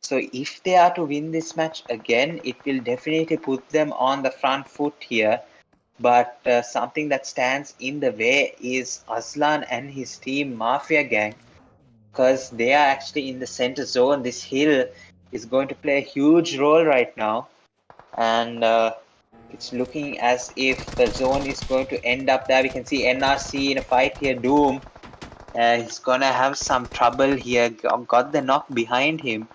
So if they are to win this match again, it will definitely put them on the front foot here. But something that stands in the way is Aslan and his team Mafia Gang, because they are actually in the center zone. This hill is going to play a huge role right now, and it's looking as if the zone is going to end up there. We can see NRC in a fight here. Doom, he's gonna have some trouble here. Got the knock behind him,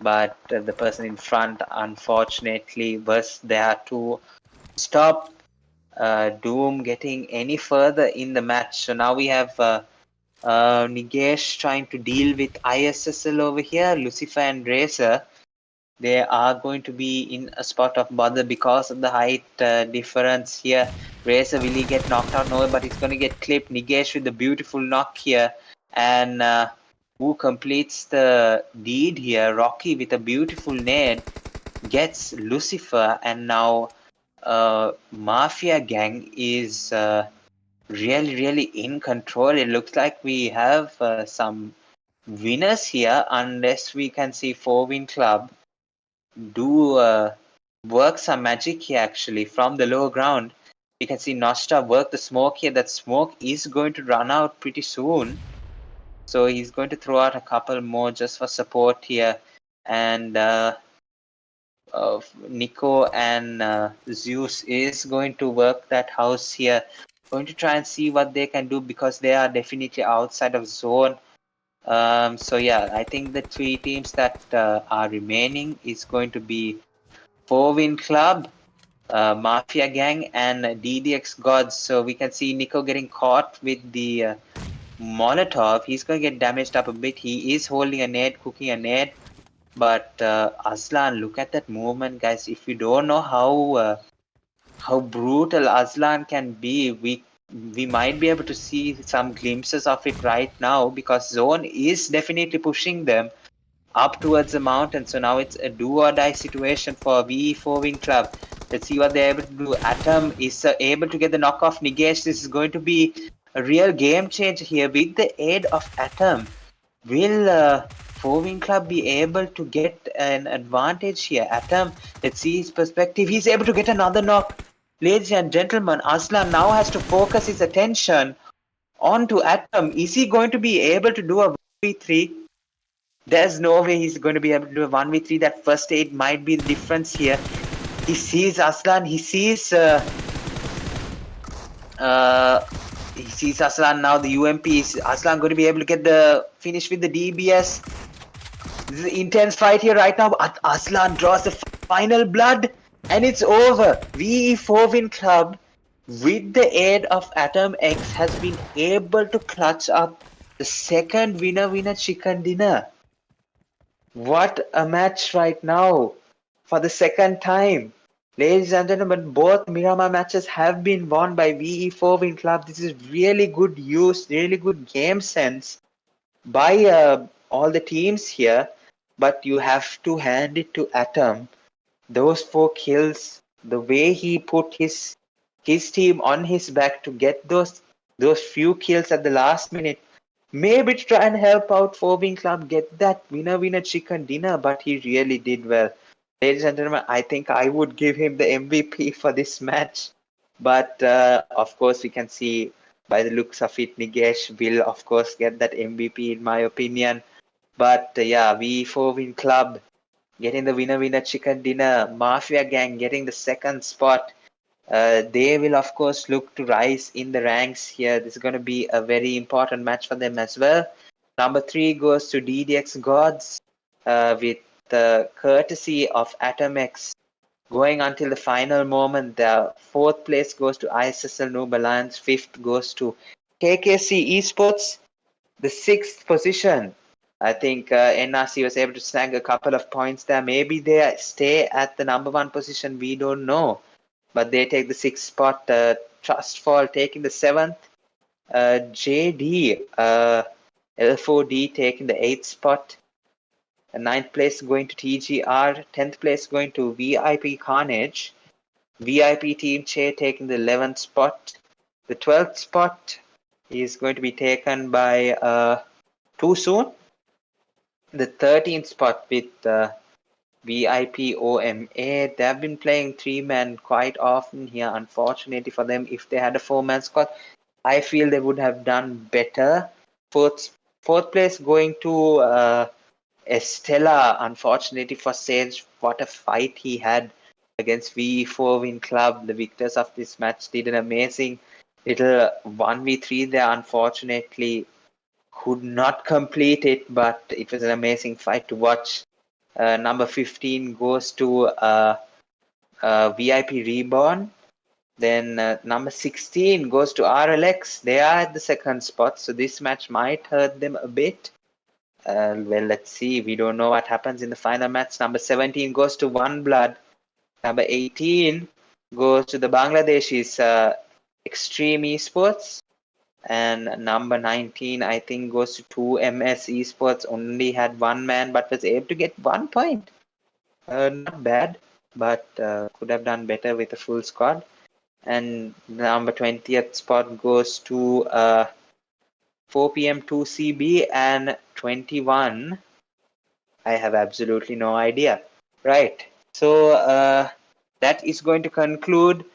but the person in front unfortunately was there to stop Doom getting any further in the match. So now we have Nigesh trying to deal with ISSL over here. Lucifer and Racer, they are going to be in a spot of bother because of the height difference here. Racer, will he get knocked out? No, but he's going to get clipped. Nigesh with the beautiful knock here. And who completes the deed here? Rocky with a beautiful nade gets Lucifer. And now Mafia Gang is really in control. It looks like we have some winners here, unless we can see 4-Win Club do work some magic here actually from the lower ground. You can see Nosta work the smoke here. That smoke is going to run out pretty soon. So he's going to throw out a couple more just for support here. And Nico and Zeus is going to work that house here. Going to try and see what they can do because they are definitely outside of zone. So yeah, I think the 3 teams that are remaining is going to be 4-Win Club, Mafia Gang, and DDX Gods. So we can see Nico getting caught with the Molotov. He's going to get damaged up a bit. He is holding a nade, cooking a nade. But Aslan, look at that movement, guys. If you don't know how brutal Aslan can be, we might be able to see some glimpses of it right now because Zone is definitely pushing them up towards the mountain. So now it's a do or die situation for VE4 Win Club. Let's see what they're able to do. Atom is able to get the knockoff. Nigesh, this is going to be a real game changer here with the aid of Atom. Will 4-Win Club be able to get an advantage here? Atom, let's see his perspective. He's able to get another knock. Ladies and gentlemen, Aslan now has to focus his attention onto Atom. Is he going to be able to do a 1v3? There's no way he's going to be able to do a 1v3. That first aid might be the difference here. He sees Aslan. He sees Aslan now. The UMP is Aslan going to be able to get the finish with the DBS. This is an intense fight here right now. Aslan draws the final blood, and it's over. VE4 Win Club, with the aid of Atom X, has been able to clutch up the second winner chicken dinner. What a match right now for the second time. Ladies and gentlemen, both Miramar matches have been won by VE4 Win Club. This is really good use, really good game sense by all the teams here. But you have to hand it to Atom. Those 4 kills, the way he put his team on his back to get those few kills at the last minute. Maybe to try and help out 4-Win Club get that winner chicken dinner, but he really did well. Ladies and gentlemen, I think I would give him the MVP for this match. But of course, we can see by the looks of it, Nigesh will of course get that MVP in my opinion. But yeah, V4-Win Club getting the winner chicken dinner. Mafia Gang getting the second spot. They will of course look to rise in the ranks here. This is going to be a very important match for them as well. Number 3 goes to DDX Gods with the courtesy of Atomex. going until the final moment. The 4th place goes to ISSL NOOB Alliance, 5th goes to KKC Esports. The 6th position, I think NRC was able to snag a couple of points there. Maybe they stay at the number 1 position, we don't know. But they take the 6th spot. Trustfall taking the 7th. JD, L4D taking the 8th spot. 9th place going to TGR. 10th place going to VIP CARNAGE. VIP Team CHEY taking the 11th spot. The 12th spot is going to be taken by Too Soon. The 13th spot with VIP OMA. They have been playing 3-man quite often here. Unfortunately for them, if they had a 4-man squad, I feel they would have done better. Fourth place going to ESTELLA. Unfortunately for Sage, what a fight he had against VE4 Win Club. The victors of this match did an amazing little 1v3 there. Unfortunately, could not complete it, but it was an amazing fight to watch. Number 15 goes to VIP REBORN. Then number 16 goes to RLX. They are at the 2nd spot, so this match might hurt them a bit. Well, let's see. We don't know what happens in the final match. Number 17 goes to ONEBLOOD. Number 18 goes to the Bangladeshis Extreme Esports. And number 19, I think, goes to 2MS Esports. Only had 1 man, but was able to get 1 point. Not bad, but could have done better with a full squad. And number 20th spot goes to 4PM 2CB, and 21, I have absolutely no idea. Right, so that is going to conclude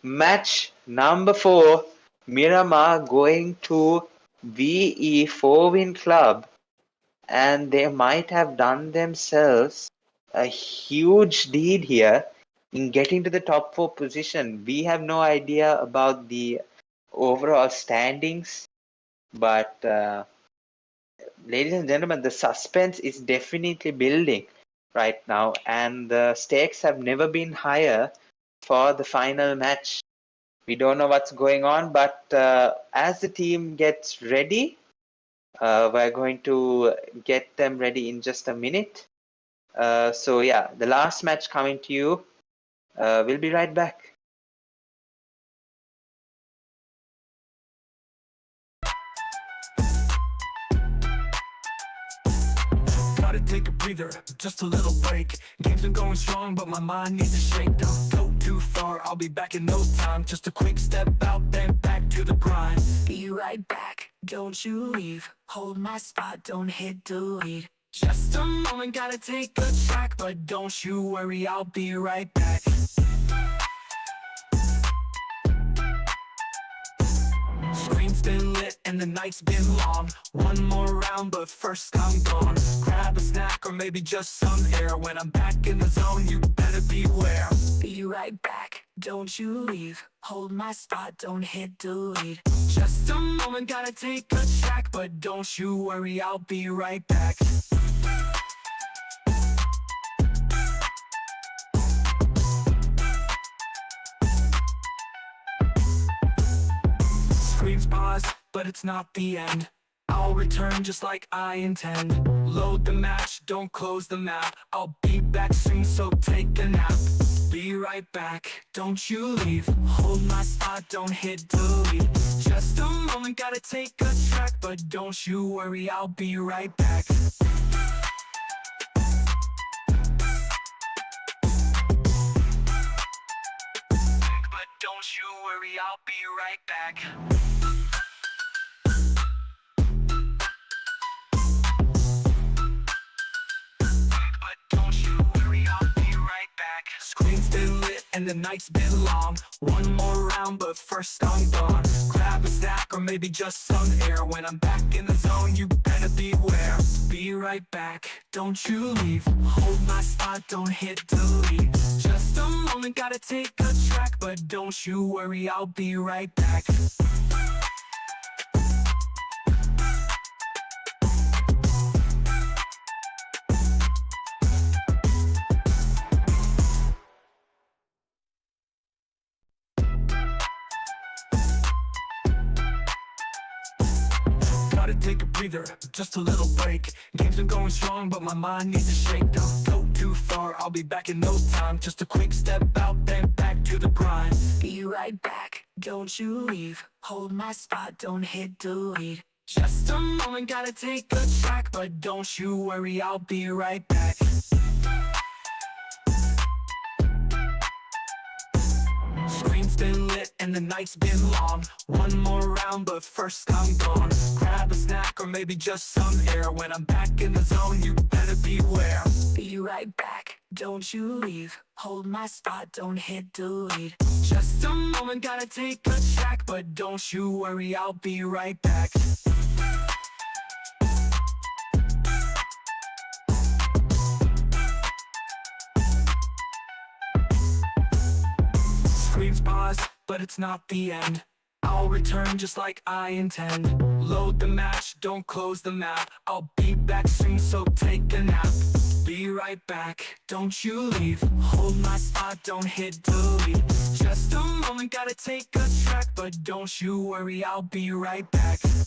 match number 4. Miramar going to VE4 Win Club, and they might have done themselves a huge deed here in getting to the top 4 position. We have no idea about the overall standings, but ladies and gentlemen, the suspense is definitely building right now, and the stakes have never been higher for the final match. We don't know what's going on, but as the team gets ready, we're going to get them ready in just a minute. So yeah, the last match coming to you. We'll be right back. Gotta take a breather, just a little break. Game's been going strong, but my mind needs a shake. Don't go too far, I'll be back in no time. Just a quick step out, then back to the grind. Be right back, don't you leave. Hold my spot, don't hit delete. Just a moment, gotta take a track, but don't you worry, I'll be right back. Screen's been lit and the night's been long. One more round, but first I'm gone. Grab a snack or maybe just some air. When I'm back in the zone, you better beware. Be right back, don't you leave. Hold my spot, don't hit delete. Just a moment, gotta take a track, but don't you worry, I'll be right back. Screams pause, but it's not the end. I'll return just like I intend. Load the match, don't close the map. I'll be back soon, so take a nap. Be right back, don't you leave. Hold my spot, don't hit delete. Just a moment, gotta take a track, but don't you worry, I'll be right back. But don't you worry, I'll be right back. Screen's been lit and the night's been long. One more round, but first I'm gone. Grab a snack or maybe just some air. When I'm back in the zone, you better beware. Be right back, don't you leave. Hold my spot, don't hit delete. Just a moment, gotta take a track, but don't you worry, I'll be right back. Gotta take a breather, just a little break. Game's been going strong, but my mind needs a shake. Don't go too far, I'll be back in no time. Just a quick step out, then back to the grind. Be right back, don't you leave. Hold my spot, don't hit delete. Just a moment, gotta take a track, but don't you worry, I'll be right back. Screen's been lit and the night's been long. One more round, but first I'm gone. Grab a snack or maybe just some air. When I'm back in the zone, you better beware. Be right back, don't you leave. Hold my spot, don't hit delete. Just a moment, gotta take a track, but don't you worry, I'll be right back. Screams pause, but it's not the end. I'll return just like I intend. Load the match, don't close the map. I'll be back soon, so take a nap. Be right back, don't you leave. Hold my spot, don't hit delete. Just a moment, gotta take a track, but don't you worry, I'll be right back. But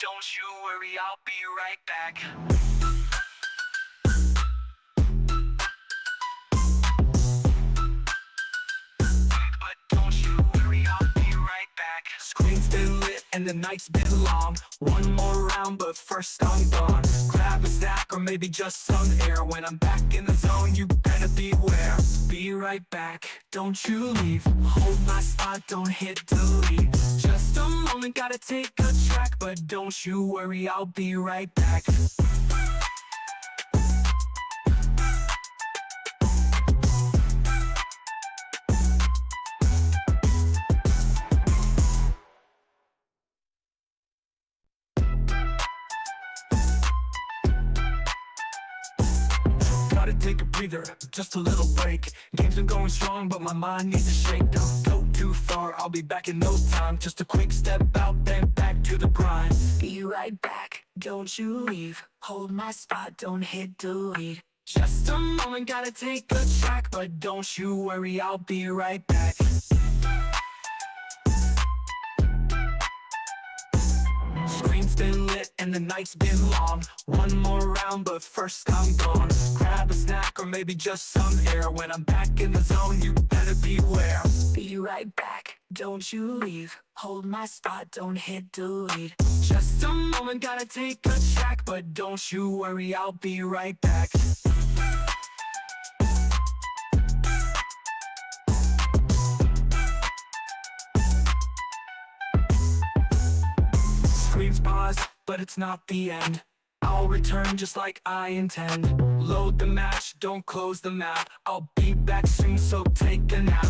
don't you worry, I'll be right back. Screen's been lit and the night's been long. One more round, but first I'm gone. Grab a snack or maybe just some air. When I'm back in the zone, you better beware. Be right back, don't you leave. Hold my spot, don't hit delete. Just a moment, gotta take a track, but don't you worry, I'll be right back. Gotta take a breather, just a little break. Game's been going strong, but my mind needs a shake. Don't go too far, I'll be back in no time. Just a quick step out, then back to the grind. Be right back, don't you leave. Hold my spot, don't hit delete. Just a moment, gotta take a track, but don't you worry, I'll be right back. Screen's been lit and the night's been long. One more round, but first I'm gone. Grab a snack or maybe just some air. When I'm back in the zone, you better beware. Be right back, don't you leave. Hold my spot, don't hit delete. Just a moment, gotta take a track, but don't you worry, I'll be right back. Screams pause, but it's not the end. I'll return just like I intend. Load the match, don't close the map. I'll be back soon, so take a nap.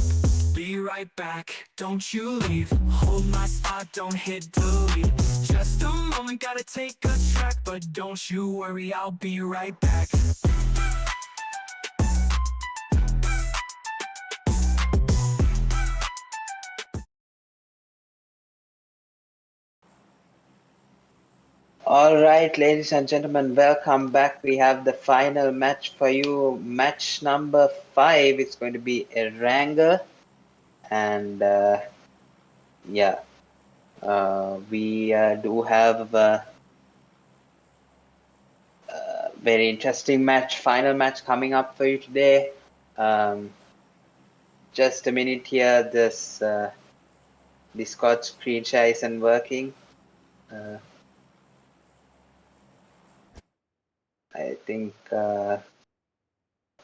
Be right back, don't you leave. Hold my spot, don't hit delete. Just a moment, gotta take a track, but don't you worry, I'll be right back. All right, ladies and gentlemen, welcome back. We have the final match for you. Match number 5 is going to be a Ranger, and yeah, we do have a very interesting match, final match coming up for you today. Just a minute here. This Discord screen share isn't working. I think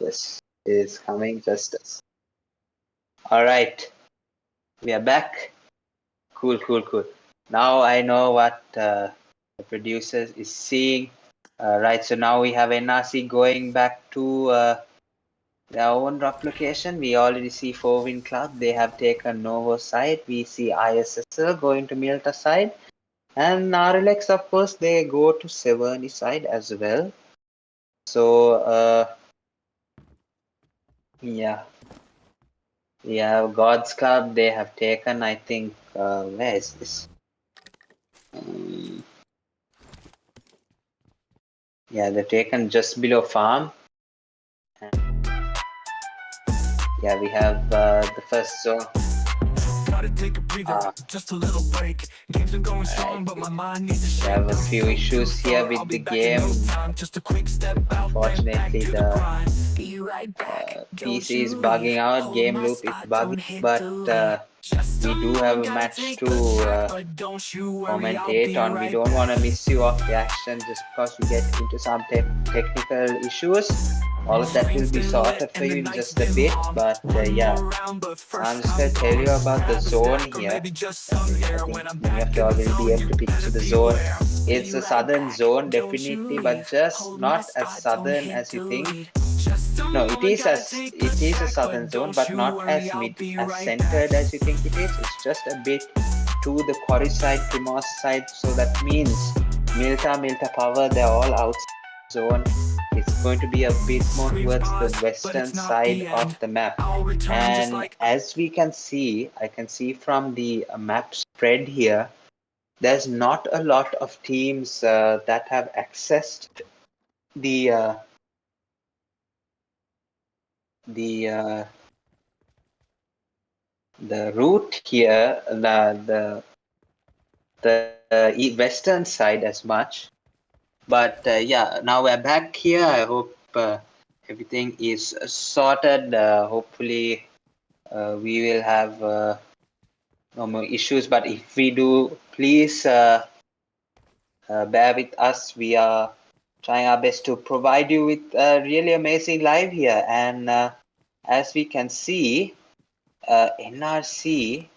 this is coming just. All right, we are back. Cool. Now I know what the producer is seeing. Right, so now we have NRC going back to their own rock location. We already see 4-Win Club. They have taken Novo side. We see ISSL going to Milta side. And RLX, of course, they go to Severny side as well. So, yeah. We have GODZ Club. They have taken, I think, where is this? Yeah, they've taken just below farm. Yeah, we have the first zone. Gotta take a breather, just a little break. Game's been going strong, but my mind needs a We shake. have a Don't few go too issues here far, I'll with be the back in no game. time. Just a quick step out, then back Unfortunately, to the the grind. Be right back, don't PC you is bugging leave. out, Hold game my loop is spot, don't bugging, hit but delete. Just a we do have moment, a gotta match take the to track, but don't you worry, I'll commentate be on. We right don't want to back. miss you off the action just because we get into some technical issues. All of that will Screen's be been lit sorted for and the you in night's just a been bit, long. but One yeah, more round, but I'm first just I'm going to tell gone. you about the Grab a zone snack or here. maybe just some I air. think When I'm many of back in y'all the will be zone, able you to picture better the zone. beware. It's Be a right southern back, zone, don't you definitely, but leave. just Hold my not as spot, don't southern hit as you think. delete. Just a No, moment, gotta take the it is a track, southern but zone, don't but you not worry, as I'll be as right back. centered as you think it is. It's just a bit to the quarry side, Primos side, so that means Milta Power, they're all outside zone. It's going to be a bit more Screams towards the pause, but western it's not side the of end. the map. I'll return just And like as we can see, I can see from the map spread here, there's not a lot of teams that have accessed the the uh, the route here, the western side as much. But yeah, now we're back here. I hope everything is sorted. Hopefully, we will have no more issues. But if we do, please bear with us. We are trying our best to provide you with really amazing live here. And as we can see, NRC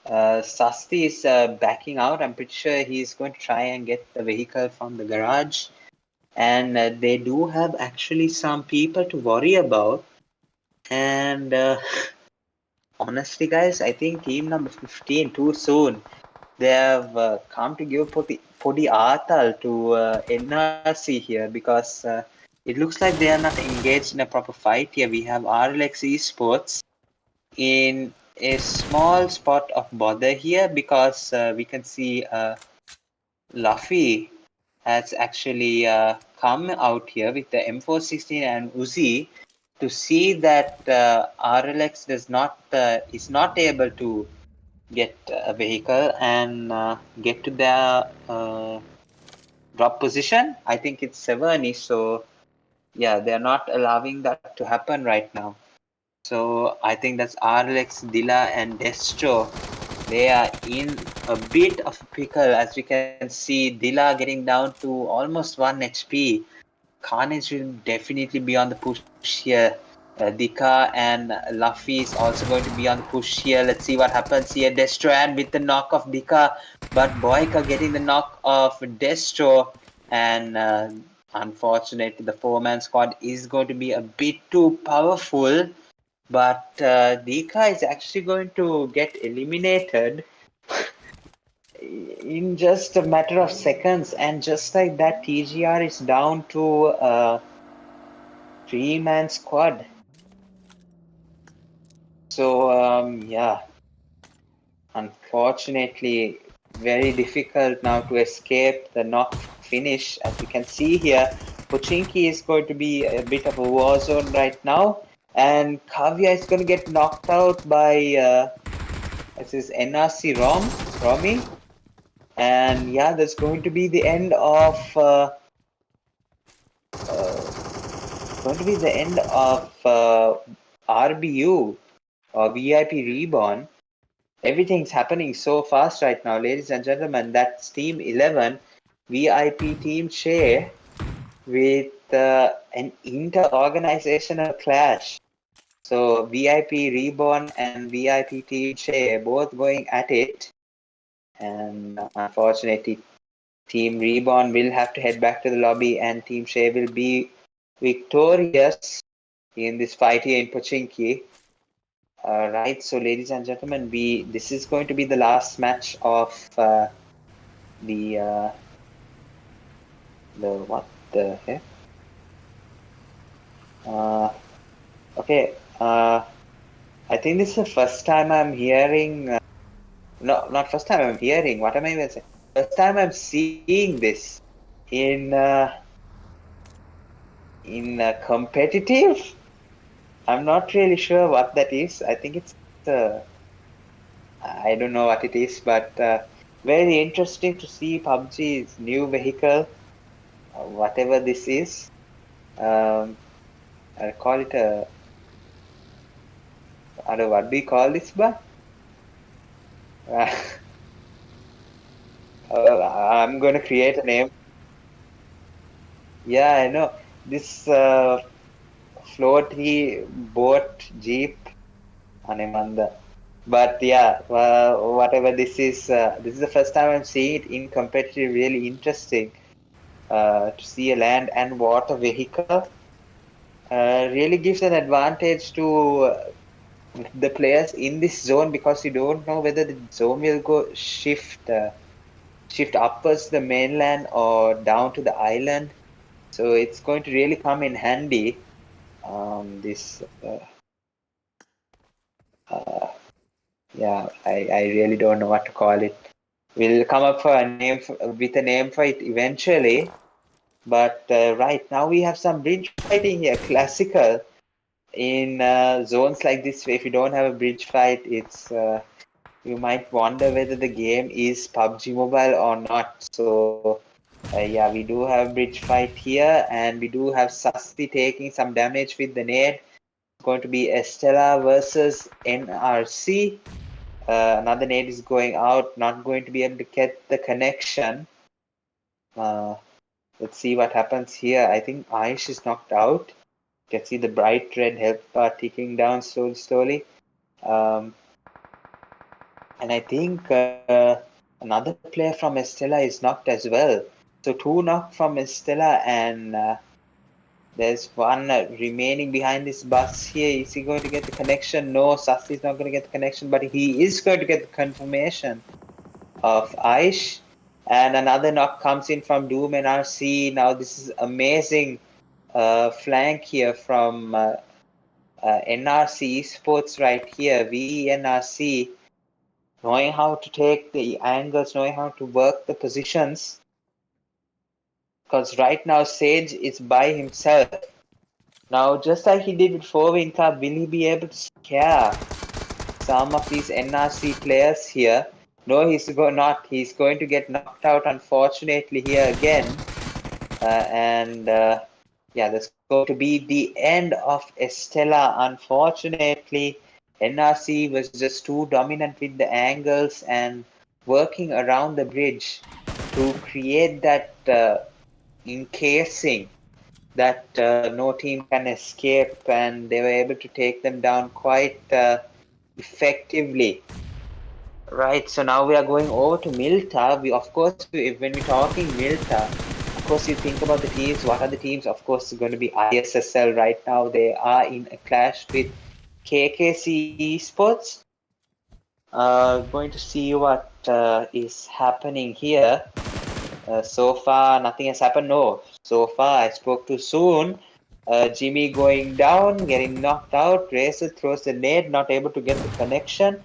Sasti is backing out. I'm pretty sure he's going to try and get the vehicle from the garage. And they do have actually some people to worry about. And honestly, guys, I think team number 15 too soon. They have come to give Podi Atal to NRC here because it looks like they are not engaged in a proper fight here. We have RLX Esports in a small spot of bother here because we can see Luffy has actually come out here with the M416 and Uzi to see that RLX is not able to get a vehicle and get to their drop position. I think it's 7 so yeah, they're not allowing that to happen right now. So I think that's RLX, Dilla, and Destro. They are in a bit of a pickle, as we can see. Dilla getting down to almost 1 HP. Carnage will definitely be on the push here. Dika and Luffy is also going to be on the push here. Let's see what happens here. Destro and with the knock of Dika, but Boyka getting the knock of Destro, and unfortunately, the 4-man squad is going to be a bit too powerful. But Dika is actually going to get eliminated in just a matter of seconds, and just like that, TGR is down to 3-man squad. So yeah, unfortunately, very difficult now to escape the knock finish. As you can see here, Pochinki is going to be a bit of a war zone right now, and Kavya is going to get knocked out by this is NRC Romy, and yeah, that's going to be the end of RBU or VIP Reborn. Everything's happening so fast right now, ladies and gentlemen. That's Team 11, VIP Team CHEY with an inter-organizational clash. So VIP Reborn and VIP Team CHEY both going at it. And unfortunately, Team Reborn will have to head back to the lobby, and Team CHEY will be victorious in this fight here in Pochinki. Right, so ladies and gentlemen, this is going to be the last match of the what the heck? Okay, I think this is the first time I'm hearing. No, not first time I'm hearing. What am I even saying? First time I'm seeing this in competitive. I'm not really sure what that is. I think it's I don't know what it is, but very interesting to see PUBG's new vehicle, whatever this is. Um, I call it a, I don't know what do you call this, but uh, I'm going to create a name. Yeah, I know this floaty boat jeep, Anemanda. But yeah, whatever this is the first time I'm seeing it in competitive. Really interesting to see a land and water vehicle. Really gives an advantage to the players in this zone because you don't know whether the zone will go shift upwards the mainland or down to the island. So it's going to really come in handy. This uh, yeah, I really don't know what to call it. We'll come up for a name with a name for it eventually. But right now we have some bridge fighting here, classical. In zones like this, if you don't have a bridge fight, it's you might wonder whether the game is PUBG Mobile or not. So yeah, we do have bridge fight here, and we do have Sasti taking some damage with the nade. It's going to be ESTELLA versus NRC. Another nade is going out, not going to be able to get the connection. Uh, let's see what happens here. I think Aish is knocked out. You can see the bright red health bar ticking down slowly. Um, and I think another player from Estella is knocked as well. So two knocked from Estella, and there's one remaining behind this bus here. Is he going to get the connection? No, Sasti is not going to get the connection, but he is going to get the confirmation of Aish. And another knock comes in from Doom NRC. Now this is amazing flank here from NRC esports right here. VENRC knowing how to take the angles, knowing how to work the positions. Because right now Sage is by himself. Now, just like he did with 4-Win Cup, will he be able to scare some of these NRC players here? No, not. He's going to get knocked out, unfortunately, here again. Yeah, that's going to be the end of Estella. Unfortunately, NRC was just too dominant with the angles and working around the bridge to create that encasing that no team can escape, and they were able to take them down quite effectively. Right, so now we are going over to Milta. Of course, when we're talking Milta, of course, you think about the teams. What are the teams? Of course, it's going to be ISSL right now. They are in a clash with KKC Esports. Going to see what is happening here. So far, nothing has happened. No, so far I spoke too soon. Jimmy going down, getting knocked out. Racer throws the nade, not able to get the connection.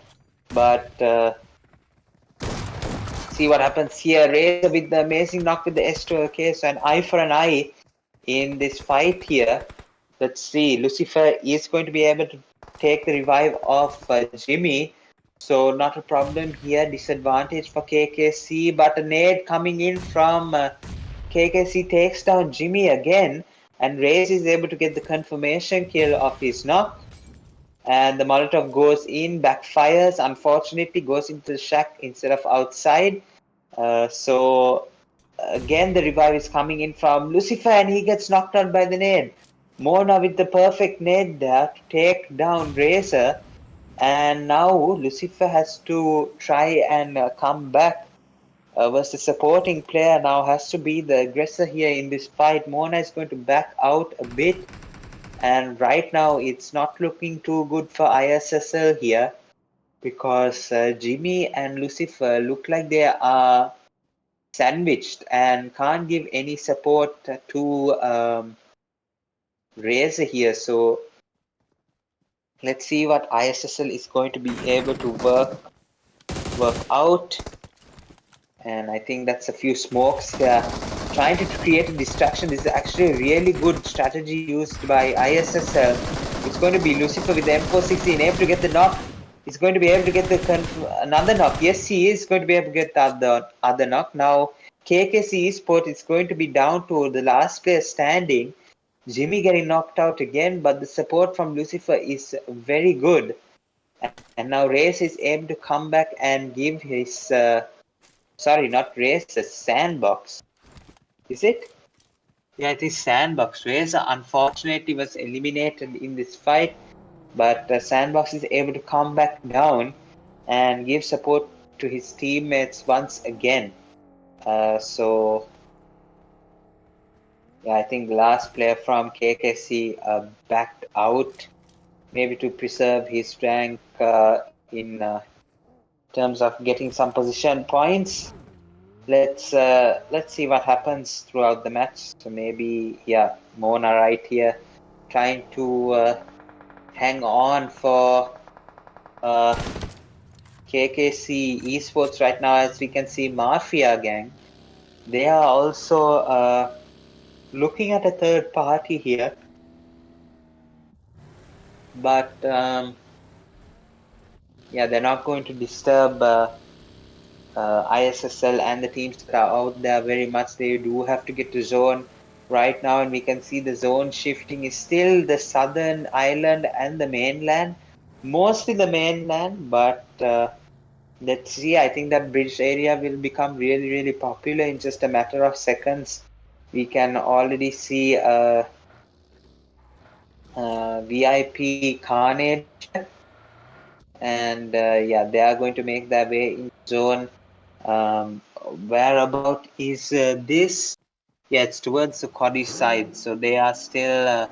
But see what happens here. Racer with the amazing knock with the S2. Okay, so an eye for an eye in this fight here. Let's see. Lucifer is going to be able to take the revive of Jimmy. So not a problem here. Disadvantage for KKC. But a nade coming in from KKC takes down Jimmy again. And Raze is able to get the confirmation kill of his knock. And the Molotov goes in, backfires. Unfortunately, goes into the shack instead of outside. So again, the revive is coming in from Lucifer, and he gets knocked out by the nade. Mona with the perfect nade there to take down Razor. And now Lucifer has to try and come back. Was the supporting player now has to be the aggressor here in this fight. Mona is going to back out a bit. And right now, it's not looking too good for ISSL here because Jimmy and Lucifer look like they are sandwiched and can't give any support to Razor here. So let's see what ISSL is going to be able to work out. And I think that's a few smokes here. Trying to create a distraction. This is actually a really good strategy used by ISSL. It's going to be Lucifer with the M416, able to get the knock. He's going to be able to get another knock. Yes, he is going to be able to get the other knock. Now, KKC Esports is going to be down to the last player standing. Jimmy getting knocked out again, but the support from Lucifer is very good. And now Race is able to come back and give his, sorry, not Race, the Sandbox. Is it? Yeah, it is Sandbox. Race unfortunately was eliminated in this fight, but Sandbox is able to come back down and give support to his teammates once again. So yeah, I think the last player from KKC backed out, maybe to preserve his rank in terms of getting some position points. Let's see what happens throughout the match. So maybe, yeah, Mona right here trying to hang on for KKC Esports right now. As we can see, Mafia gang, they are also looking at a third party here, but yeah, they're not going to disturb ISSL and the teams that are out there very much. They do have to get to zone right now, and we can see the zone shifting is still the southern island and the mainland, mostly the mainland, but let's see. I think that bridge area will become really, really popular in just a matter of seconds. We can already see VIP Carnage here, and yeah, they are going to make their way in zone. Whereabout is this? Yeah, it's towards the Cody side, so they are still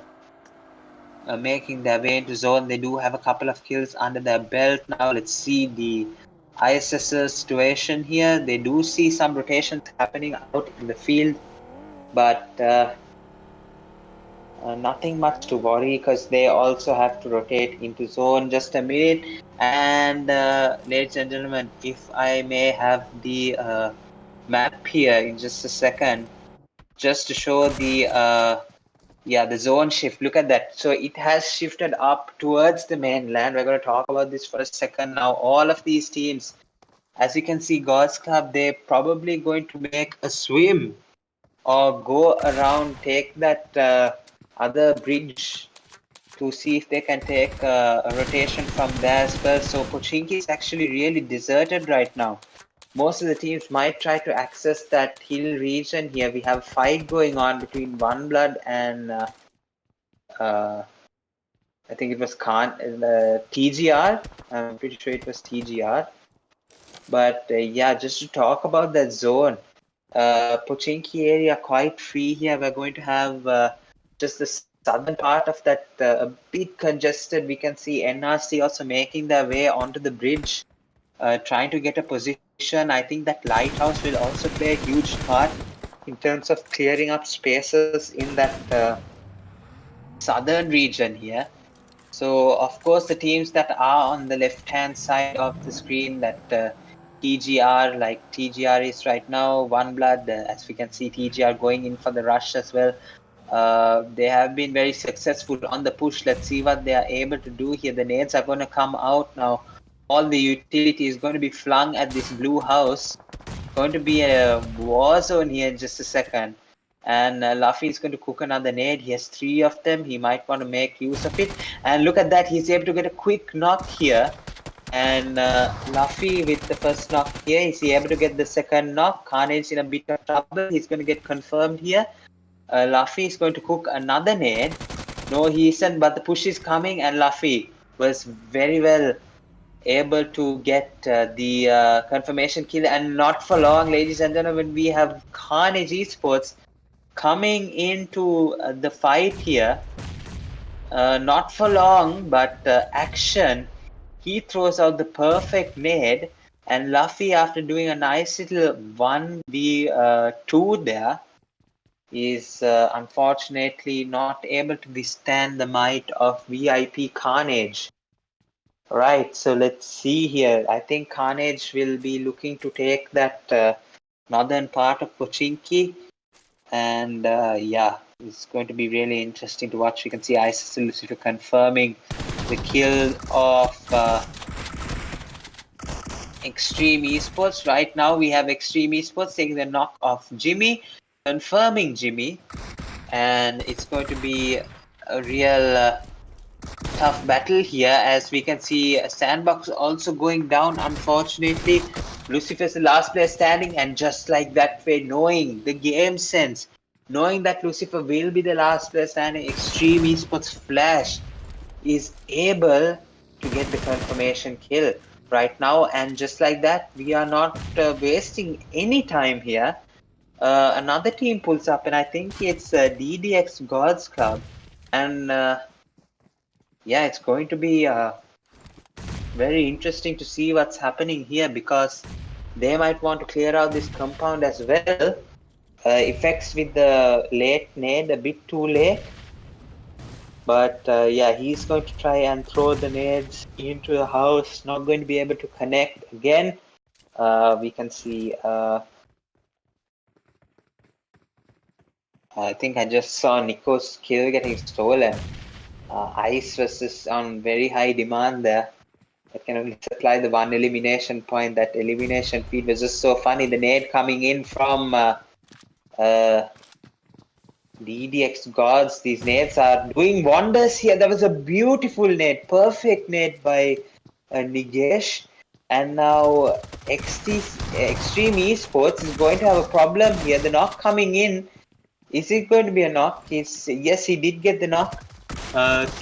making their way into zone. They do have a couple of kills under their belt now. Let's see the ISSL situation here. They do see some rotations happening out in the field, but nothing much to worry because they also have to rotate into zone. Just a minute, and ladies and gentlemen, if I may have the map here in just a second, just to show the yeah, the zone shift. Look at that. So it has shifted up towards the mainland. We're going to talk about this for a second now. All of these teams, as you can see, GODZ Club, they're probably going to make a swim or go around, take that other bridge to see if they can take a rotation from there as well. So Pochinki is actually really deserted right now. Most of the teams might try to access that hill region here. We have a fight going on between ONEBLOOD and I think it was TGR. I'm pretty sure it was TGR. But yeah, just to talk about that zone, Pochinki area quite free here. We're going to have just the southern part of that a bit congested. We can see NRC also making their way onto the bridge, trying to get a position. I think that lighthouse will also play a huge part in terms of clearing up spaces in that southern region here. So, of course, the teams that are on the left-hand side of the screen, that TGR, like TGR is right now, ONEBLOOD, as we can see, TGR going in for the rush as well. They have been very successful on the push. Let's see what they are able to do here. The nades are going to come out now. All the utility is going to be flung at this blue house. Going to be a war zone here in just a second. And Luffy is going to cook another nade. He has 3 of them. He might want to make use of it. And look at that. He's able to get a quick knock here. And Luffy with the first knock here. Is he able to get the second knock? Carnage in a bit of trouble. He's going to get confirmed here. Luffy is going to cook another nade. No, he isn't. But the push is coming. And Luffy was very well able to get the confirmation kill. And not for long, ladies and gentlemen, we have CARNAGE Esports coming into the fight here. Not for long, but action. He throws out the perfect nade, and Luffy, after doing a nice little 1v2 there, is unfortunately not able to withstand the might of VIP Carnage. Right, so let's see here. I think Carnage will be looking to take that northern part of Pochinki, and yeah, It's going to be really interesting to watch. We can see ISSL Lucifer confirming the kill of Extreme Esports. Right now we have Extreme Esports taking the knock of Jimmy, confirming Jimmy, and it's going to be a real tough battle here, as we can see Sandbox also going down, unfortunately. Lucifer's the last player standing, and just like that way, knowing the game sense, knowing that Lucifer will be the last player standing, Extreme Esports Flash is able to get the confirmation kill right now, and just like that, we are not wasting any time here. Another team pulls up, and I think it's DDX Gods Club, and yeah, it's going to be very interesting to see what's happening here, because they might want to clear out this compound as well. Effects with the late nade a bit too late, but yeah, he's going to try and throw the nades into the house, not going to be able to connect again. We can see I think I just saw Nico's kill getting stolen. Ice versus on very high demand there. I can only supply the one elimination point. That elimination feed was just so funny. The nade coming in from DDX Gods. These nades are doing wonders here. That was a beautiful nade. Perfect nade by Nigesh. And now Extreme Esports is going to have a problem here. The knock coming in. Is it going to be a knock? Yes, he did get the knock.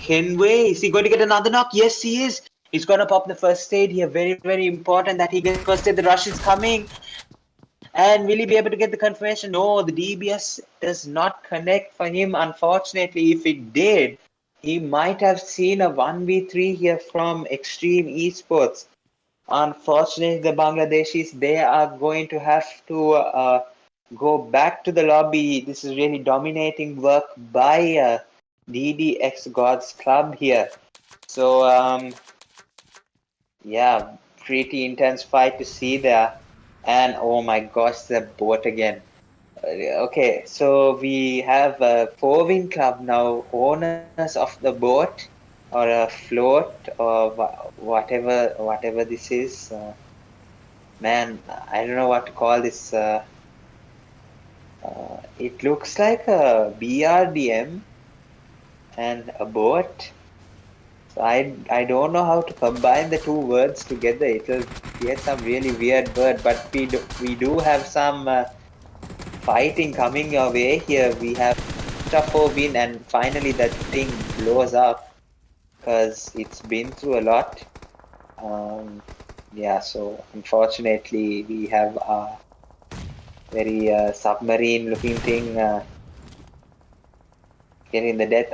Kenway, is he going to get another knock? Yes, he is. He's going to pop the first aid here. Very, very important that he gets first aid. The rush is coming. And will he be able to get the confirmation? No, the DBS does not connect for him. Unfortunately, if it did, he might have seen a 1v3 here from Extreme Esports. Unfortunately, the Bangladeshis, they are going to have to go back to the lobby. This is really dominating work by DDX Gods Club here. So, yeah, pretty intense fight to see there. And oh my gosh, the boat again. Okay, so we have a four-wing club now, owners of the boat or a float or whatever this is. Man, I don't know what to call this. It looks like a BRDM and a boat. So I don't know how to combine the two words together. It'll create some really weird word. But we do have some fighting coming your way here. We have tough win, and finally that thing blows up because it's been through a lot. Yeah, so unfortunately we have a very submarine looking thing getting the death.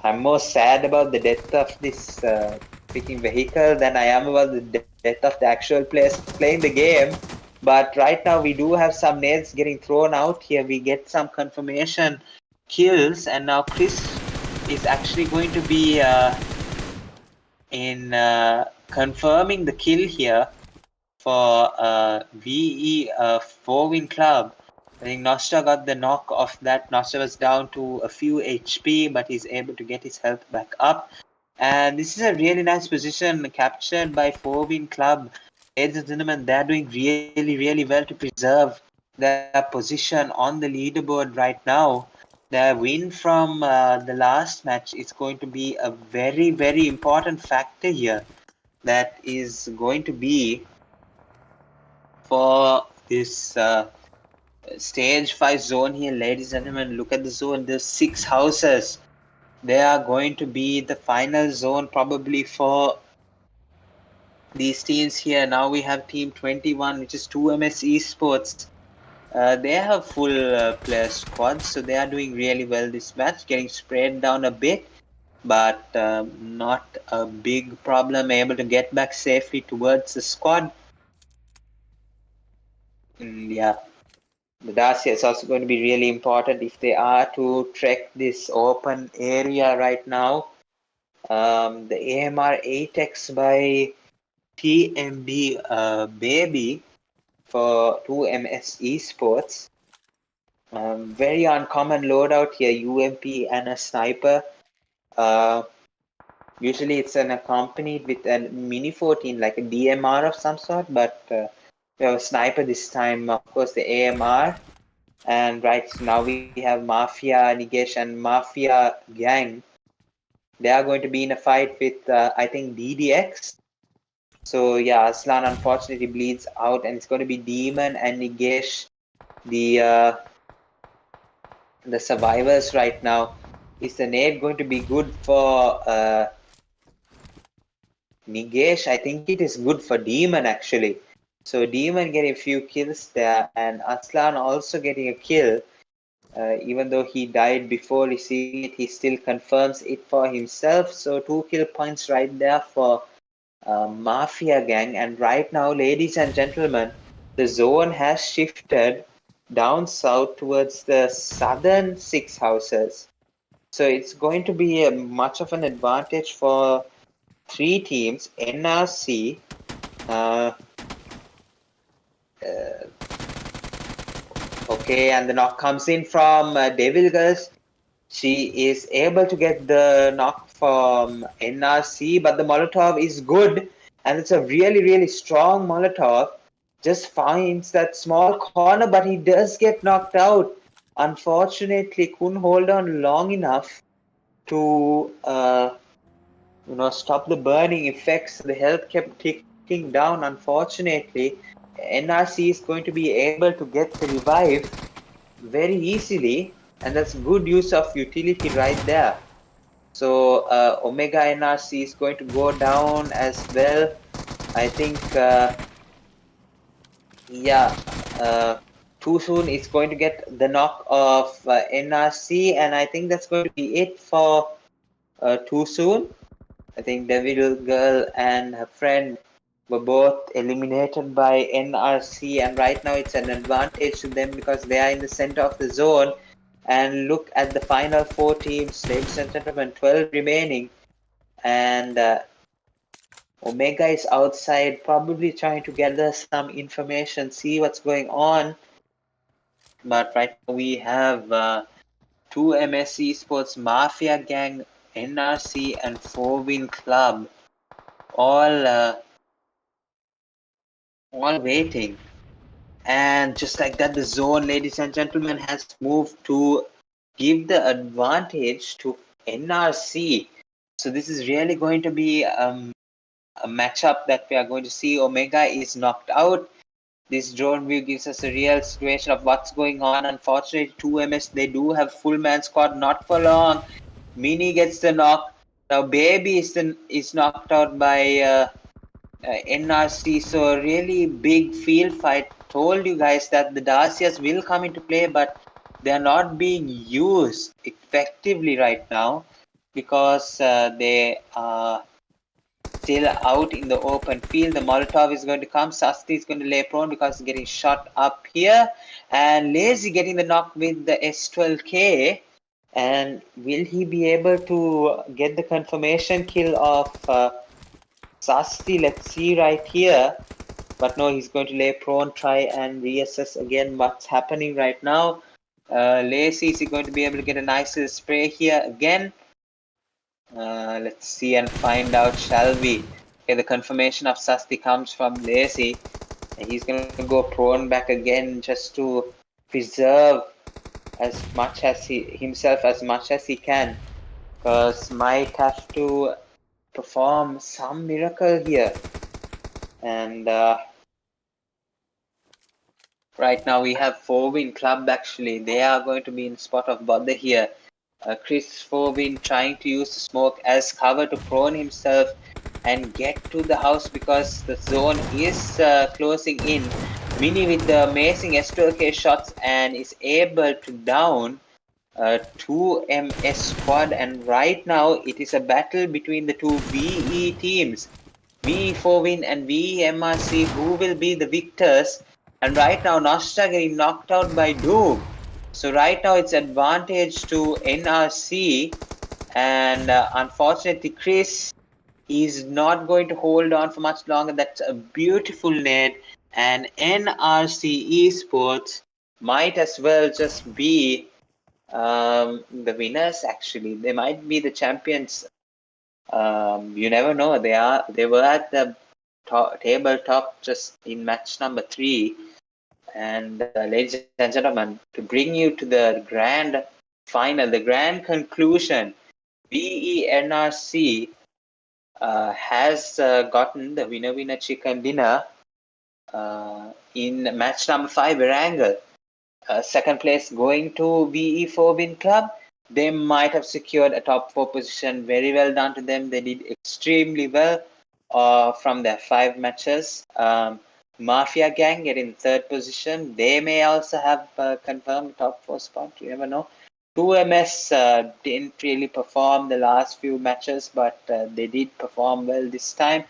I'm more sad about the death of this freaking vehicle than I am about the death of the actual players playing the game. But right now we do have some nades getting thrown out here. We get some confirmation kills, and now Chris is actually going to be in confirming the kill here for VE four-win club. I think Nostra got the knock of that. Nostra was down to a few HP, but he's able to get his health back up. And this is a really nice position captured by four-win club. Ladies and gentlemen, they're doing really, really well to preserve their position on the leaderboard right now. Their win from the last match is going to be a very, very important factor here. That is going to be for this stage 5 zone here, ladies and gentlemen. Look at the zone. There's 6 houses. They are going to be the final zone probably for these teams here. Now we have team 21, which is 2MS Esports. They have full player squad, so they are doing really well this match, getting sprayed down a bit, but not a big problem, able to get back safely towards the squad. Yeah. The Dacia is also going to be really important if they are to trek this open area right now. The AMR 8X by TMB Baby for 2MS Esports. Very uncommon loadout here, UMP and a sniper. Usually it's accompanied with a Mini 14, like a DMR of some sort, but we have a sniper this time, of course, the AMR. And right now we have Mafia, Nigesh, and Mafia Gang. They are going to be in a fight with, I think, DDX. So yeah, Aslan unfortunately bleeds out, and it's going to be Demon and Nigesh, the survivors right now. Is the nade going to be good for Nigesh? I think it is good for Demon actually. So Demon getting a few kills there, and Aslan also getting a kill. Even though he died before receiving it, he still confirms it for himself. So 2 kill points right there for Mafia Gang. And right now, ladies and gentlemen, the zone has shifted down south towards the southern 6 houses. So it's going to be a much of an advantage for 3 teams. NRC, uh, okay, and the knock comes in from Devil Girls. She is able to get the knock from NRC, but the Molotov is good, and it's a really, really strong Molotov. Just finds that small corner, but he does get knocked out. Unfortunately, couldn't hold on long enough to stop the burning effects. The health kept ticking down. Unfortunately, NRC is going to be able to get the revive very easily, and that's good use of utility right there. So Omega NRC is going to go down as well. I think, yeah, too soon is going to get the knock of NRC, and I think that's going to be it for too soon. I think Devil Girl and her friend were both eliminated by NRC, and right now it's an advantage to them because they are in the center of the zone. And look at the final 4 teams, ladies and gentlemen, 12 remaining, and Omega is outside, probably trying to gather some information, see what's going on. But right now we have 2 MSC Sports, Mafia Gang, NRC, and 4-Win Club, all waiting. And just like that, the zone, ladies and gentlemen, has moved to give the advantage to NRC. So this is really going to be a matchup that we are going to see. Omega is knocked out. This drone view gives us a real situation of what's going on. Unfortunately, 2MS, they do have full man squad, not for long. Mini gets the knock. Now Baby is knocked out by NRC. So really big field fight. Told you guys that the Dacias will come into play, but they are not being used effectively right now because they are still out in the open field. The Molotov is going to come. Sasti is going to lay prone because he's getting shot up here. And Lazy getting the knock with the S12K. And will he be able to get the confirmation kill of Sasti? Let's see right here. But no, he's going to lay prone, try and reassess again what's happening right now. Lacy, is he going to be able to get a nice spray here again? Let's see and find out, shall we? Okay, the confirmation of Sasti comes from Lacy. And he's going to go prone back again just to preserve as much as himself as much as he can. Because might have to perform some miracle here. And right now we have 4-Win Club actually. They are going to be in spot of bother here. Chris 4-Win trying to use the smoke as cover to prone himself and get to the house because the zone is closing in. Mini with the amazing S2K shots and is able to down 2MS squad, and right now it is a battle between the 2 VE teams. VE4-Win and VEMRC, who will be the victors. And right now Nosta getting knocked out by NOOB. So right now it's advantage to NRC, and unfortunately Chris is not going to hold on for much longer. That's a beautiful nade, and NRC Esports might as well just be the winners. Actually, they might be the champions. You never know. They were at the tabletop just in match number 3. And ladies and gentlemen, to bring you to the grand final, the grand conclusion, VENRC has gotten the winner chicken dinner in match number 5, Erangel. Second place going to VE4 Win Club. They might have secured a top 4 position. Very well done to them. They did extremely well from their 5 matches. Mafia Gang getting third position. They may also have confirmed top 4 spot. You never know. 2MS didn't really perform the last few matches, but they did perform well this time.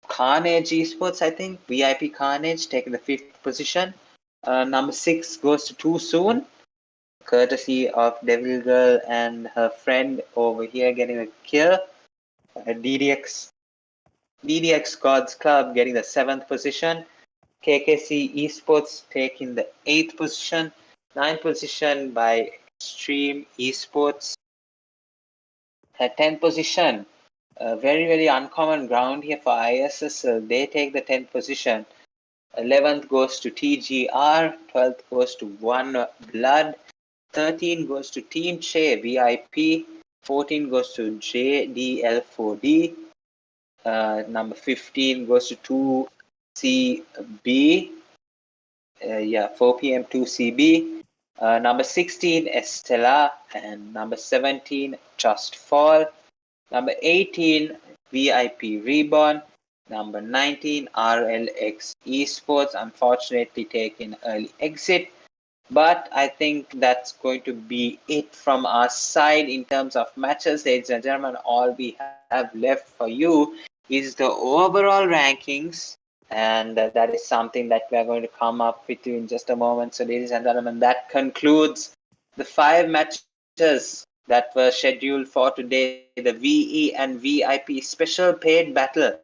Carnage Esports, I think, VIP Carnage taking the 5th position. Number 6 goes to Too Soon, courtesy of Devil Girl and her friend over here getting a kill. DDX GODZ Club getting the 7th position. KKC Esports taking the 8th position. 9th position by Extreme Esports. 10th position. Very, very uncommon ground here for ISSL. They take the 10th position. 11th goes to TGR. 12th goes to ONEBLOOD. 13 goes to Team CHEY VIP. 14 goes to JDL4D. Number 15 goes to 2CB. 4 p.m. 2CB. Number 16 ESTELLA. And number 17 Just Fall. Number 18 VIP REBORN. Number 19 RLX Esports, unfortunately taking early exit. But I think that's going to be it from our side in terms of matches. Ladies and gentlemen, all we have left for you is the overall rankings, and that is something that we are going to come up with you in just a moment. So ladies and gentlemen, that concludes the 5 matches that were scheduled for today, the VE and VIP special paid battle.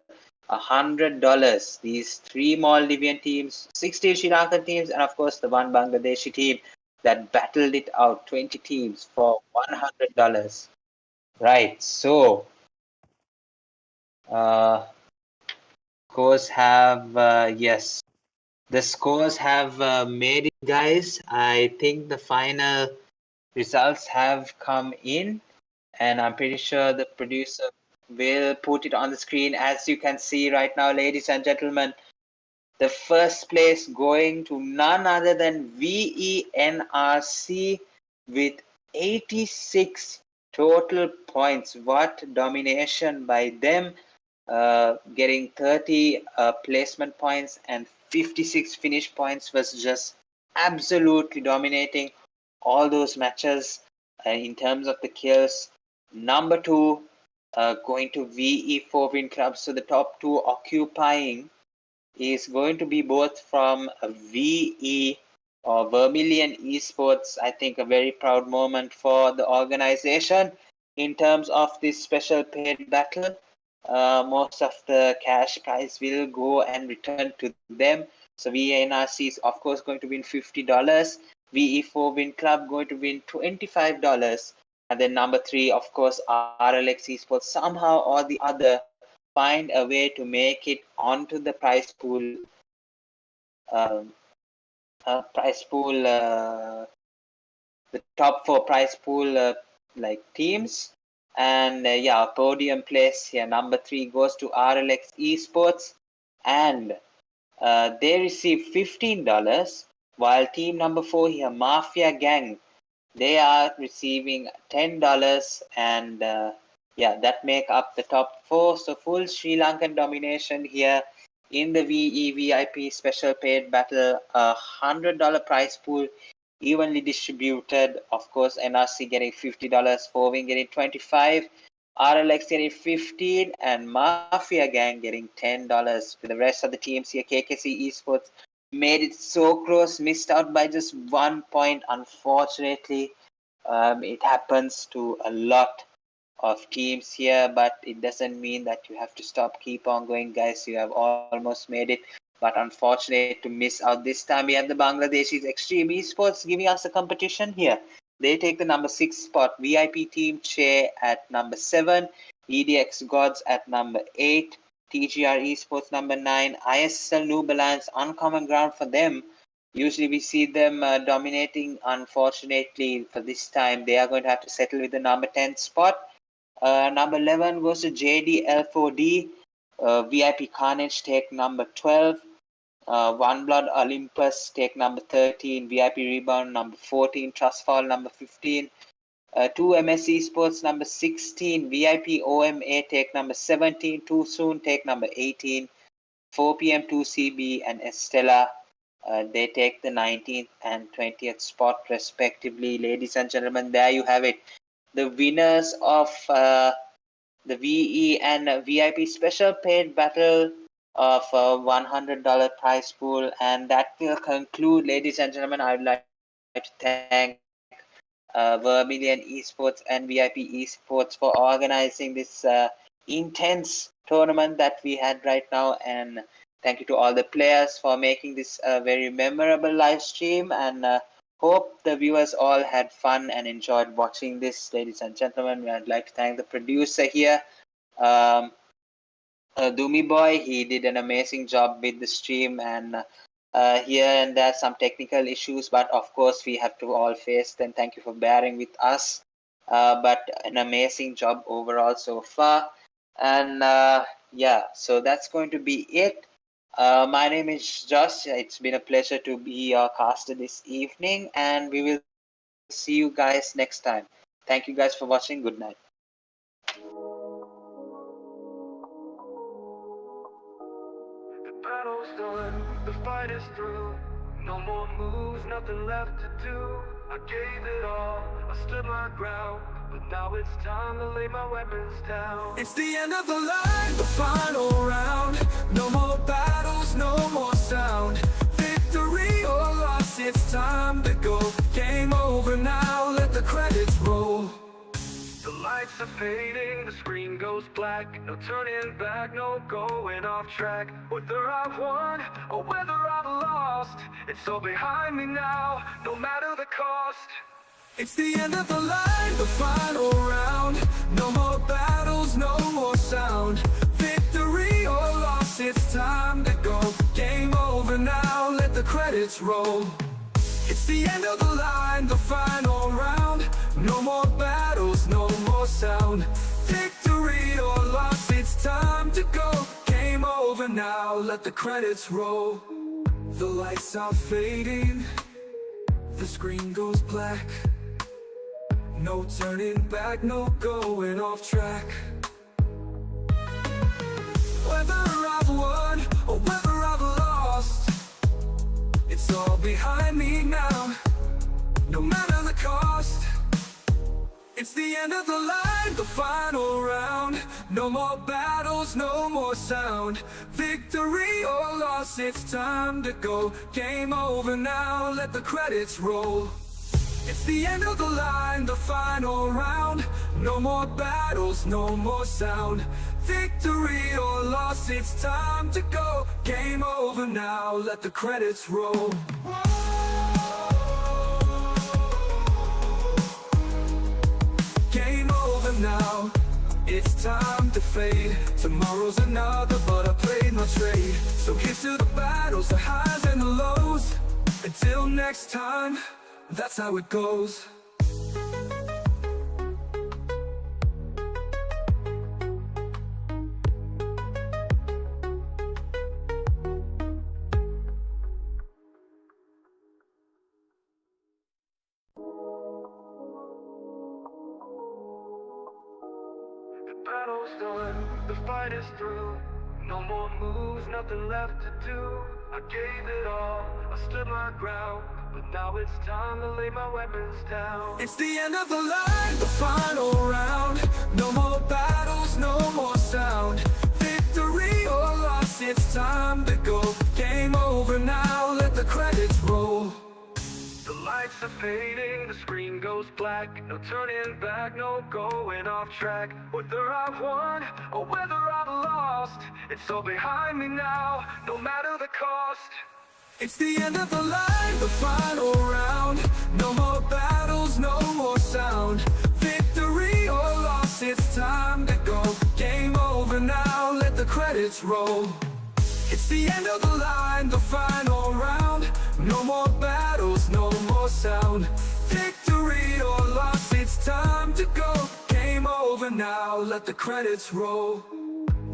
$100. These 3 Maldivian teams, 16 Sri Lankan teams, and of course the one Bangladeshi team that battled it out, 20 teams for $100. Right, so scores have, yes, the scores have made it, guys. I think the final results have come in, and I'm pretty sure the producer will put it on the screen. As you can see right now, ladies and gentlemen, the first place going to none other than VENRC with 86 total points. What domination by them, getting 30 placement points and 56 finish points, was just absolutely dominating all those matches in terms of the kills. Number 2 going to VE4 Win Club. So the top 2 occupying is going to be both from VE or Vermilion Esports. I think a very proud moment for the organization in terms of this special paid battle. Most of the cash prize will go and return to them. So VNRC is of course going to win $50. VE4 Win Club going to win $25. And then number 3, of course, RLX Esports somehow or the other find a way to make it onto the prize pool. The top 4 prize pool like teams, and yeah, podium place here. Number 3 goes to RLX Esports, and they receive $15, while team number 4 here, Mafia Gang, they are receiving $10, and yeah, that make up the top 4. So full Sri Lankan domination here in the VE VIP special paid battle. $100 prize pool evenly distributed. Of course, NRC getting $50, 4Wing getting $25, RLX getting $15, and Mafia Gang getting $10. With the rest of the teams here, KKC Esports made it so close, missed out by just 1 point, unfortunately. It happens to a lot of teams here, but it doesn't mean that you have to stop. Keep on going, guys. You have almost made it but unfortunate to miss out this time. We have the Bangladeshis Extreme Esports giving us a competition here. They take the number 6 spot. VIP team CHEY at number 7, EDX Gods at number 8, TGR Esports number 9, ISSL NOOB Alliance, uncommon ground for them. Usually we see them dominating. Unfortunately for this time, they are going to have to settle with the number 10 spot. Number 11 goes to JDL4D. VIP Carnage take number 12. ONEBLOOD Olympus take number 13. VIP REBORN number 14. Trustfall number 15. 2MS Esports number 16. VIP OMA take number 17. Too Soon take number 18. 4PM 2CB and ESTELLA, they take the 19th and 20th spot respectively. Ladies and gentlemen, there you have it. The winners of the VE and VIP special paid battle of $100 prize pool. And that will conclude, ladies and gentlemen. I would like to thank Vermilion Esports and VIP Esports for organizing this intense tournament that we had right now, and thank you to all the players for making this a very memorable live stream, and hope the viewers all had fun and enjoyed watching this. Ladies and gentlemen, I'd like to thank the producer here, Doomy Boy. He did an amazing job with the stream, and here and there some technical issues, but of course we have to all face them. Thank you for bearing with us, but an amazing job overall so far. And yeah, so that's going to be it. My name is Josh. It's been a pleasure to be your caster this evening, and we will see you guys next time. Thank you guys for watching. Good night. The battle's done, the fight is through. No more moves, nothing left to do. I gave it all, I stood my ground, but now it's time to lay my weapons down. It's the end of the line, the final round. No more battles, no more sound. Victory or loss, it's time to go. Game over now, let the credits roll. The lights are fading, the screen goes black. No turning back, no going off track. Whether I've won or whether I've lost, it's all behind me now, no matter the cost. It's the end of the line, the final round. No more battles, no more sound. Victory or loss, it's time to go. Game over now, let the credits roll. It's the end of the line, the final round. No more battles, no more sound. Victory or loss, it's time to go. Game over now, let the credits roll. The lights are fading, the screen goes black. No turning back, no going off track. Whether I've won or whether I've lost, it's all behind me now, no matter the cost. It's the end of the line, the final round. No more battles, no more sound. Victory or loss, it's time to go. Game over now, let the credits roll. It's the end of the line, the final round. No more battles, no more sound. Victory or loss, it's time to go. Game over now, let the credits roll. Game over now, it's time to fade. Tomorrow's another, but I played my trade. So here's to the battles, the highs and the lows. Until next time, that's how it goes. The battle's done, the fight is through. No more moves, nothing left to do. I gave it all, I stood my ground, but now it's time to lay my weapons down. It's the end of the line, the final round. No more battles, no more sound. Victory or loss, it's time to go. Game over now, let the credits roll. The lights are fading, the screen goes goes black, no turning back, no going off track. Whether I've won or whether I've lost, it's all behind me now, no matter the cost. It's the end of the line, the final round. No more battles, no more sound. Victory or loss, it's time to go. Game over now, let the credits roll. It's the end of the line, the final round. No more battles, no more sound. Victory or loss, it's time to go. Game over now, let the credits roll.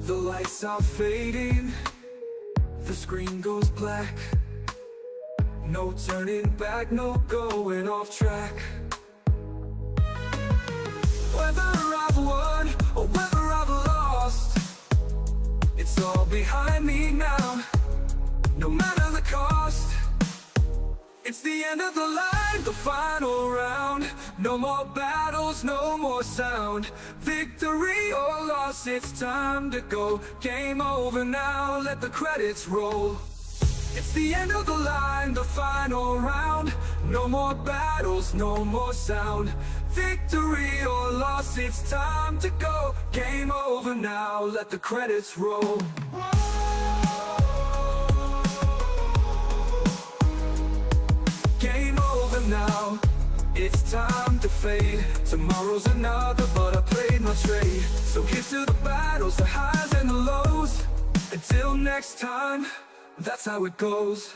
The lights are fading, the screen goes black. No turning back, no going off track. Whether I've won or whether I've lost, it's all behind me now, no matter the cost. It's the end of the line, the final round. No more battles, no more sound. Victory or loss, it's time to go. Game over now, let the credits roll. It's the end of the line, the final round. No more battles, no more sound. Victory or loss, it's time to go. Game over now, let the credits roll. Game over now, it's time to fade. Tomorrow's another, but I played my trade. So here's to the battles, the highs and the lows. Until next time, that's how it goes.